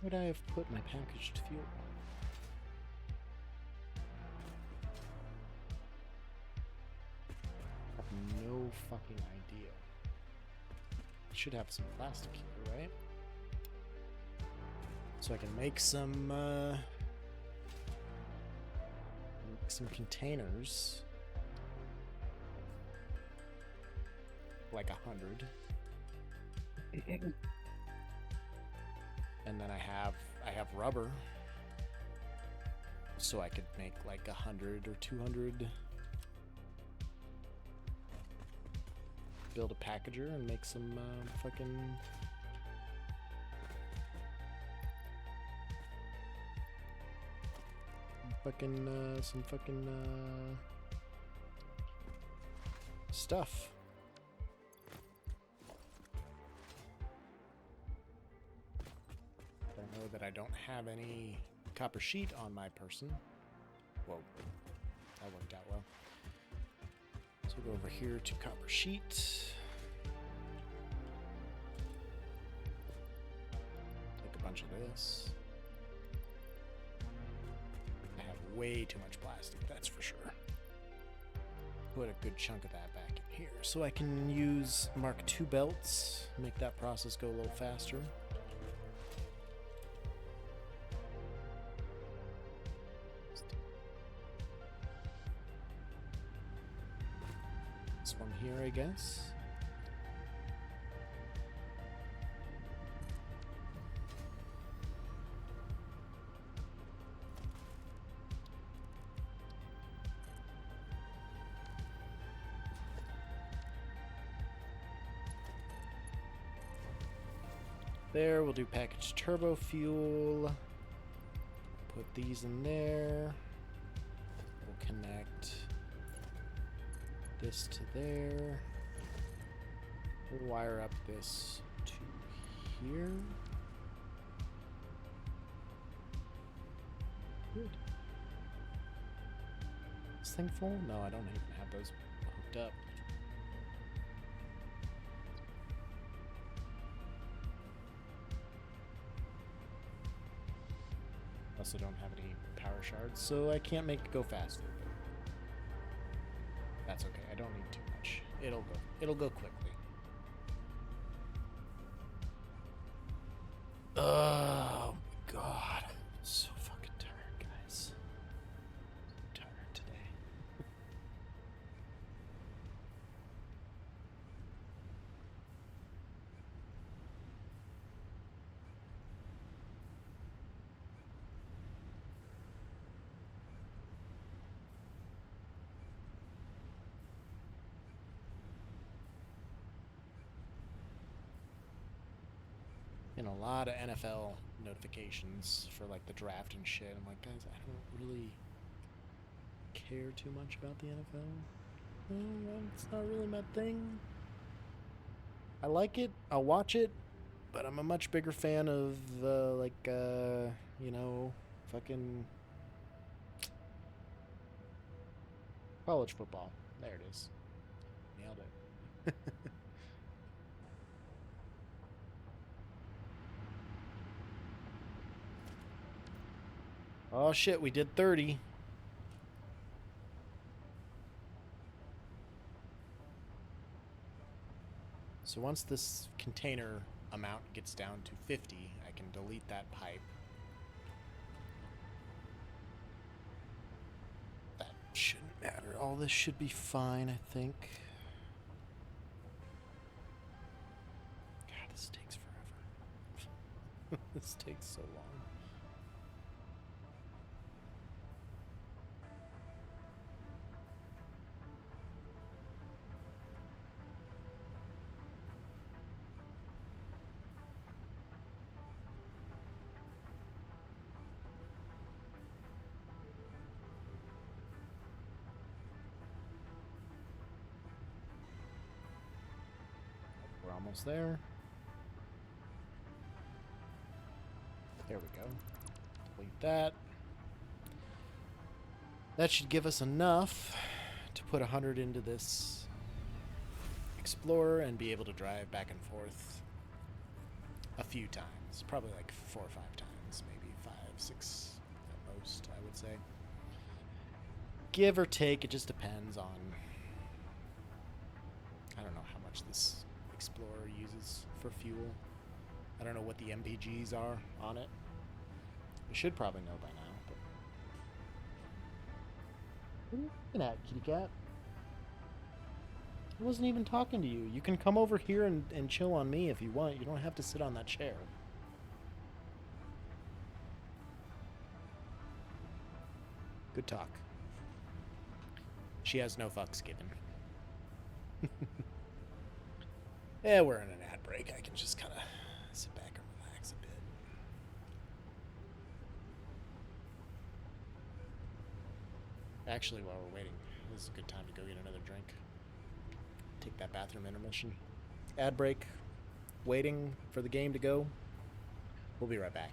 Where would I have put my packaged fuel? I have no fucking idea. I should have some plastic here, right? So I can make some containers. Like 100. And then I have rubber. so I could make like 100 or 200. Build a packager and make some fucking stuff. I know that I don't have any copper sheet on my person. Whoa, that worked out well. So we'll go over here to copper sheet. Take a bunch of this. I have way too much plastic, that's for sure. Put a good chunk of that back in here so I can use Mark II belts, make that process go a little faster. This one here, I guess. There, we'll do packaged turbo fuel. Put these in there. We'll connect this to there. We'll wire up this to here. Good. This thing full? No, I don't even have those hooked up. Also don't have any power shards, so I can't make it go faster. That's okay, I don't need too much. It'll go quickly. Oh my god. I'm so fucking tired, guys. I'm tired today. And a lot of NFL notifications for like the draft and shit. I'm like, guys, I don't really care too much about the NFL. It's not really my thing. I like it, I'll watch it, but I'm a much bigger fan of you know, fucking college football. There it is. Nailed it. Oh shit, we did 30. So once this container amount gets down to 50, I can delete that pipe. That shouldn't matter. All this should be fine, I think. God, this takes forever. This takes so long. Almost there. There we go. Delete that. That should give us enough to put 100 into this Explorer and be able to drive back and forth a few times. Probably like 4 or 5 times, maybe 5, 6 at most, I would say. Give or take, it just depends on, I don't know how much this Explorer uses for fuel. I don't know what the MPGs are on it. I should probably know by now. But what are you looking at, kitty cat? I wasn't even talking to you. You can come over here and chill on me if you want. You don't have to sit on that chair. Good talk. She has no fucks given. Yeah, we're in an ad break. I can just kind of sit back and relax a bit. Actually, while we're waiting, this is a good time to go get another drink. Take that bathroom intermission. Ad break. Waiting for the game to go. We'll be right back.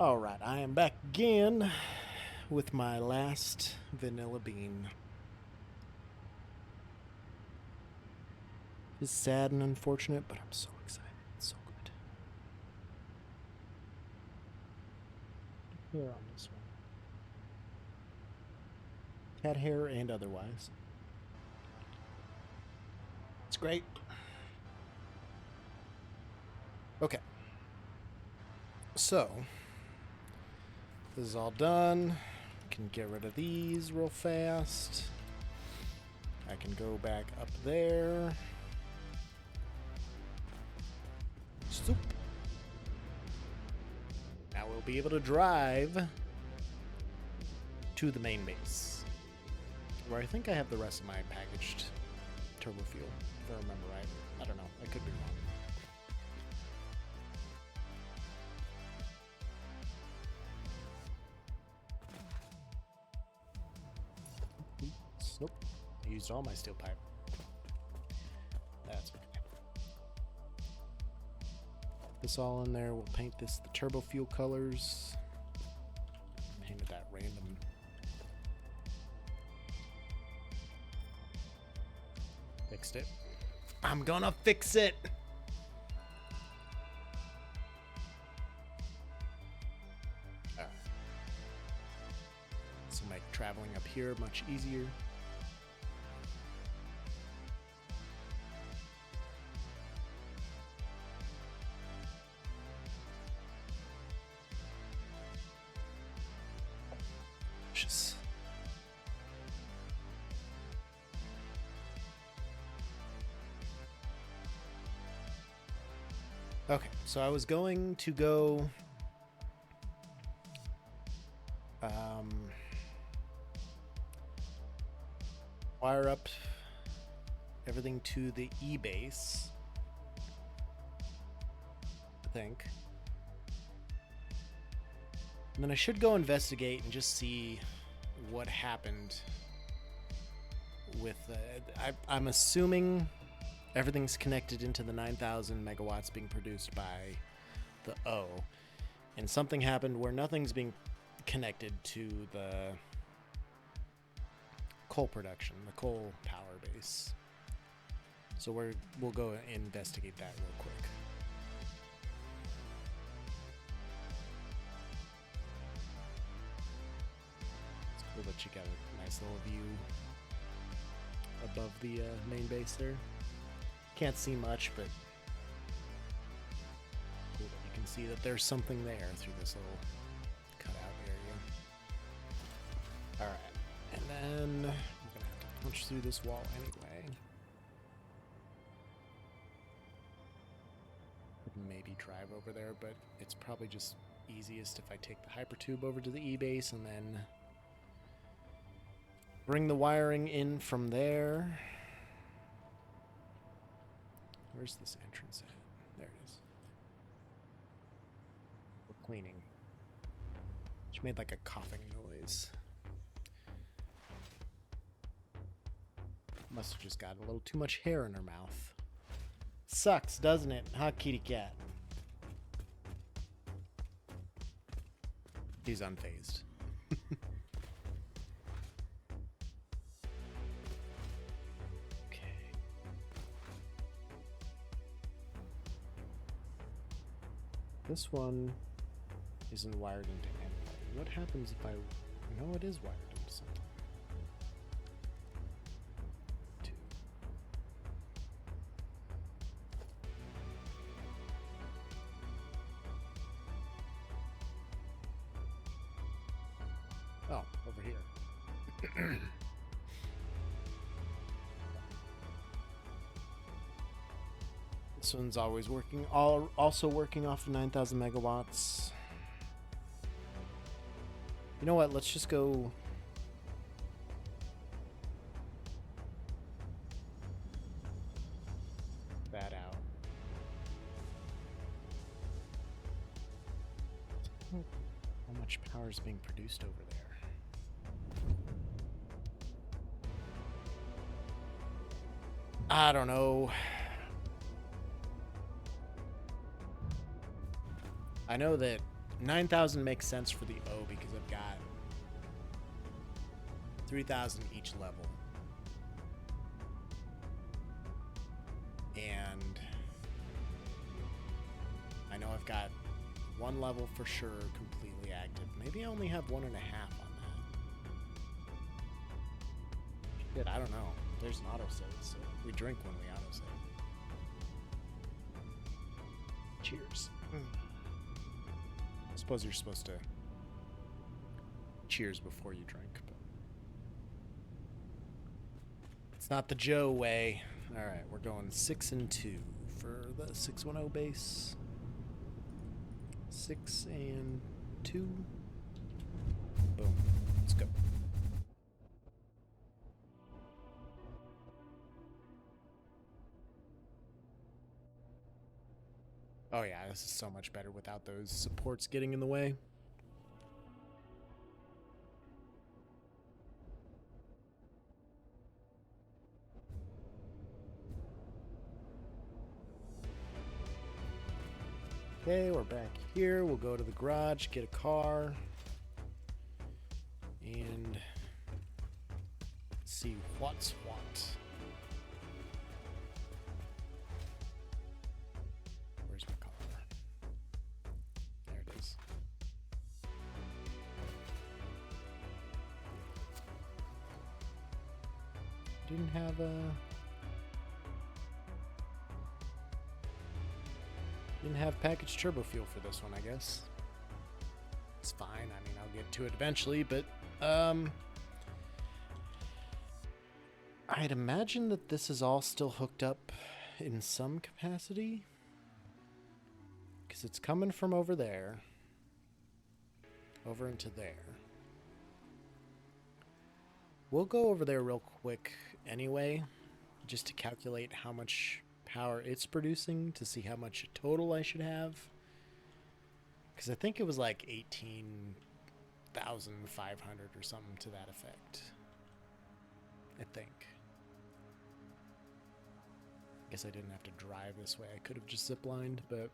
Alright, I am back again with my last vanilla bean. It's sad and unfortunate, but I'm so excited. It's so good. Hair on this one. Cat hair and otherwise. It's great. Okay. So, this is all done. Can get rid of these real fast. I can go back up there. Zoop. Now we'll be able to drive to the main base, where I think I have the rest of my packaged turbo fuel, if I remember right. I don't know. I could be wrong. Nope. I used all my steel pipe. That's okay. This all in there. We'll paint this the turbo fuel colors. Painted that random. Fixed it. I'm gonna fix it. Alright. This will make traveling up here much easier. Okay, so I was going to go wire up everything to the E-base, I think. And then I should go investigate and just see what happened with I'm assuming everything's connected into the 9,000 megawatts being produced by the O. And something happened where nothing's being connected to the coal production, the coal power base. So we'll go investigate that real quick. It's cool that you got a nice little view above the main base there. Can't see much, but cool that you can see that there's something there through this little cutout area. Alright, and then we're gonna have to punch through this wall anyway. Maybe drive over there, but it's probably just easiest if I take the hypertube over to the E-base and then bring the wiring in from there. Where's this entrance at? There it is. We're cleaning. She made like a coughing noise. Must have just got a little too much hair in her mouth. Sucks, doesn't it? Huh, kitty cat? He's unfazed. This one isn't wired into anything. What happens if I... No, it is wired into something. Two. Oh, over here. This one's always working, also working off of 9,000 megawatts. You know what? Let's just go. That out. How much power is being produced over there? I don't know. I know that 9,000 makes sense for the O because I've got 3,000 each level. And I know I've got one level for sure completely active. Maybe I only have 1.5 on that. Shit, I don't know. There's an autosave, so we drink when we autosave. Cheers. I suppose you're supposed to cheers before you drink, but it's not the Joe way. All right, we're going 6 and 2 for the 610 base. 6 and 2. Boom. Let's go. Oh yeah, this is so much better without those supports getting in the way. Okay, we're back here. We'll go to the garage, get a car, and see what's what. Where's my car? There it is. Didn't have a... Didn't have packaged turbo fuel for this one, I guess. It's fine. I mean, I'll get to it eventually, but I'd imagine that this is all still hooked up in some capacity, because it's coming from over there over into there. We'll go over there real quick anyway, just to calculate how much power it's producing to see how much total I should have, because I think it was like 18,500 or something to that effect. I think. Guess I didn't have to drive this way. I could have just ziplined, but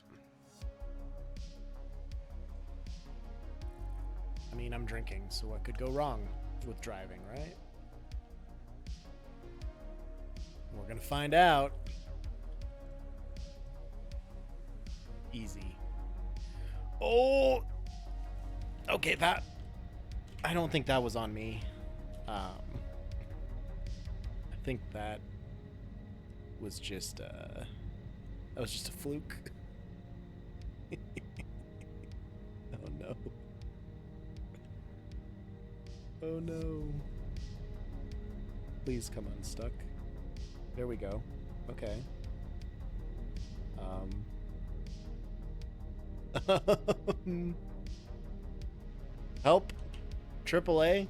I mean, I'm drinking, so what could go wrong with driving, right? We're gonna find out. Easy. Oh, okay, that, I don't think that was on me. I think that was just a fluke. Oh no. Oh no. Please come unstuck. There we go. Okay. Help. AAA.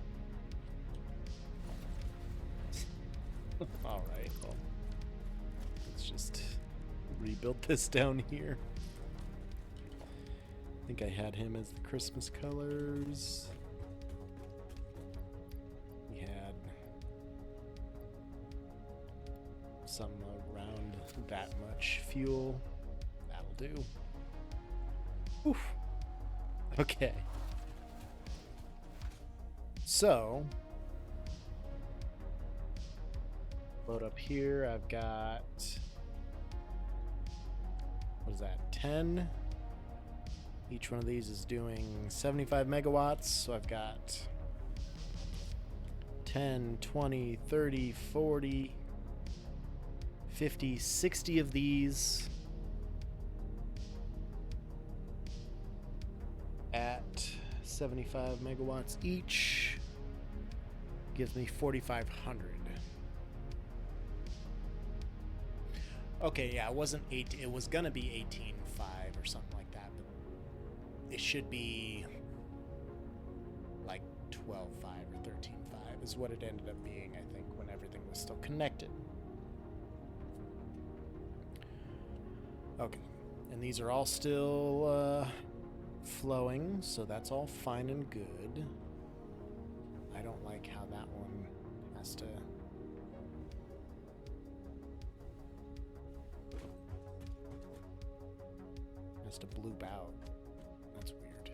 All right. Well, let's just rebuild this down here. I think I had him as the Christmas colors. We had some around that much fuel. That'll do. Oof. Okay. So, load up here. I've got, what is that, 10? Each one of these is doing 75 megawatts. So I've got 10, 20, 30, 40, 50, 60 of these at 75 megawatts each. Gives me 4,500. Okay, yeah, it wasn't 8. It was gonna be 18.5 or something like that, but it should be like 12.5 or 13.5 is what it ended up being, I think, when everything was still connected. Okay, and these are all still flowing, so that's all fine and good. I don't like how that one has to bloop out. That's weird.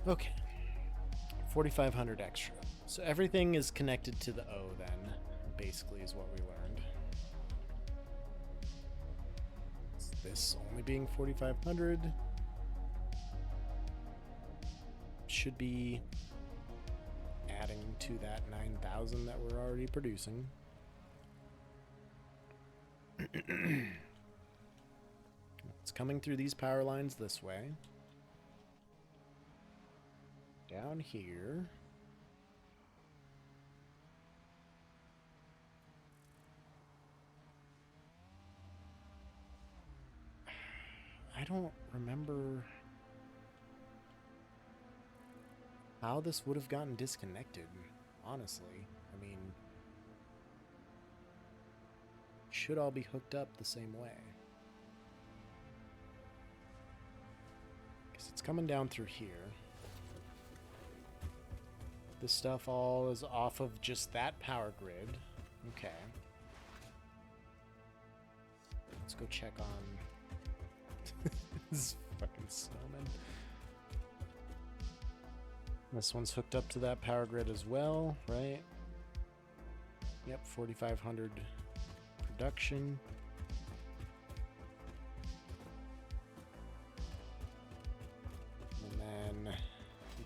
Okay. 4,500 extra. So everything is connected to the O then, basically, is what we learned. This only being 4,500 should be adding to that 9,000 that we're already producing. It's coming through these power lines this way. Down here. I don't remember how this would have gotten disconnected, honestly. I mean, should all be hooked up the same way. Because it's coming down through here. This stuff all is off of just that power grid. Okay. Let's go check on this fucking snowman. This one's hooked up to that power grid as well, right? Yep, 4,500 production. And then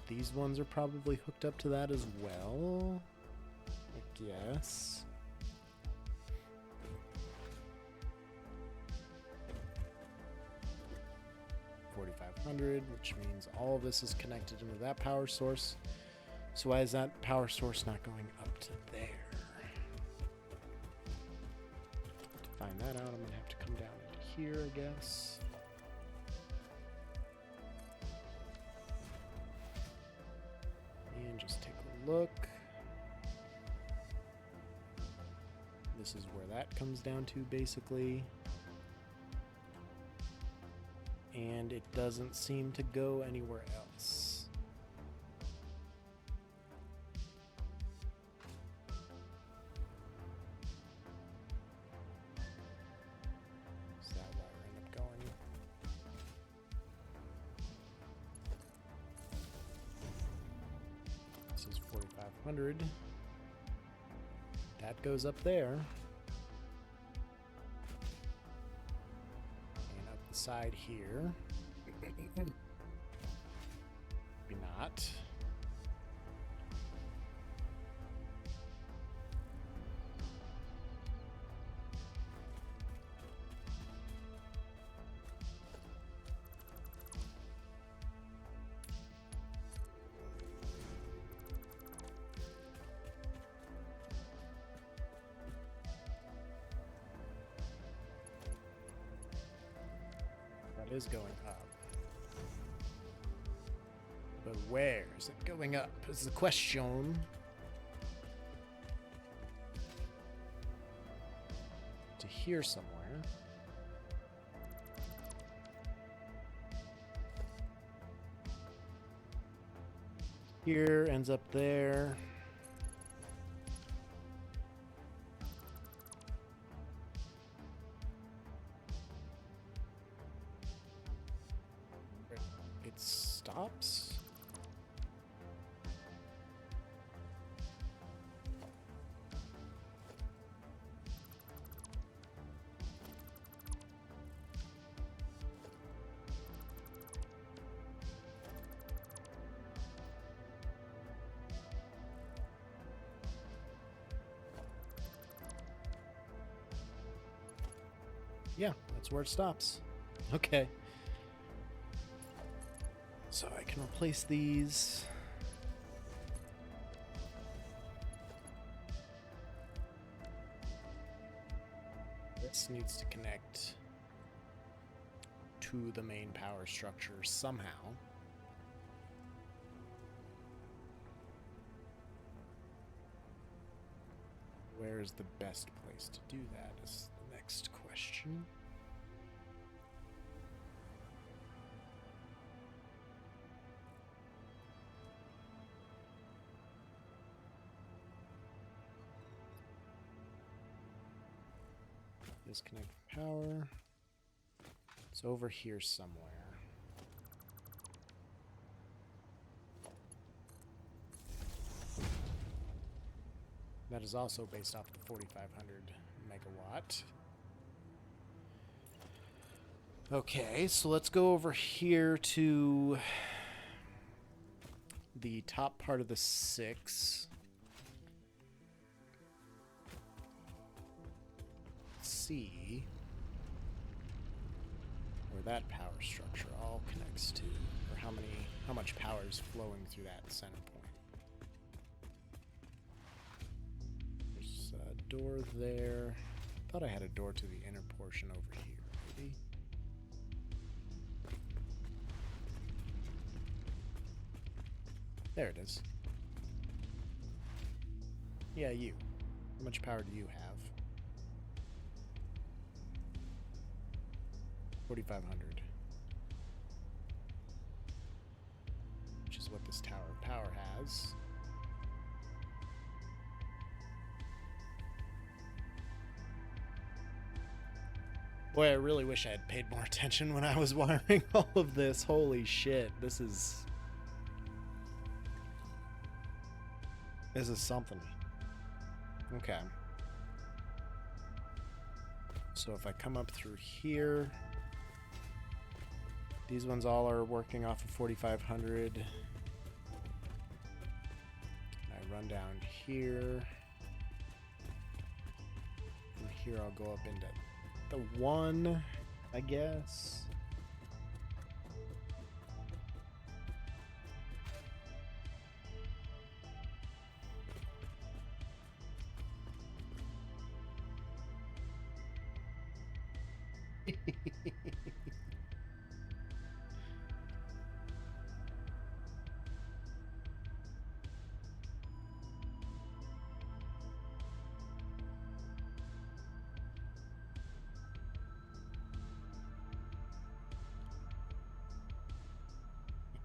these ones are probably hooked up to that as well, I guess. Which means all of this is connected into that power source. So why is that power source not going up to there? To find that out, I'm going to have to come down into here, I guess. And just take a look. This is where that comes down to, basically. And it doesn't seem to go anywhere else. Is that why I end up going? This is 4,500. That goes up there. Side here. Maybe not. Is going up. But where is it going up is the question. To here somewhere. Here ends up there. Stops. Yeah, that's where it stops. Okay. So I can replace these. This needs to connect to the main power structure somehow. Where's the best place to do that is the next question. Disconnect power. It's over here somewhere. That is also based off the 4,500 megawatt. Okay, so let's go over here to the top part of the 6. Let's see where that power structure all connects to, or how much power is flowing through that center point. There's a door there. Thought I had a door to the inner portion over here, maybe. There it is. Yeah, you. How much power do you have? 4,500. Which is what this tower of power has. Boy, I really wish I had paid more attention when I was wiring all of this. Holy shit, this is something. Okay. So if I come up through here, these ones all are working off of 4,500. I run down here. From here I'll go up into the 1, I guess.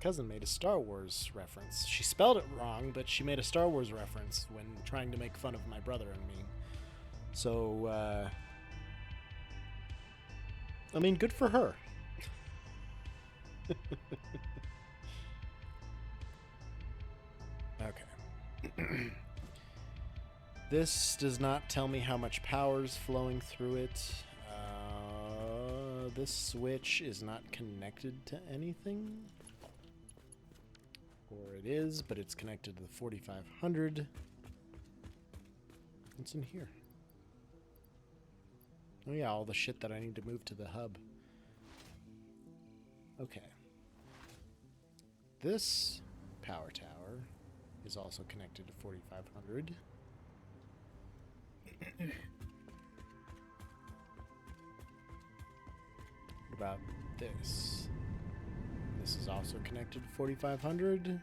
Cousin made a Star Wars reference. She spelled it wrong, but she made a Star Wars reference when trying to make fun of my brother and me. So, I mean, good for her. Okay. This does not tell me how much power is flowing through it. This switch is not connected to anything. Or it is, but it's connected to the 4,500. What's in here? Oh yeah, all the shit that I need to move to the hub. Okay. This power tower is also connected to 4,500. What about this? This is also connected to 4,500.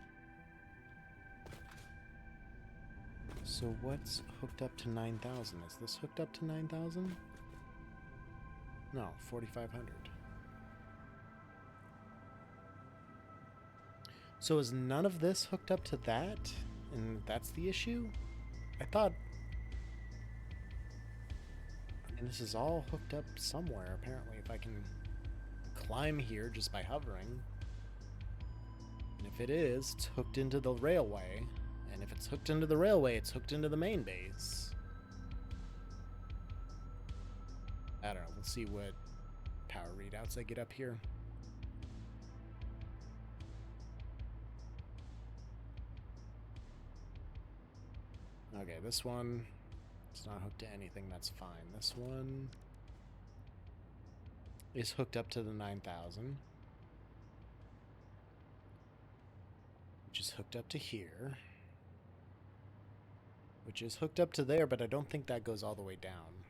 So what's hooked up to 9,000? Is this hooked up to 9,000? No, 4,500. So is none of this hooked up to that? And that's the issue? I thought... I mean, this is all hooked up somewhere, apparently, if I can climb here just by hovering. And if it is, it's hooked into the railway. And if it's hooked into the railway, it's hooked into the main base. I don't know. We'll see what power readouts I get up here. Okay, this one is not hooked to anything. That's fine. This one is hooked up to the 9,000. Which is hooked up to here. Which is hooked up to there, but I don't think that goes all the way down.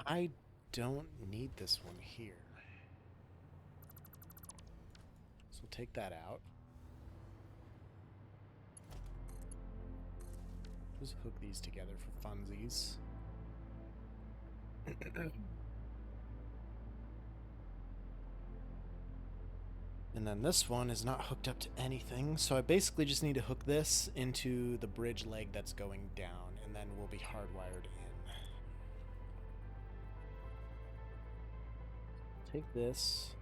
I don't need this one here. So we'll take that out. Just hook these together for funsies. And then this one is not hooked up to anything, so I basically just need to hook this into the bridge leg that's going down, and then we'll be hardwired in. Take this,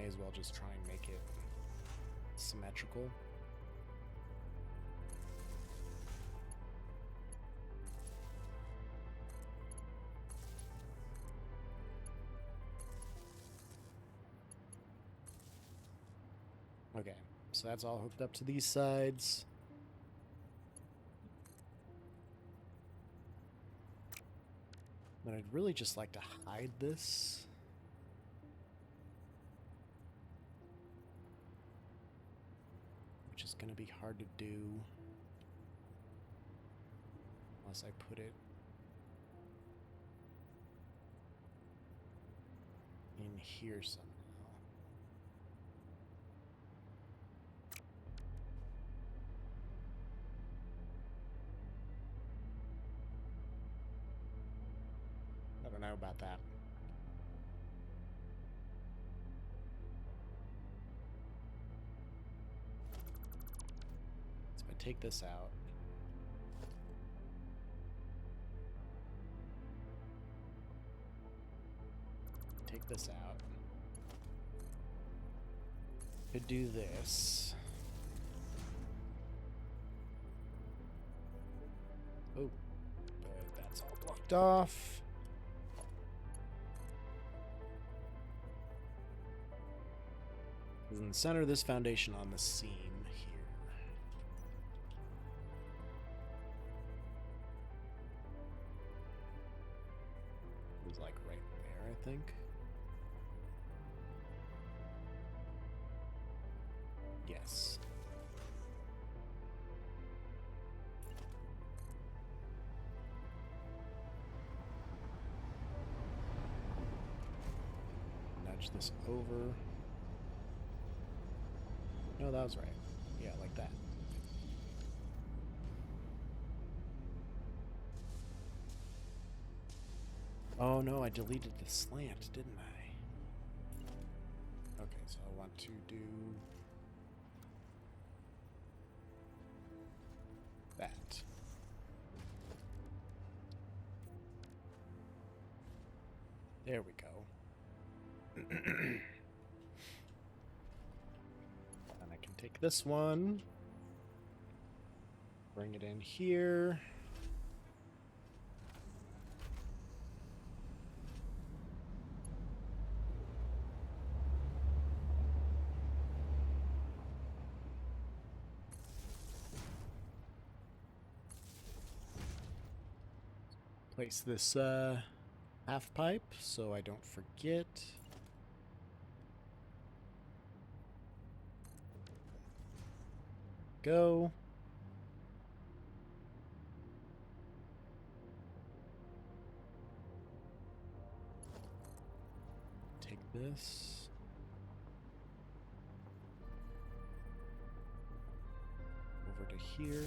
may as well just try and make it symmetrical. Okay, so that's all hooked up to these sides. But I'd really just like to hide this. Which is going to be hard to do unless I put it in here somehow. I don't know about that. So if I take this out, take this out, could do this. Oh, but that's all blocked off. In the center of this foundation on the seam here. It was like right there, I think. Yes. Nudge this over. No, that was right. Yeah, like that. Oh no, I deleted the slant, didn't I? Okay, so I want to do that. There we go. And I can take this one, bring it in here. Place this half pipe so I don't forget. Go. Take this. Over to here.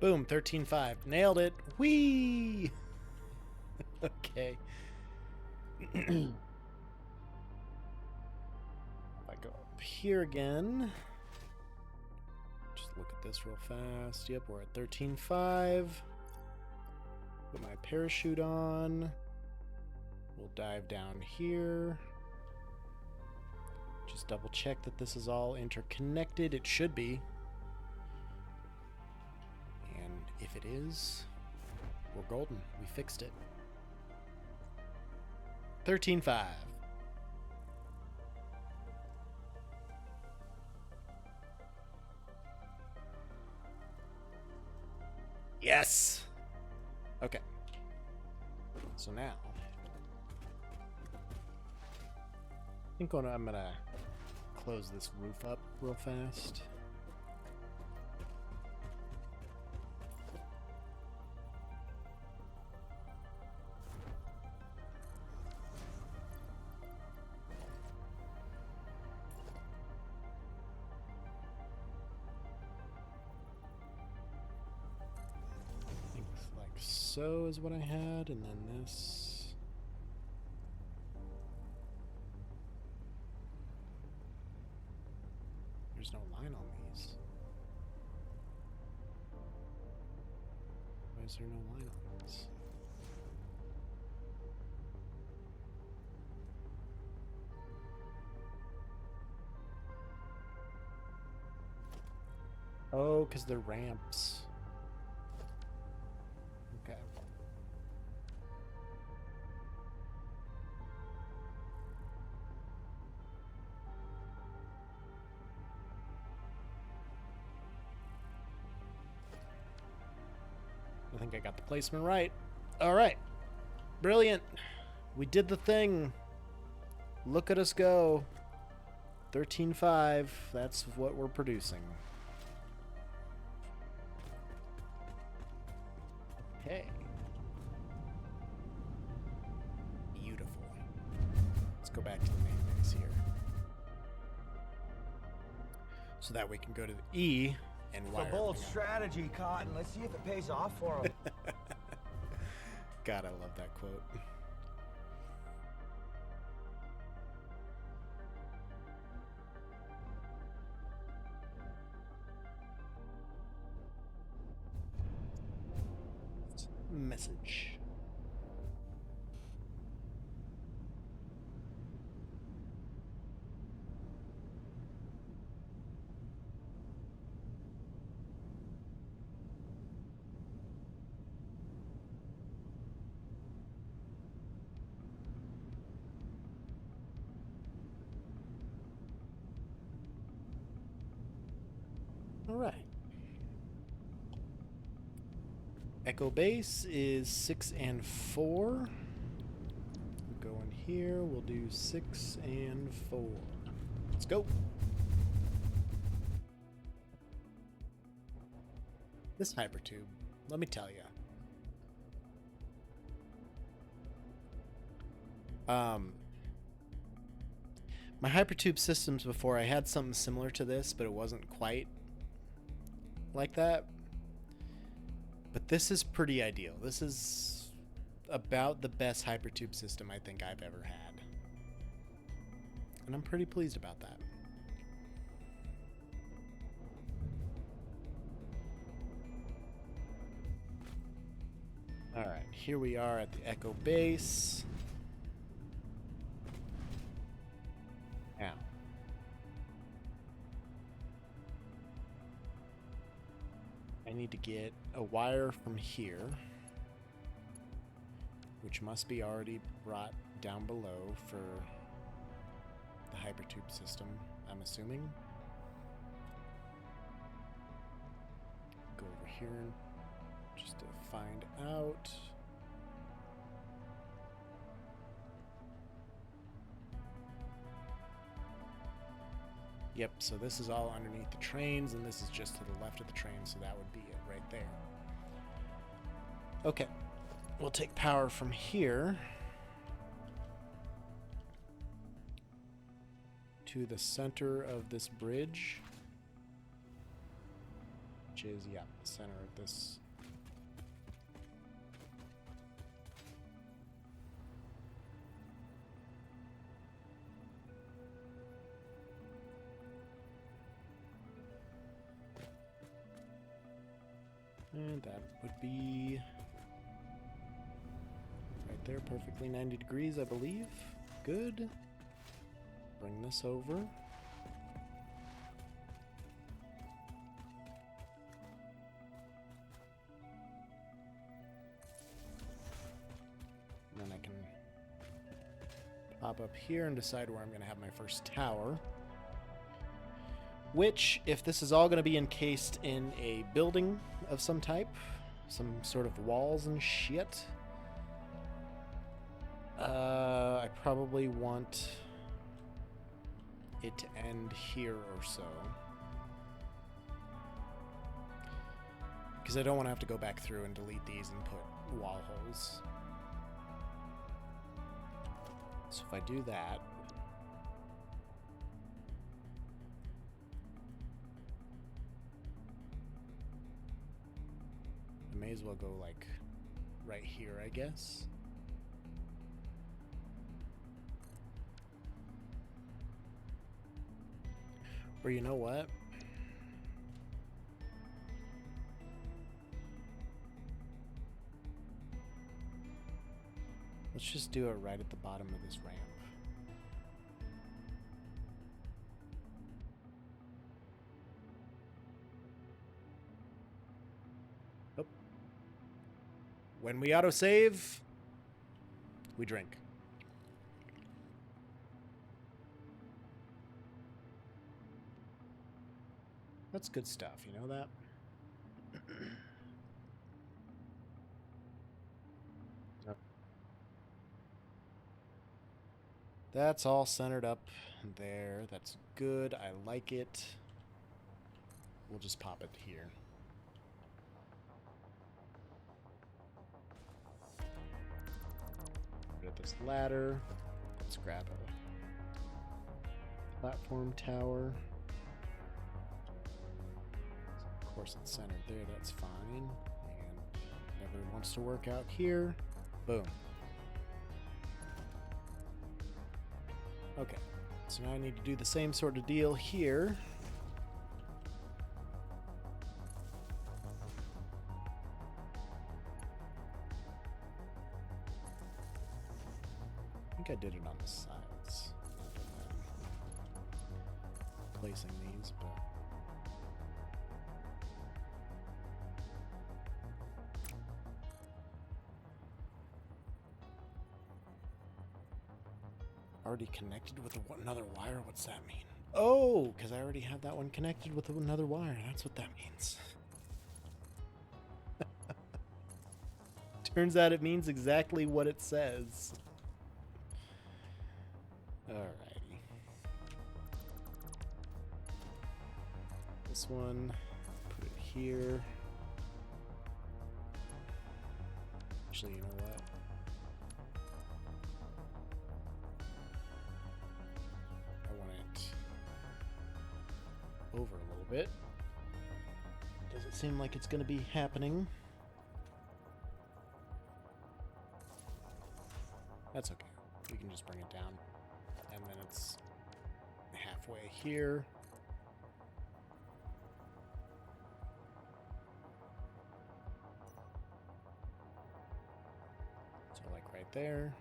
Boom, 13.5. Nailed it. Whee! Okay. If I go up here again, just look at this real fast. Yep, we're at 13.5. Put my parachute on. We'll dive down here. Just double check that this is all interconnected. It should be. And if it is, we're golden. We fixed it. 13.5. Yes! Okay. So now, I think I'm gonna close this roof up real fast. So is what I had, and then this. There's no line on these. Why is there no line on this? Oh, because they're ramps. Okay. I think I got the placement right. All right. Brilliant. We did the thing. Look at us go. 13.5. That's what we're producing. Okay. Beautiful. Let's go back to the main base here. So that we can go to the E and wire. It's a bold strategy, Cotton. Let's see if it pays off for him. God, I love that quote. Message. All right. Echo base is 6 and 4. We'll go in here. We'll do 6 and 4. Let's go. This hypertube, let me tell you. My hypertube systems before, I had something similar to this, but it wasn't quite like that. But this is pretty ideal. This is about the best hypertube system I think I've ever had. And I'm pretty pleased about that. Alright, here we are at the Echo base. Now. I need to get a wire from here, which must be already brought down below for the hypertube system, I'm assuming. Go over here just to find out. Yep, so this is all underneath the trains, and this is just to the left of the train, so that would be it right there. Okay, we'll take power from here to the center of this bridge, which is, yeah, the center of this. And that would be right there, perfectly 90 degrees, I believe. Good. Bring this over. And then I can pop up here and decide where I'm going to have my first tower. Which, if this is all going to be encased in a building of some type, some sort of walls and shit, I probably want it to end here or so. Because I don't want to have to go back through and delete these and put wall holes. So if I do that, I may as well go like right here, I guess. Or you know what? Let's just do it right at the bottom of this ramp. Oh. When we autosave, we drink. That's good stuff, you know that? That's all centered up there. That's good. I like it. We'll just pop it here. Put this ladder. Let's grab a platform tower. Of course, it's centered there. That's fine. And whatever wants to work out here. Boom. Okay, so now I need to do the same sort of deal here. I think I did it on the sides. Placing these, but... Already connected with another wire? What's that mean? Oh, because I already have that one connected with another wire. That's what that means. Turns out it means exactly what it says. Alrighty. This one, put it here. Actually, you know what? Over a little bit. Does it seem like it's going to be happening? That's okay. We can just bring it down. And then it's halfway here. So like right there.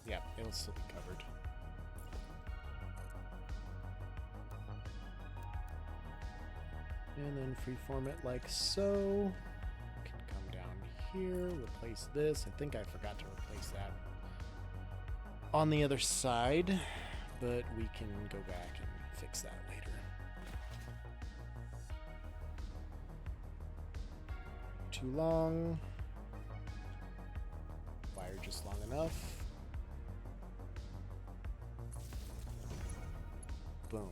Yeah, it'll still be covered. And then freeform it like so. Can come down here, replace this. I think I forgot to replace that on the other side, but we can go back and fix that later. Too long. Wire just long enough. Boom.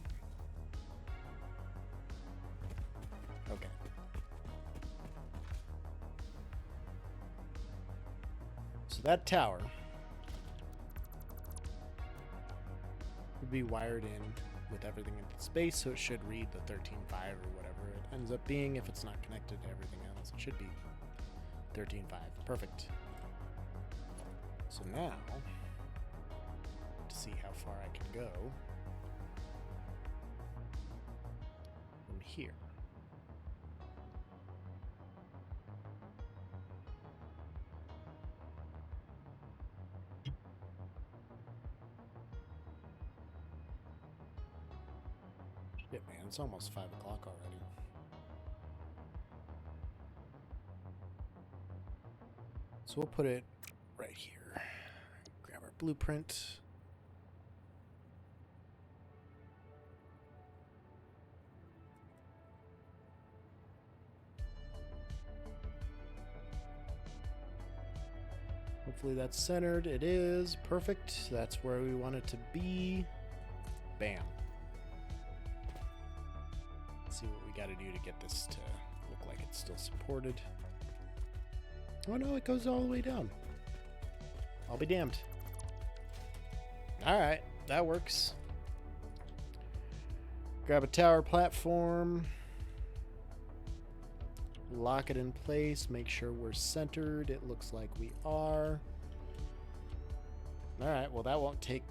Okay. So that tower would be wired in with everything in space, so it should read the 13.5 or whatever it ends up being if it's not connected to everything else. It should be 13.5. Perfect. So now, to see how far I can go from here. Shit, man, it's almost 5 o'clock already. So we'll put it right here. Grab our blueprint. Hopefully that's centered. It is. Perfect. That's where we want it to be. Bam. Let's see what we got to do to get this to look like it's still supported. Oh no, it goes all the way down. I'll be damned. Alright, that works. Grab a tower platform. Lock it in place. Make sure we're centered. It looks like we are. Alright, well that won't take...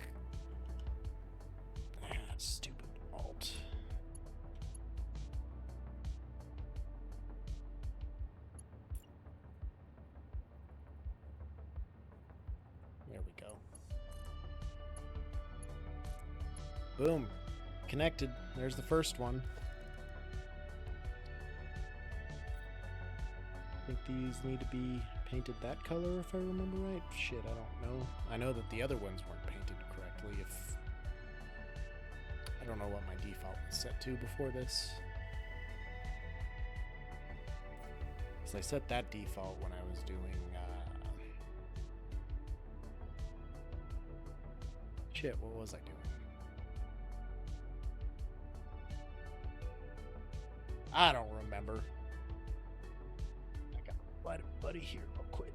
stupid alt. we go. Boom. Connected. There's the first one. I think these need to be painted that color if I remember right. Shit, I don't know. I know that the other ones weren't painted correctly. I don't know what my default was set to before this. So I set that default when I was doing shit, what was I doing? I don't remember. I got my buddy here real quick.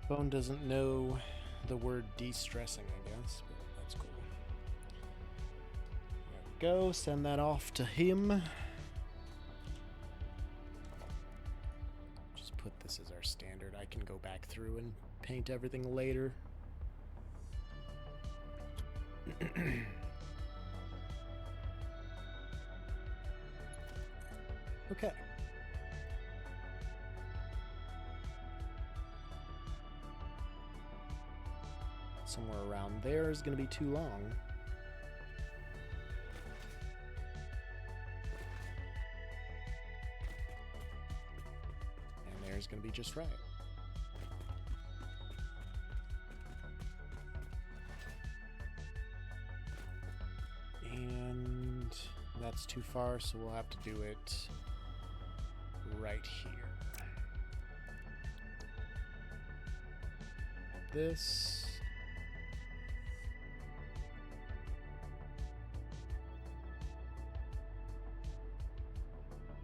Phone doesn't know the word de-stressing, I guess, but that's cool. There we go. Send that off to him. Just put this as our standard. I can go back through and paint everything later. Okay. Somewhere around there is going to be too long. And there's going to be just right. And that's too far, so we'll have to do it right here. This.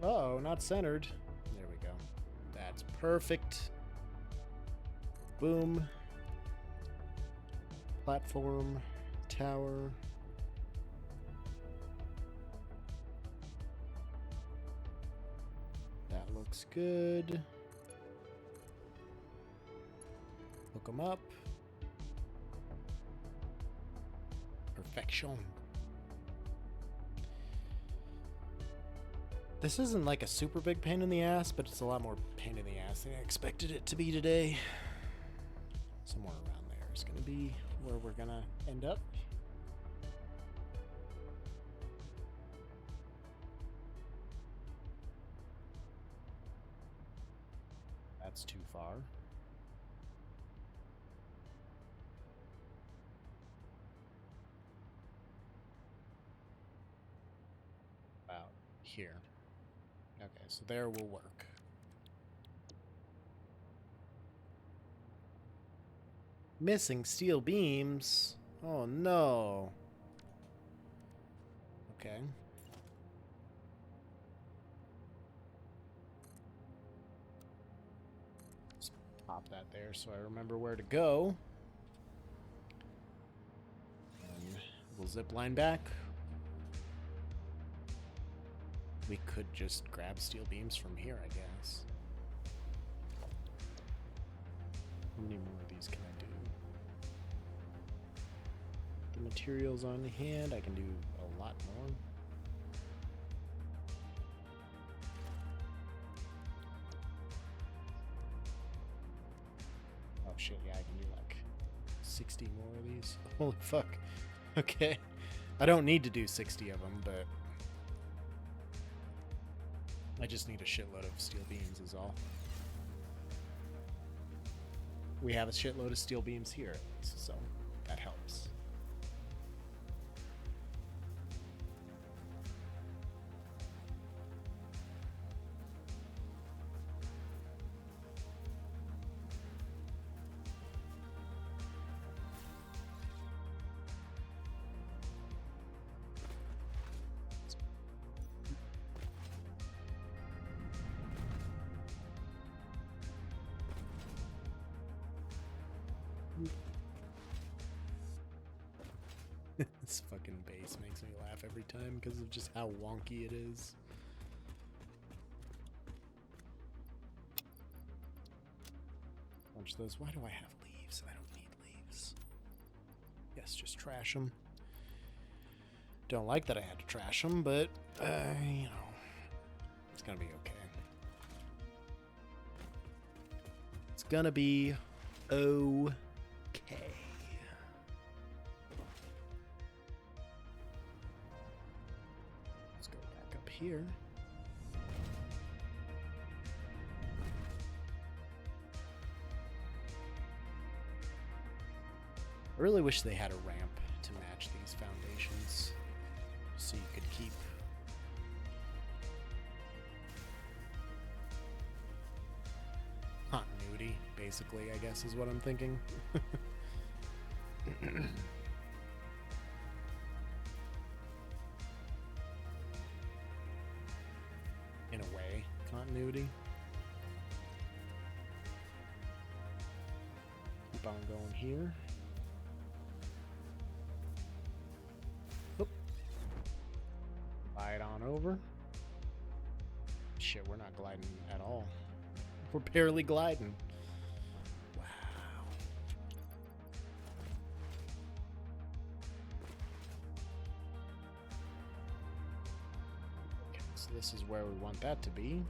Uh-oh, not centered. There we go. That's perfect. Boom. Platform. Tower. That looks good. Hook them up. Perfection. This isn't like a super big pain in the ass, but it's a lot more pain in the ass than I expected it to be today. Somewhere around there is going to be where we're going to end up. That's too far. About here. Okay, so there will work. Missing steel beams? Oh no. Okay. Let's pop that there so I remember where to go. And we'll zip line back. We could just grab steel beams from here, I guess. How many more of these can I do? The materials on hand, I can do a lot more. Oh shit, yeah, I can do like 60 more of these. Holy fuck. Okay. I don't need to do 60 of them, but I just need a shitload of steel beams is all. We have a shitload of steel beams here, so that helps. This fucking base makes me laugh every time because of just how wonky it is. Bunch of those. Why do I have leaves? I don't need leaves. Yes, just trash them. Don't like that I had to trash them, but, you know, it's gonna be okay. It's gonna be okay. Let's go back up here. I really wish they had a ramp to match these foundations so you could keep continuity, basically, I guess is what I'm thinking. In a way, continuity. Keep on going here. Oop. Glide on over. Shit, we're not gliding at all. We're barely gliding. Wow. Okay, so this is where we want that to be.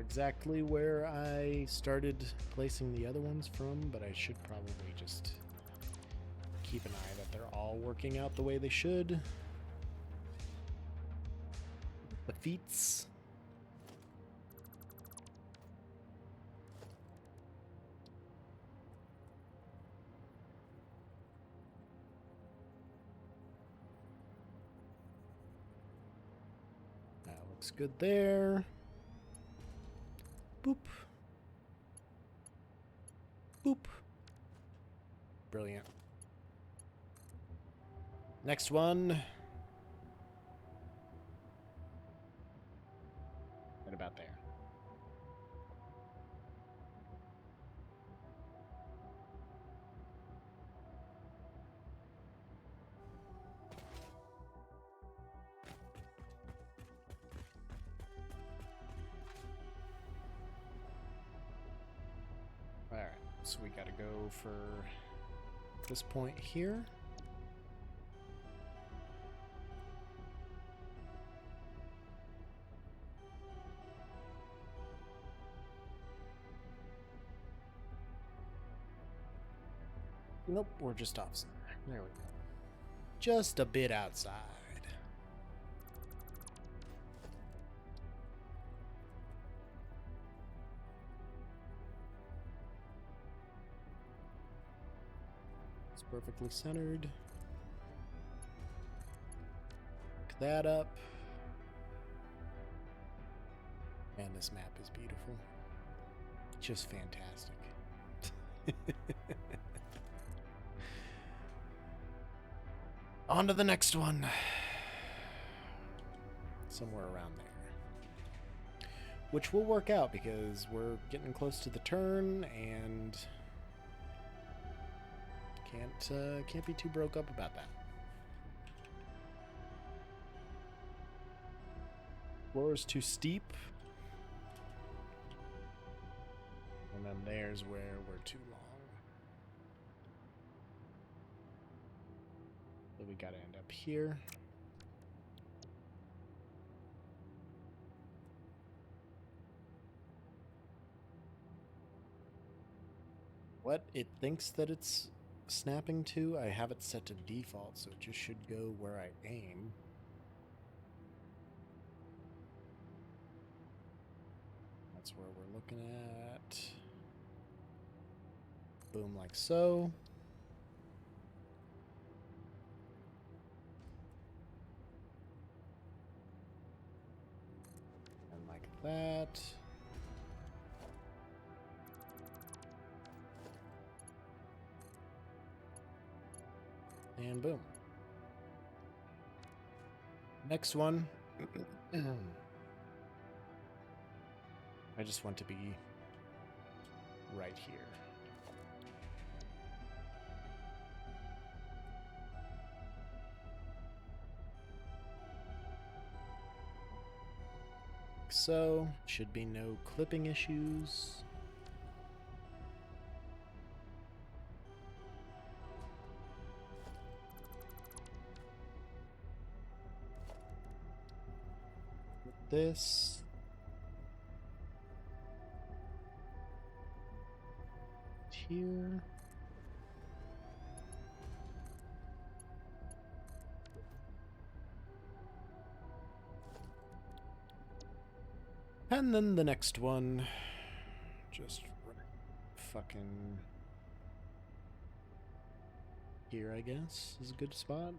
Exactly where I started placing the other ones from, but I should probably just keep an eye that they're all working out the way they should. The feats. That looks good there. Boop. Boop. Brilliant. Next one. Right about there. Alright, so we gotta go for this point here. Nope, we're just off center. There we go. Just a bit outside. It's perfectly centered. Pick that up. Man, this map is beautiful. Just fantastic. On to the next one. Somewhere around there. Which will work out because we're getting close to the turn and can't be too broke up about that. Floor is too steep. And then there's where we're too long. So we gotta end up here. What it thinks that it's snapping to, I have it set to default, so it just should go where I aim. That's where we're looking at. Boom, like so. And like that. And boom. Next one. I just want to be right here. So, should be no clipping issues. This. Here. And then the next one, just fucking here, I guess, is a good spot.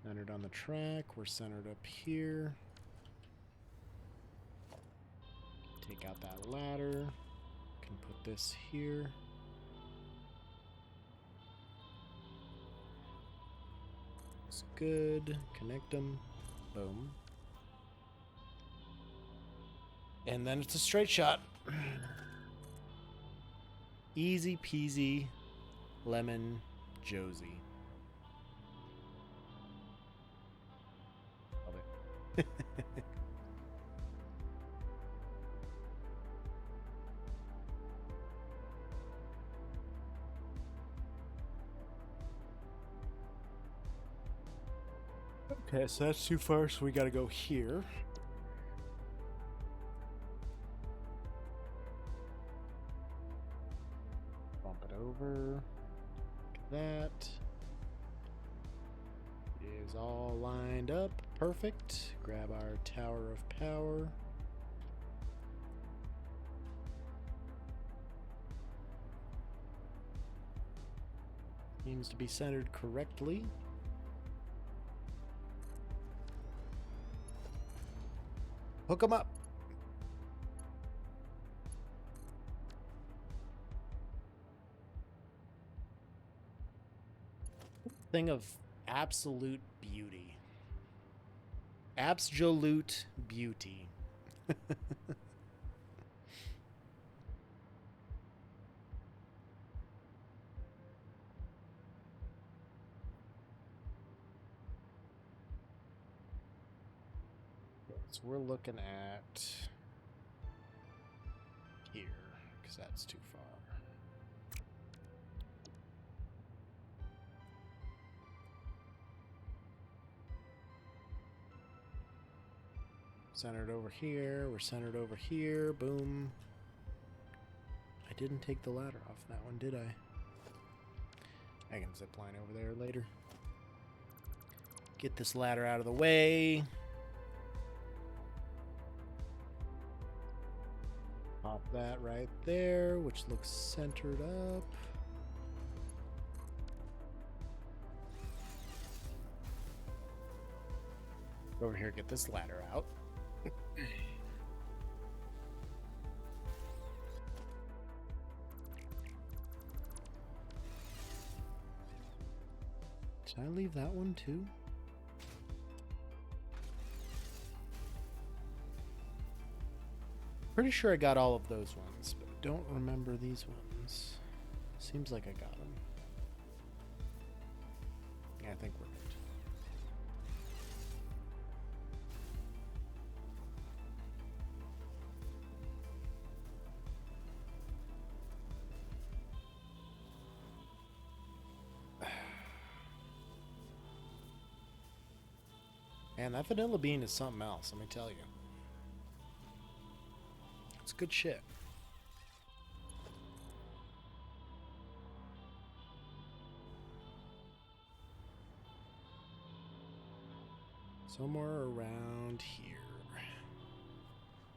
Centered on the track, we're centered up here. Take out that ladder, can put this here. It's good, connect them, boom. And then it's a straight shot. Easy peasy, lemon Josie. Love it. Okay, so that's too far, so we gotta go here. Bump it over. Look at that. It is all lined up. Perfect. Grab our Tower of Power. Seems to be centered correctly. Hook them up. Thing of absolute beauty. Absolute beauty. So we're looking at here, because that's too far. Centered over here, we're centered over here, boom. I didn't take the ladder off that one, did I? I can zip line over there later. Get this ladder out of the way. Pop that right there, which looks centered up. Over here, get this ladder out. Did I leave that one too? Pretty sure I got all of those ones, but don't remember these ones. Seems like I got them. Yeah, I think we're good. Man, that vanilla bean is something else, let me tell you. It's good shit. Somewhere around here.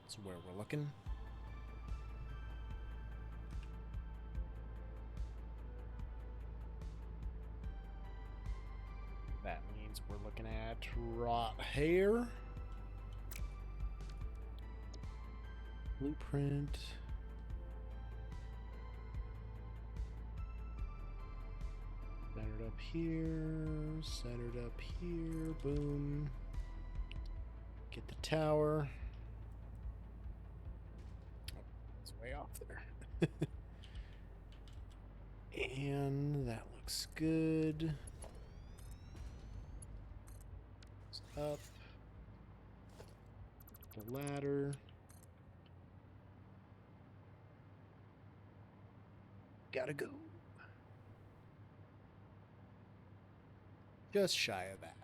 That's where we're looking. That means we're looking at right here. Blueprint. up here, centered up here, boom. Get the tower. Oh, it's way off there. And that looks good. It's up. The ladder. Gotta go. Just shy of that.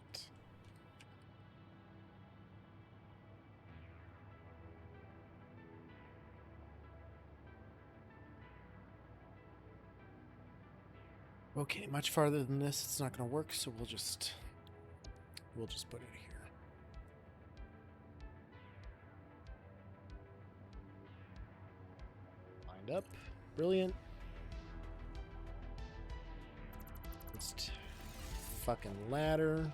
Okay, much farther than this, it's not going to work, so we'll just put it here. Lined up. Brilliant. Let's fucking ladder.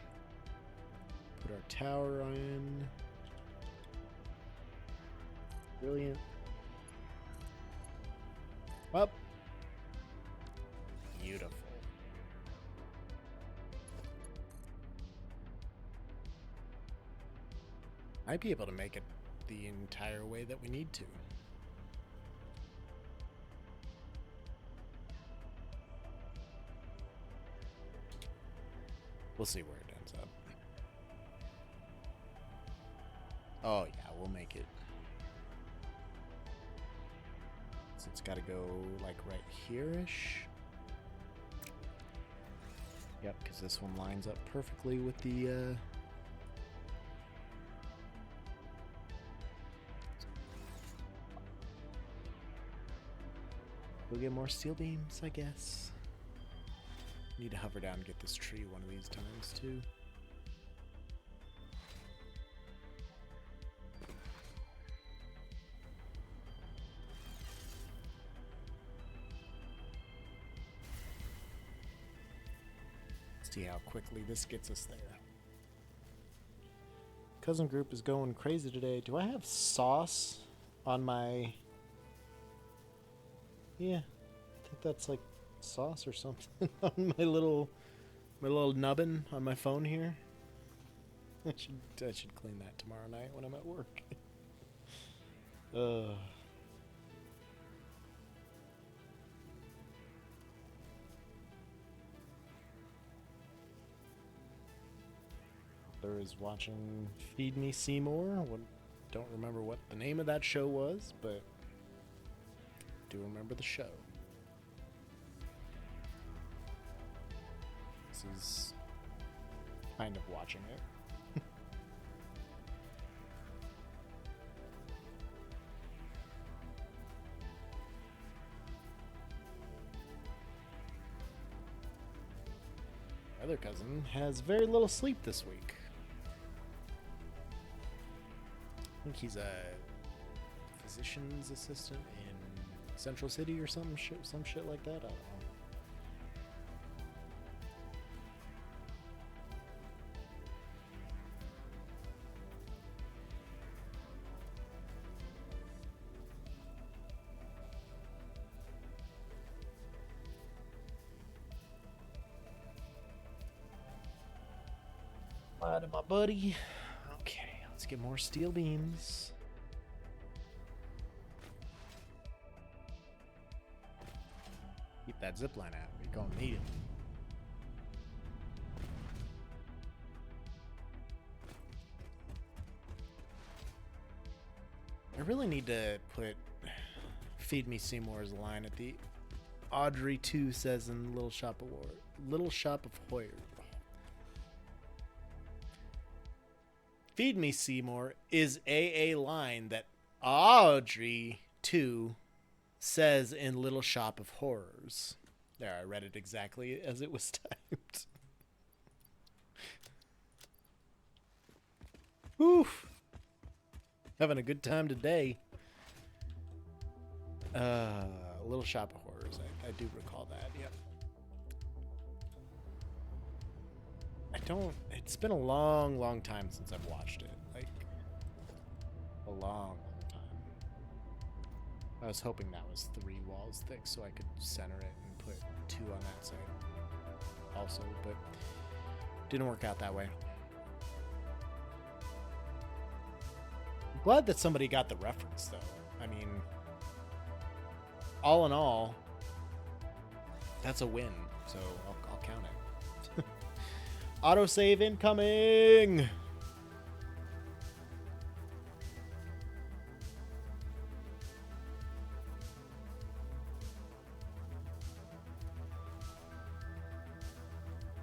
Put our tower in. Brilliant. Up. Beautiful. Might be able to make it the entire way that we need to. We'll see where it ends up. Oh yeah, we'll make it. So it's got to go like right here-ish. Yep, because this one lines up perfectly with the We'll get more steel beams, I guess. Need to hover down and get this tree one of these times, too. See how quickly this gets us there. Cousin group is going crazy today. Do I have sauce on my... Yeah, I think that's like sauce or something on my little nubbin on my phone here. I should clean that tomorrow night when I'm at work. There is watching Feed Me Seymour. Don't remember what the name of that show was, but do remember the show. This is kind of watching it. My other cousin has very little sleep this week. I think he's a physician's assistant in Central City or some shit like that. I don't know. Bye to my buddy. Okay, let's get more steel beams. Keep that zipline out. You're gonna need it. I really need to put Feed Me Seymour's line at the Audrey 2 says in Little Shop of Hoyer. Feed Me Seymour is a line that Audrey 2 says in Little Shop of Horrors. There, I read it exactly as it was typed. Oof. Having a good time today. Little Shop of Horrors. I do recall that, yep. It's been a long time since I've watched it. Like, a long time. I was hoping that was 3 walls thick so I could center it and put 2 on that side. also, but didn't work out that way. I'm glad that somebody got the reference, though. I mean, all in all, that's a win, so I'll count it. Autosave incoming!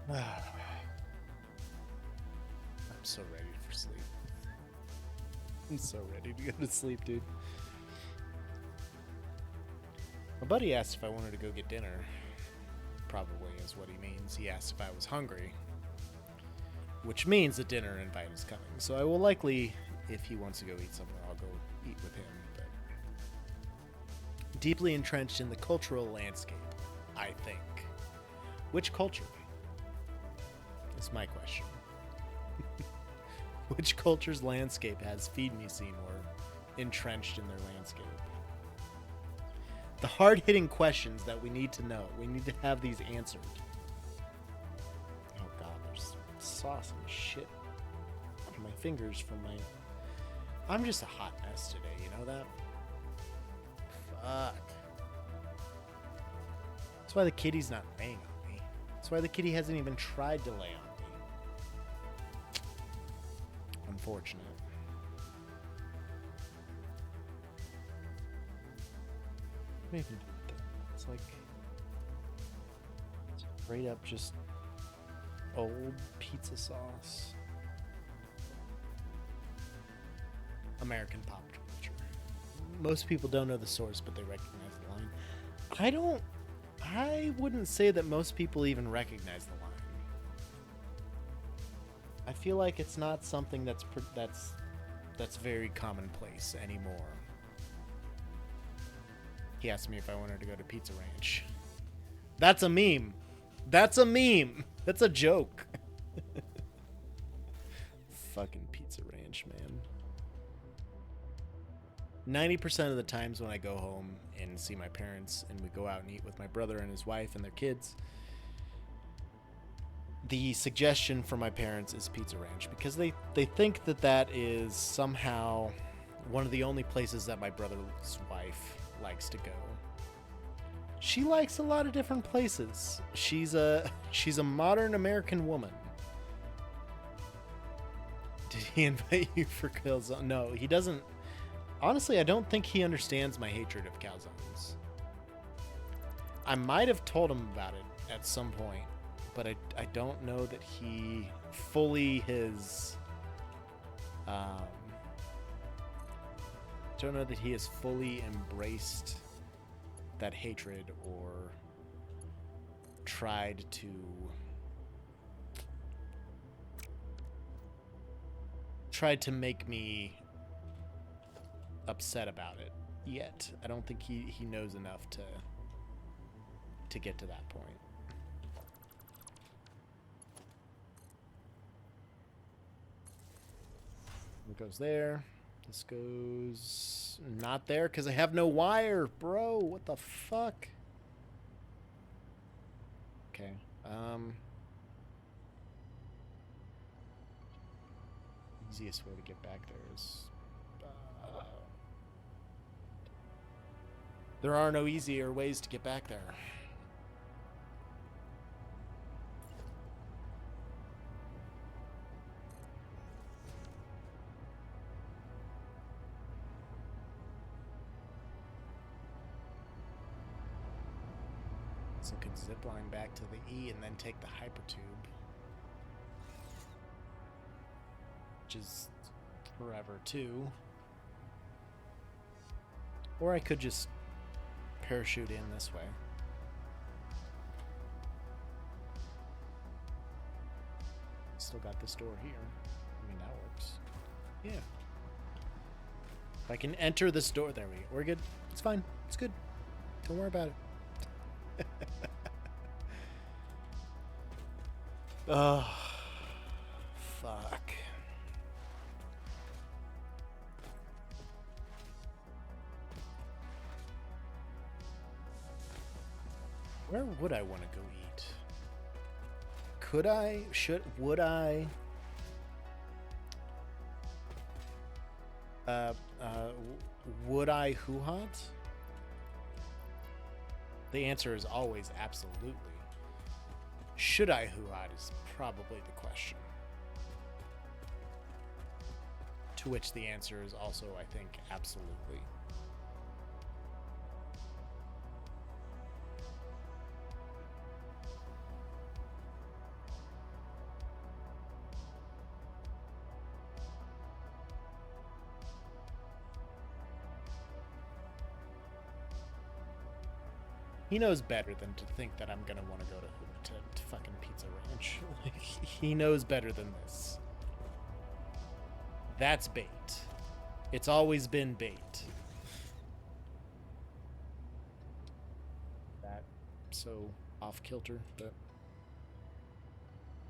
I'm so ready for sleep. I'm so ready to go to sleep, dude. My buddy asked if I wanted to go get dinner. Probably is what he means. He asked if I was hungry, which means a dinner invite is coming. So I will likely, if he wants to go eat somewhere, I'll go eat with him. But deeply entrenched in the cultural landscape, I think. Which culture? That's my question. Which culture's landscape has Feed Me Seymour entrenched in their landscape? The hard-hitting questions that we need to know. We need to have these answered. Oh god, there's sauce and shit on my fingers from my... I'm just a hot mess today, you know that? Fuck. That's why the kitty's not laying on me. That's why the kitty hasn't even tried to lay on me. Unfortunate. What even do with that? It's like straight up just old pizza sauce. American pop culture. Most people don't know the source, but they recognize the line. I wouldn't say that most people even recognize the line. I feel like it's not something that's very commonplace anymore. He asked me if I wanted to go to Pizza Ranch. That's a meme. That's a meme. That's a joke. Fucking Pizza Ranch, man. 90% of the times when I go home and see my parents and we go out and eat with my brother and his wife and their kids, the suggestion from my parents is Pizza Ranch because they think that is somehow one of the only places that my brother's wife likes to go. She likes a lot of different places. She's a modern American woman. Did he invite you for calzone? No, he doesn't. Honestly, I don't think he understands my hatred of calzones. I might have told him about it at some point, but I don't know that he fully has don't know that he has fully embraced that hatred or tried to make me upset about it yet. I don't think he knows enough to get to that point. It goes there. This goes not there because I have no wire, bro. What the fuck? Okay. Easiest way to get back there is... there are no easier ways to get back there. So I could zip line back to the E and then take the hypertube, which is forever too. Or I could just parachute in this way. Still got this door here. I mean, that works. Yeah. If I can enter this door, there we go. We're good. It's fine. It's good. Don't worry about it. Oh, fuck. Where would I want to go eat? Would I? Would I hoo-hot? The answer is always absolutely. Should I hoo-hot is probably the question. To which the answer is also, I think, absolutely. He knows better than to think that I'm gonna want to go to fucking Pizza Ranch. Like, he knows better than this. That's bait. It's always been bait. That so off kilter, but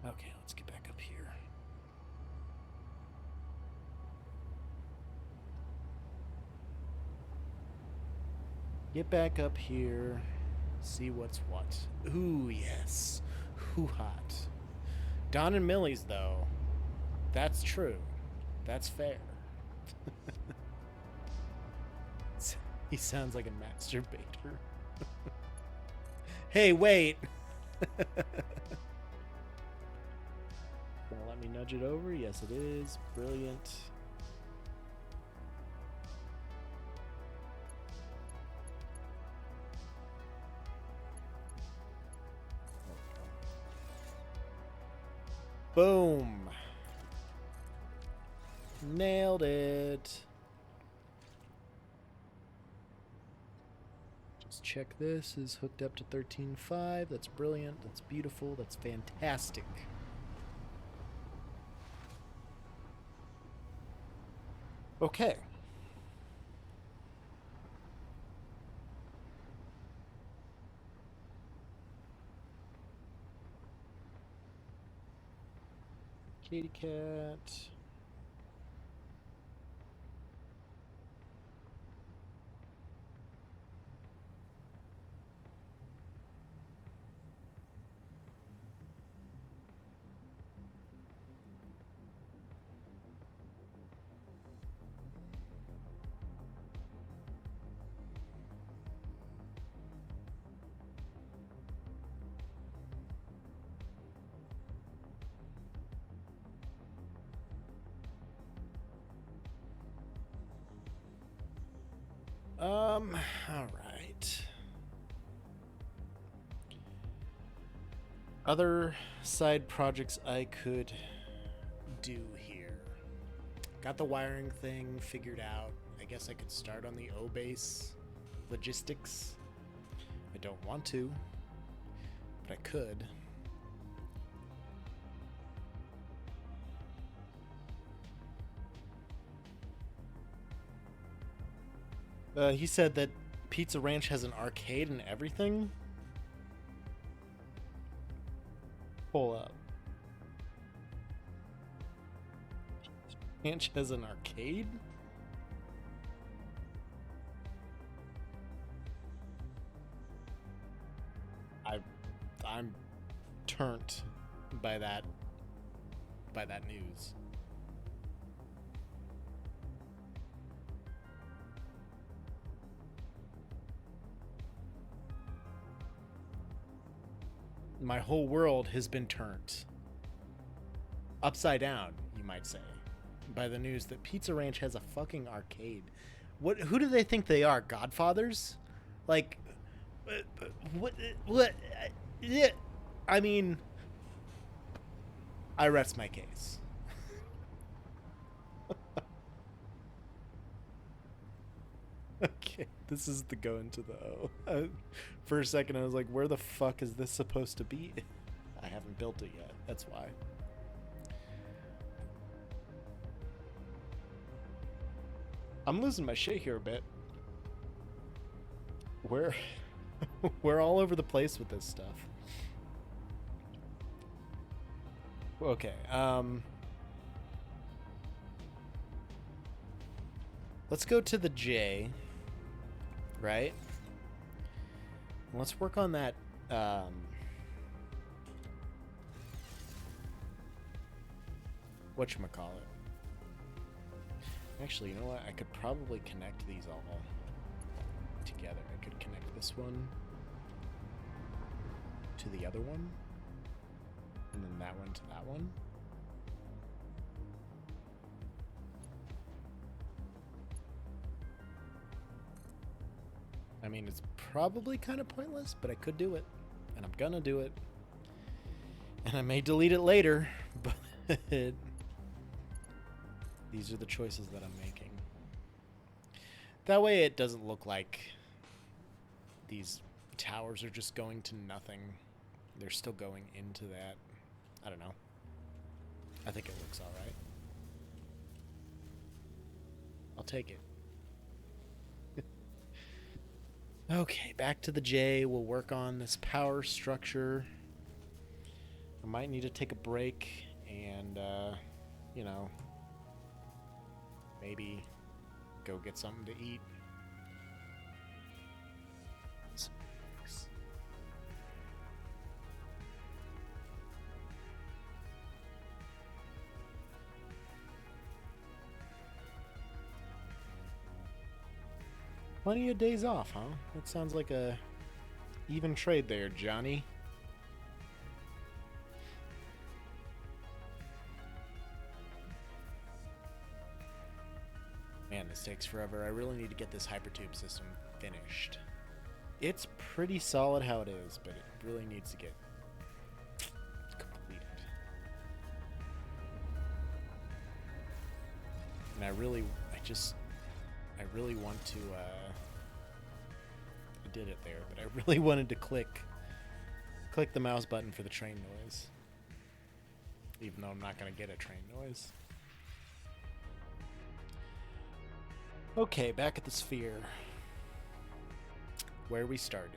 okay, let's get back up here. Get back up here. See what's what. Ooh, yes. Hoo hot. Don and Millie's, though. That's true. That's fair. He sounds like a masturbator. Hey, wait. Gonna let me nudge it over? Yes, it is. Brilliant. Boom. Nailed it. Just check this is hooked up to 13.5. That's brilliant. That's beautiful. That's fantastic. Okay. Kitty cat. All right. Other side projects I could do here. Got the wiring thing figured out. I guess I could start on the O-base logistics. I don't want to, but I could. He said that Pizza Ranch has an arcade and everything. Pull up. Pizza Ranch has an arcade? I'm turned by that news. My whole world has been turned upside down, you might say, by the news that Pizza Ranch has a fucking arcade. Who do they think they are? Godfathers? Like, what? Yeah, I mean, I rest my case. Okay, this is the go into the O. For a second, I was like, where the fuck is this supposed to be? I haven't built it yet. That's why. I'm losing my shit here a bit. We're all over the place with this stuff. Okay, let's go to the J, right? Let's work on that, whatchamacallit. Actually, you know what? I could probably connect these all together. I could connect this one to the other one, and then that one to that one. I mean, it's probably kind of pointless, but I could do it, and I'm gonna do it. And I may delete it later, but these are the choices that I'm making. That way it doesn't look like these towers are just going to nothing. They're still going into that. I don't know. I think it looks alright. I'll take it. Okay, back to the J. We'll work on this power structure. I might need to take a break and, you know, maybe go get something to eat. Plenty of days off, huh? That sounds like a even trade there, Johnny. Man, this takes forever. I really need to get this hypertube system finished. It's pretty solid how it is, but it really needs to get completed. And I really want to, I did it there, but I really wanted to click the mouse button for the train noise. Even though I'm not going to get a train noise. Okay, back at the sphere. Where we started.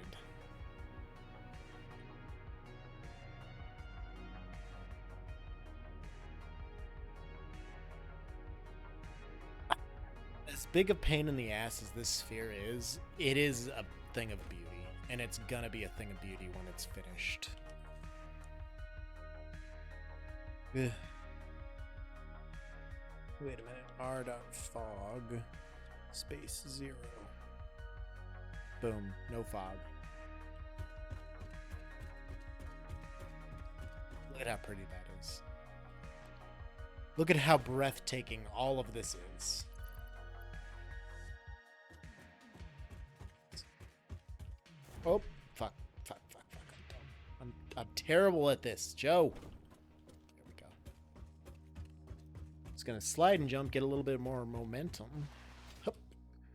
As big a pain in the ass as this sphere is, it is a thing of beauty. And it's gonna be a thing of beauty when it's finished. Ugh. Wait a minute. R.fog space 0. Boom. No fog. Look at how pretty that is. Look at how breathtaking all of this is. Oh, fuck. I'm terrible at this. Joe. There we go. It's going to slide and jump, get a little bit more momentum. Hup.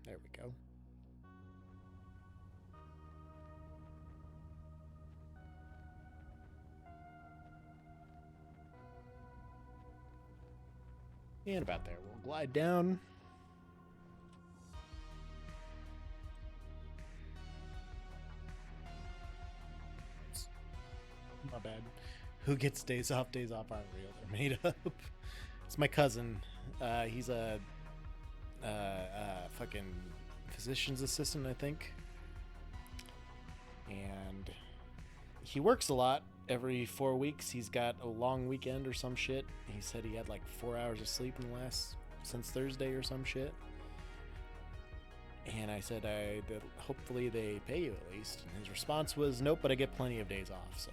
There we go. And about there. We'll glide down. My bad. Who gets days off? Days off aren't real. They're made up. It's my cousin. He's a fucking physician's assistant, I think. And he works a lot. Every 4 weeks, he's got a long weekend or some shit. He said he had like 4 hours of sleep in the last since Thursday or some shit. And I said that hopefully they pay you at least. And his response was, "Nope, but I get plenty of days off." So.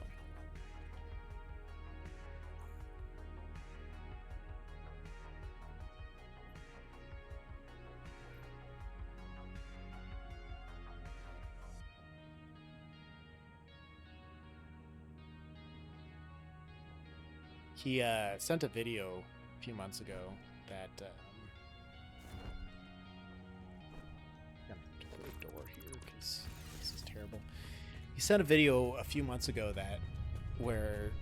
He sent a video a few months ago that I'm gonna close the door here because this is terrible. He sent a video a few months ago where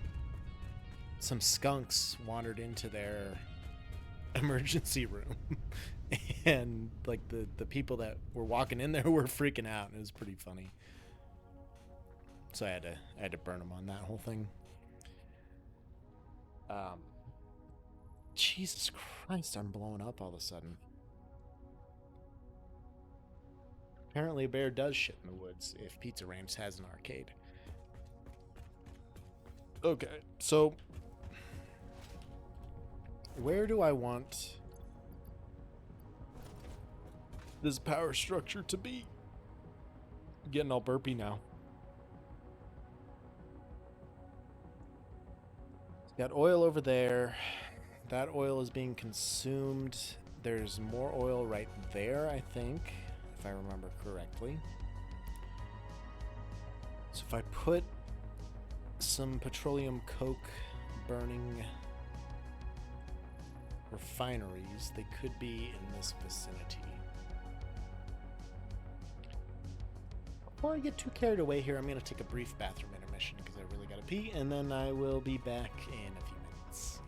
some skunks wandered into their emergency room, and like the people that were walking in there were freaking out, and it was pretty funny. So I had to burn them on that whole thing. Jesus Christ, I'm blowing up all of a sudden. Apparently a bear does shit in the woods if Pizza Ranch has an arcade. Okay, so Where do I want this power structure to be? I'm getting all burpy now. Got oil over there. That oil is being consumed. There's more oil right there, I think, if I remember correctly. So if I put some petroleum coke burning refineries, they could be in this vicinity. Before I get too carried away here, I'm going to take a brief bathroom intermission because I really got to pee, and then I will be back in a few minutes.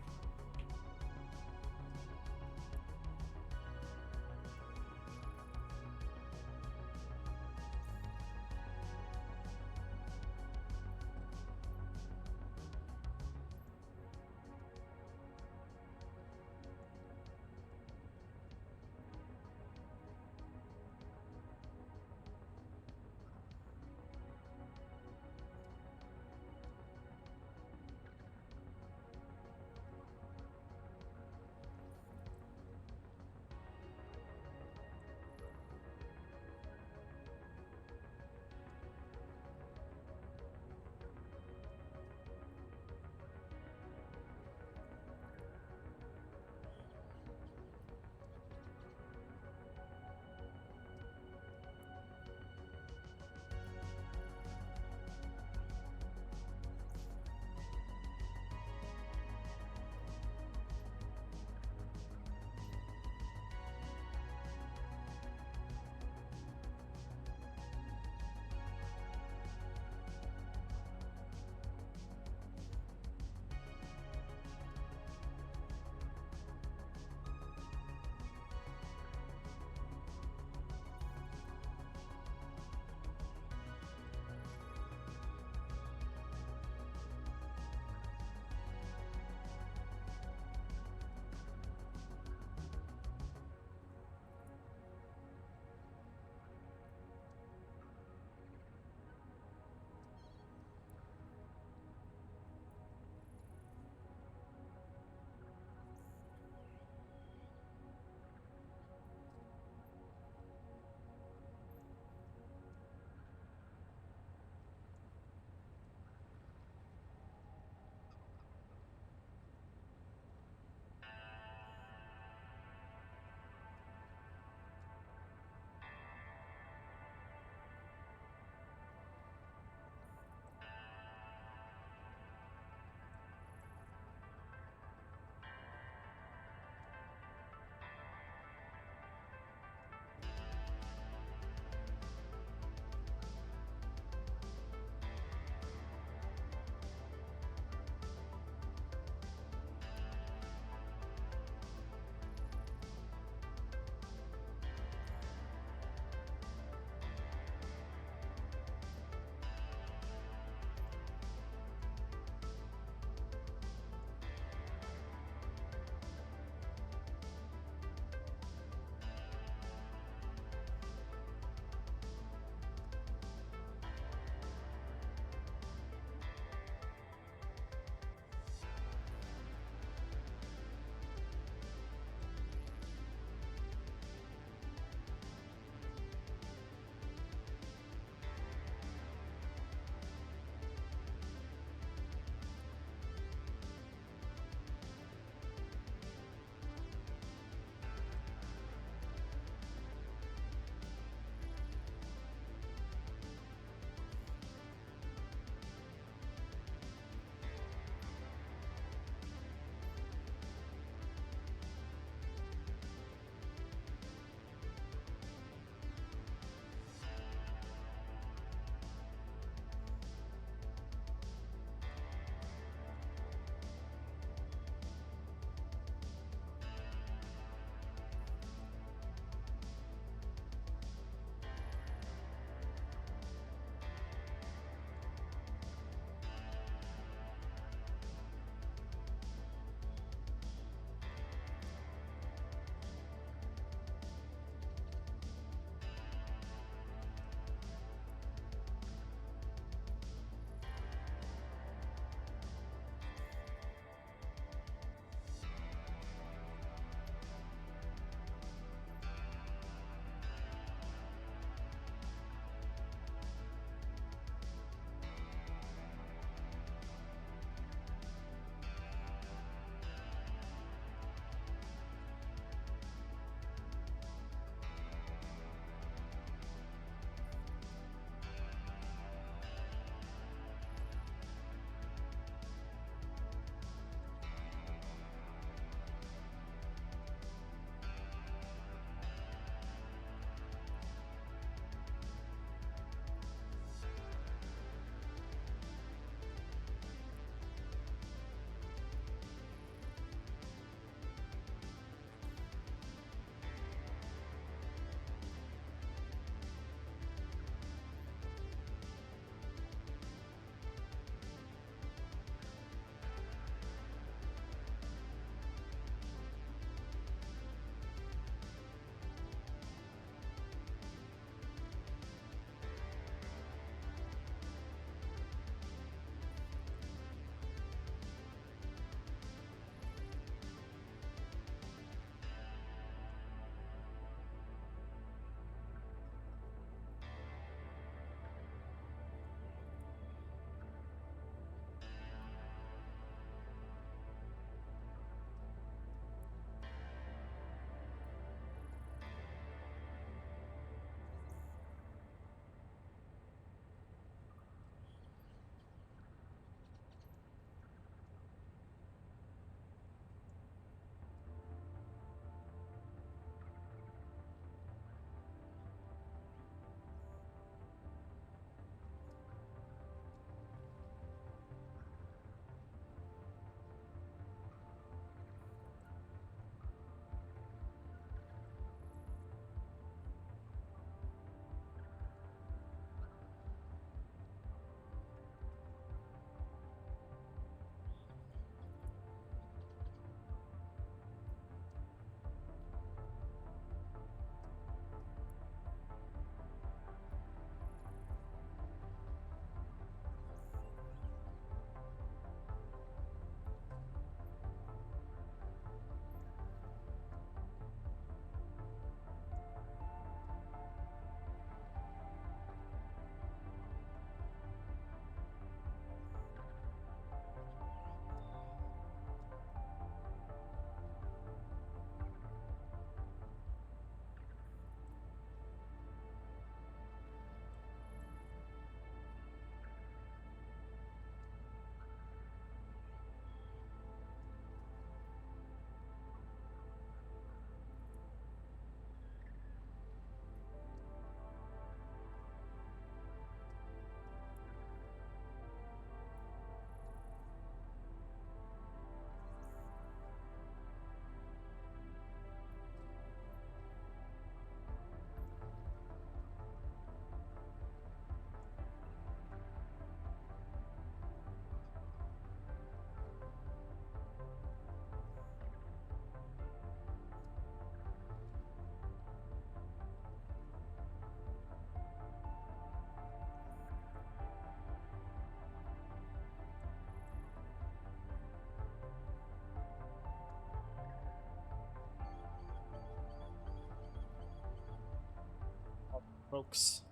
Folks,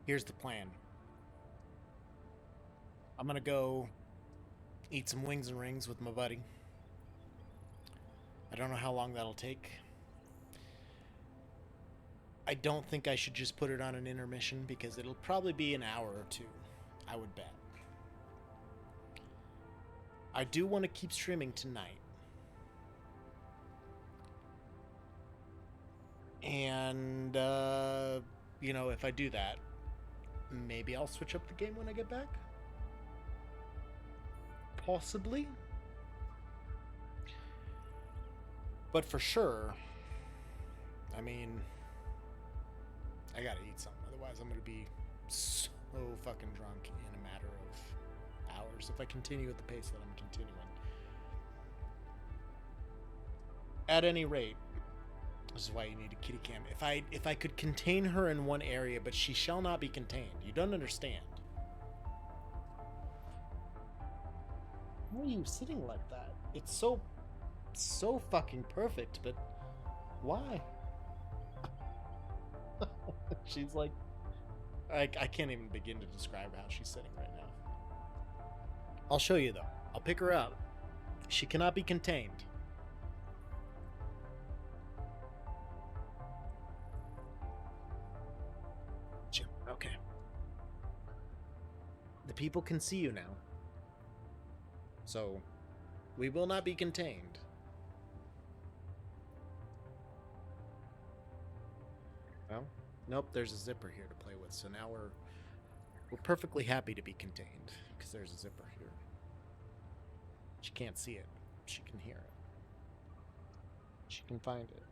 here's the plan. I'm gonna go eat some wings and rings with my buddy. I don't know how long that'll take. I don't think I should just put it on an intermission because it'll probably be an hour or two, I would bet. I do want to keep streaming tonight. And, you know, if I do that, maybe I'll switch up the game when I get back. Possibly. But for sure, I mean, I gotta eat something. Otherwise, I'm gonna be so fucking drunk in a matter of hours if I continue at the pace that I'm continuing. At any rate, this is why you need a kitty cam. If I could contain her in one area, but she shall not be contained. You don't understand. Why are you sitting like that? It's so fucking perfect, but why? She's like, I can't even begin to describe how she's sitting right now. I'll show you though. I'll pick her up. She cannot be contained. Jim, okay. The people can see you now. So, we will not be contained. Well, nope, there's a zipper here to play with, so now we're perfectly happy to be contained, because there's a zipper here. She can't see it. She can hear it. She can find it.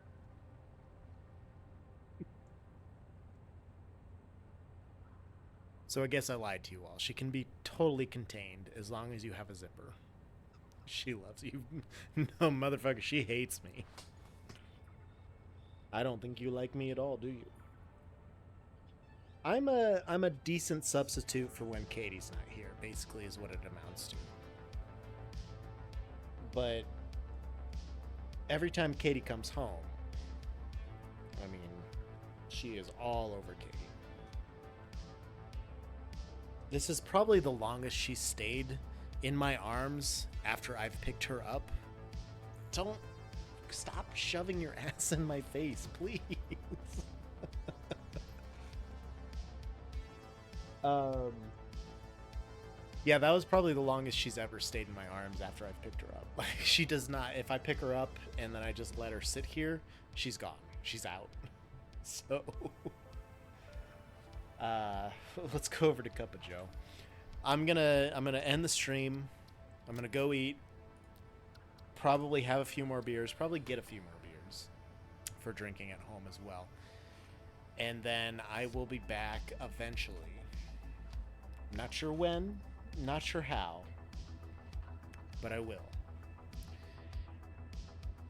So I guess I lied to you all. She can be totally contained as long as you have a zipper. She loves you. No, motherfucker, she hates me. I don't think you like me at all, do you? I'm a decent substitute for when Katie's not here, basically is what it amounts to. But every time Katie comes home, I mean, she is all over Katie. This is probably the longest she's stayed in my arms after I've picked her up. Don't stop shoving your ass in my face, please. Yeah, that was probably the longest she's ever stayed in my arms after I've picked her up. Like, she does not, if I pick her up and then I just let her sit here, she's gone. She's out. So, let's go over to Cup of Joe. I'm gonna end the stream. I'm gonna go eat. Probably have a few more beers. Probably get a few more beers for drinking at home as well. And then I will be back eventually. Not sure when, not sure how, but I will.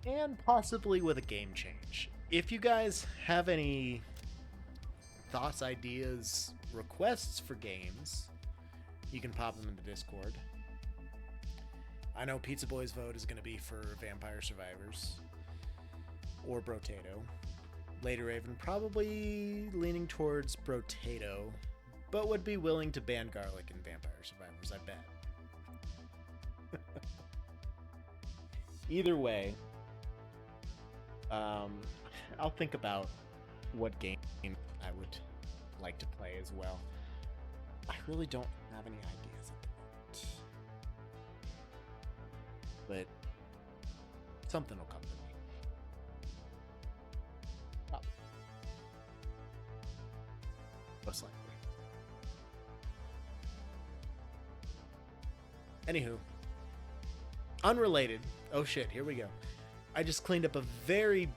And possibly with a game change. If you guys have any thoughts, ideas, requests for games, you can pop them in the Discord. I know Pizza Boy's vote is going to be for Vampire Survivors or Brotato. Later Raven probably leaning towards Brotato, but would be willing to ban garlic in Vampire Survivors, I bet. Either way, I'll think about what game I would like to play as well. I really don't have any ideas at the moment, but something will come to me. Probably. Most likely. Anywho, unrelated. Oh shit, here we go. I just cleaned up a very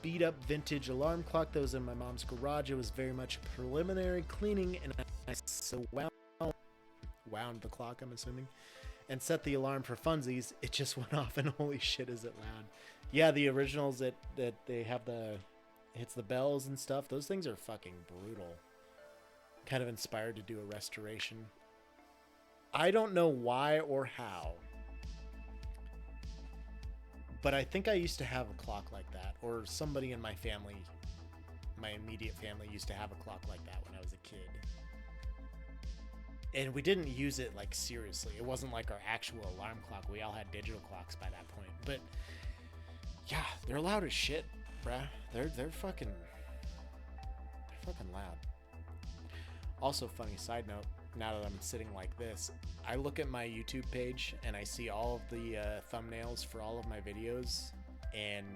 beat up vintage alarm clock that was in my mom's garage. It was very much preliminary cleaning, and I so wound the clock, I'm assuming, and set the alarm for funsies. It just went off, and holy shit, is it loud. Yeah, the originals that they have hits the bells and stuff, those things are fucking brutal. Kind of inspired to do a restoration. I don't know why or how, but I think I used to have a clock like that, or somebody in my family my immediate family used to have a clock like that when I was a kid. And we didn't use it like seriously. It wasn't like our actual alarm clock. We all had digital clocks by that point. But yeah, they're loud as shit, bruh. They're fucking loud. Also, funny side note, now that I'm sitting like this, I look at my YouTube page and I see all of the thumbnails for all of my videos, and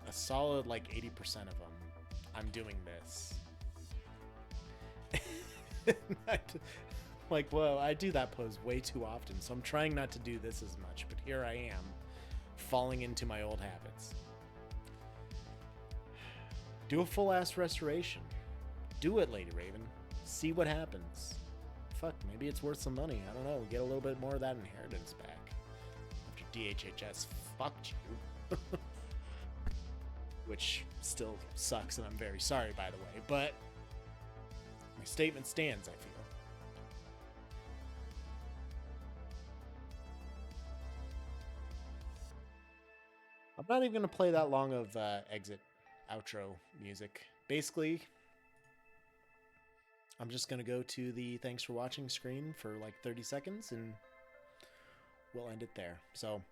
a solid like 80% of them, I'm doing this. Like, well, I do that pose way too often, so I'm trying not to do this as much, but here I am, falling into my old habits. Do a full-ass restoration. Do it, Lady Raven. See what happens. Fuck, maybe it's worth some money. I don't know. Get a little bit more of that inheritance back. After DHHS fucked you. Which still sucks, and I'm very sorry, by the way, but my statement stands, I feel. I'm not even going to play that long of exit outro music. Basically, I'm just going to go to the thanks for watching screen for like 30 seconds and we'll end it there. So,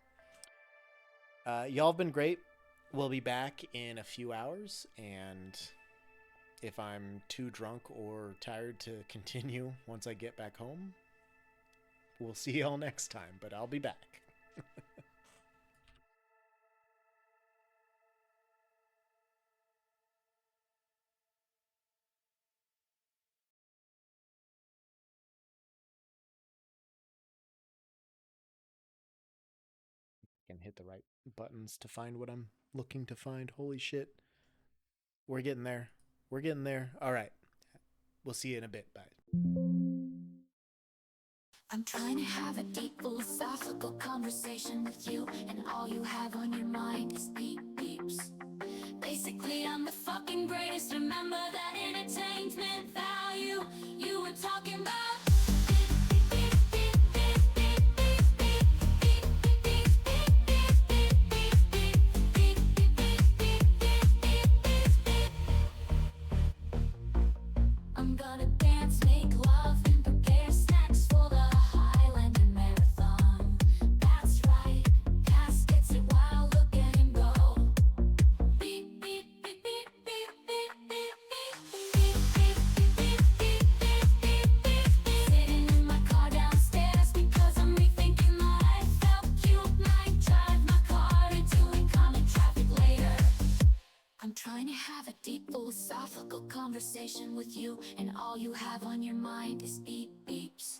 y'all have been great. We'll be back in a few hours, and if I'm too drunk or tired to continue once I get back home, we'll see y'all next time, but I'll be back. Can hit the right buttons to find what I'm looking to find. Holy shit. We're getting there. We're getting there. All right. We'll see you in a bit. Bye. I'm trying to have a deep philosophical conversation with you, and all you have on your mind is beep beeps. Basically, I'm the fucking greatest. Remember that entertainment value you were talking about. I'm gonna dance, make love, and prepare snacks for the Highlander Marathon. That's right, caskets it while look at him go. Beep, beep, beep, beep, beep, beep, beep, beep, beep, beep, beep, beep, beep, beep, beep. Sitting in my car downstairs because I'm rethinking life. Felt cute, might drive my car into incoming traffic later. I'm trying to have a deep philosophical conversation with you, and all you have on your mind is beep beeps.